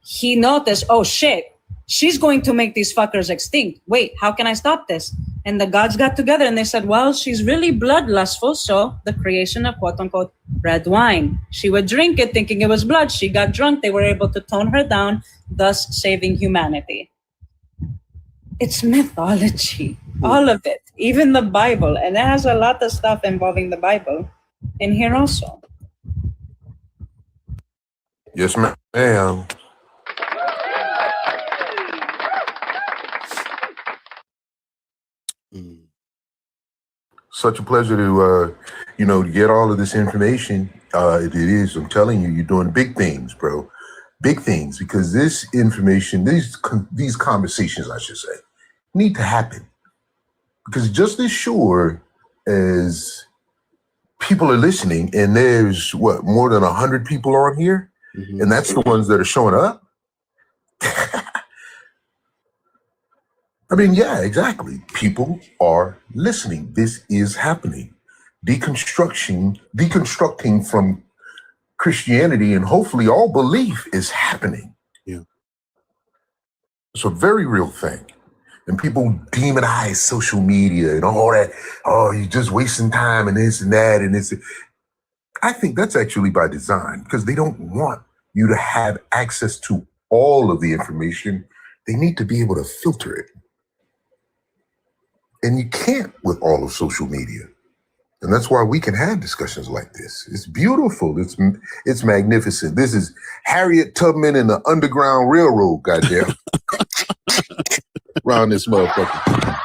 He noticed, oh shit, she's going to make these fuckers extinct. Wait, how can I stop this? And the gods got together and they said, well, she's really bloodlustful, so the creation of quote-unquote red wine. She would drink it thinking it was blood. She got drunk. They were able to tone her down, thus saving humanity. It's mythology, all of it, even the Bible. And it has a lot of stuff involving the Bible in here also. Yes, ma'am. Such a pleasure to, get all of this information. It is. I'm telling you, you're doing big things, bro. Big things, because this information, these conversations, I should say, need to happen. Because just as sure as people are listening, and there's more than 100 people on here, and that's the ones that are showing up. I mean, yeah, exactly. People are listening. This is happening. Deconstructing from Christianity and hopefully all belief is happening. Yeah. It's a very real thing. And people demonize social media and all that. Oh, you're just wasting time and this and that and this. I think that's actually by design, because they don't want you to have access to all of the information. They need to be able to filter it. And you can't with all of social media. And that's why we can have discussions like this. It's beautiful. It's magnificent. This is Harriet Tubman and the Underground Railroad, goddamn. Around this motherfucker.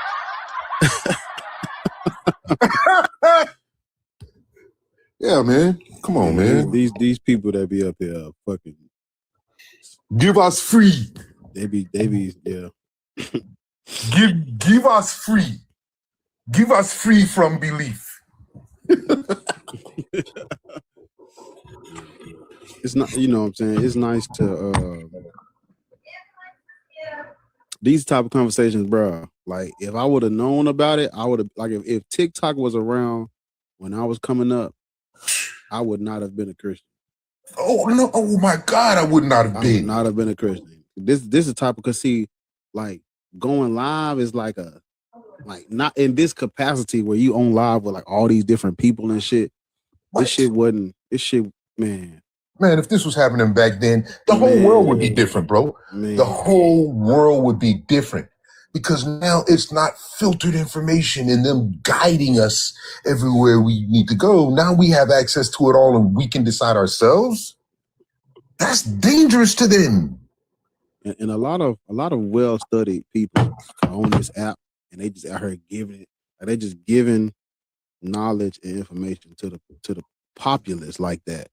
Yeah, man. Come on, man. These people that be up here fucking give us free. They be yeah. Give us free. Give us free from belief. It's not, you know what I'm saying? It's nice to these type of conversations, bro. Like, if I would have known about it, I would have, like, if TikTok was around when I was coming up, I would not have been a Christian. Oh no! Oh my God! I would not have been. I would not have been a Christian. This is type of, cause see, like, going live is like not in this capacity where you on live with like all these different people and shit. What? This shit, man. Man, if this was happening back then, the whole world would be different, bro. Man. The whole world would be different, because now it's not filtered information and them guiding us everywhere we need to go. Now we have access to it all and we can decide ourselves. That's dangerous to them. And a lot of well-studied people on this app, and they just out here giving it, like, they just giving knowledge and information to the populace like that.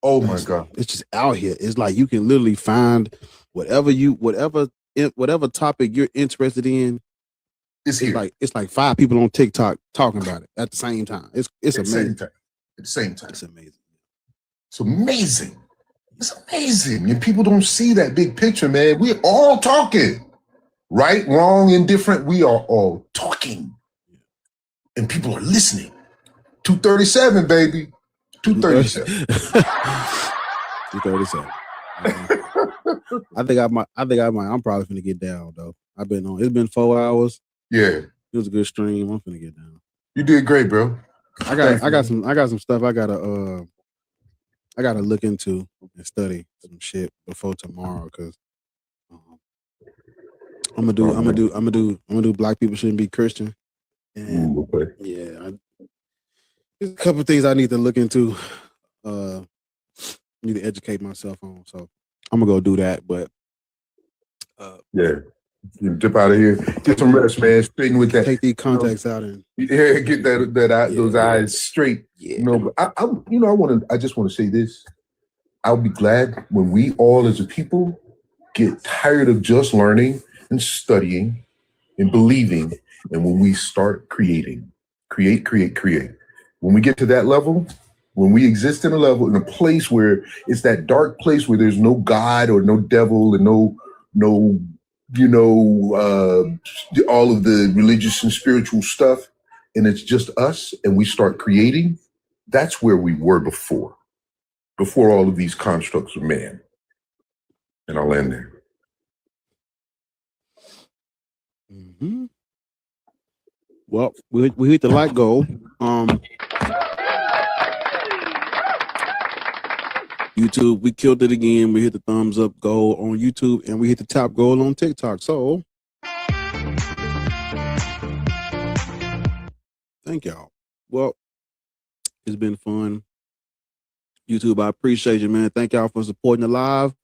Oh my God! It's just out here. It's like you can literally find whatever topic you're interested in. It's here. It's like 5 people on TikTok talking about it at the same time. It's amazing. At the same time. It's amazing. It's amazing. It's amazing. And people don't see that big picture, man. We're all talking. Right, wrong, indifferent. We are all talking. And people are listening. 237, baby. 237. 237. I think I might. I'm probably finna get down though. I've been on. It's been 4 hours. Yeah. It was a good stream. I'm finna get down. You did great, bro. I got some stuff I gotta look into and study some shit before tomorrow, because I'm gonna do Black people shouldn't be Christian. And yeah, there's a couple of things I need to look into. Need to educate myself on. So I'm gonna go do that. But yeah, you dip out of here, get some rest, man. Straighten with that. Take these contacts out and get those eyes straight. Yeah. You know, but I just want to say this. I'll be glad when we all as a people get tired of just learning and studying and believing, and when we start creating. When we get to that level, when we exist in a place where it's that dark place where there's no God or no devil and no no, all of the religious and spiritual stuff, and it's just us, and we start creating, that's where we were before all of these constructs of man. And I'll end there. Mm-hmm. Well, we hit the like goal. YouTube, we killed it again. We hit the thumbs up goal on YouTube, and we hit the top goal on TikTok. So, thank y'all. Well, it's been fun. YouTube, I appreciate you, man. Thank y'all for supporting the live.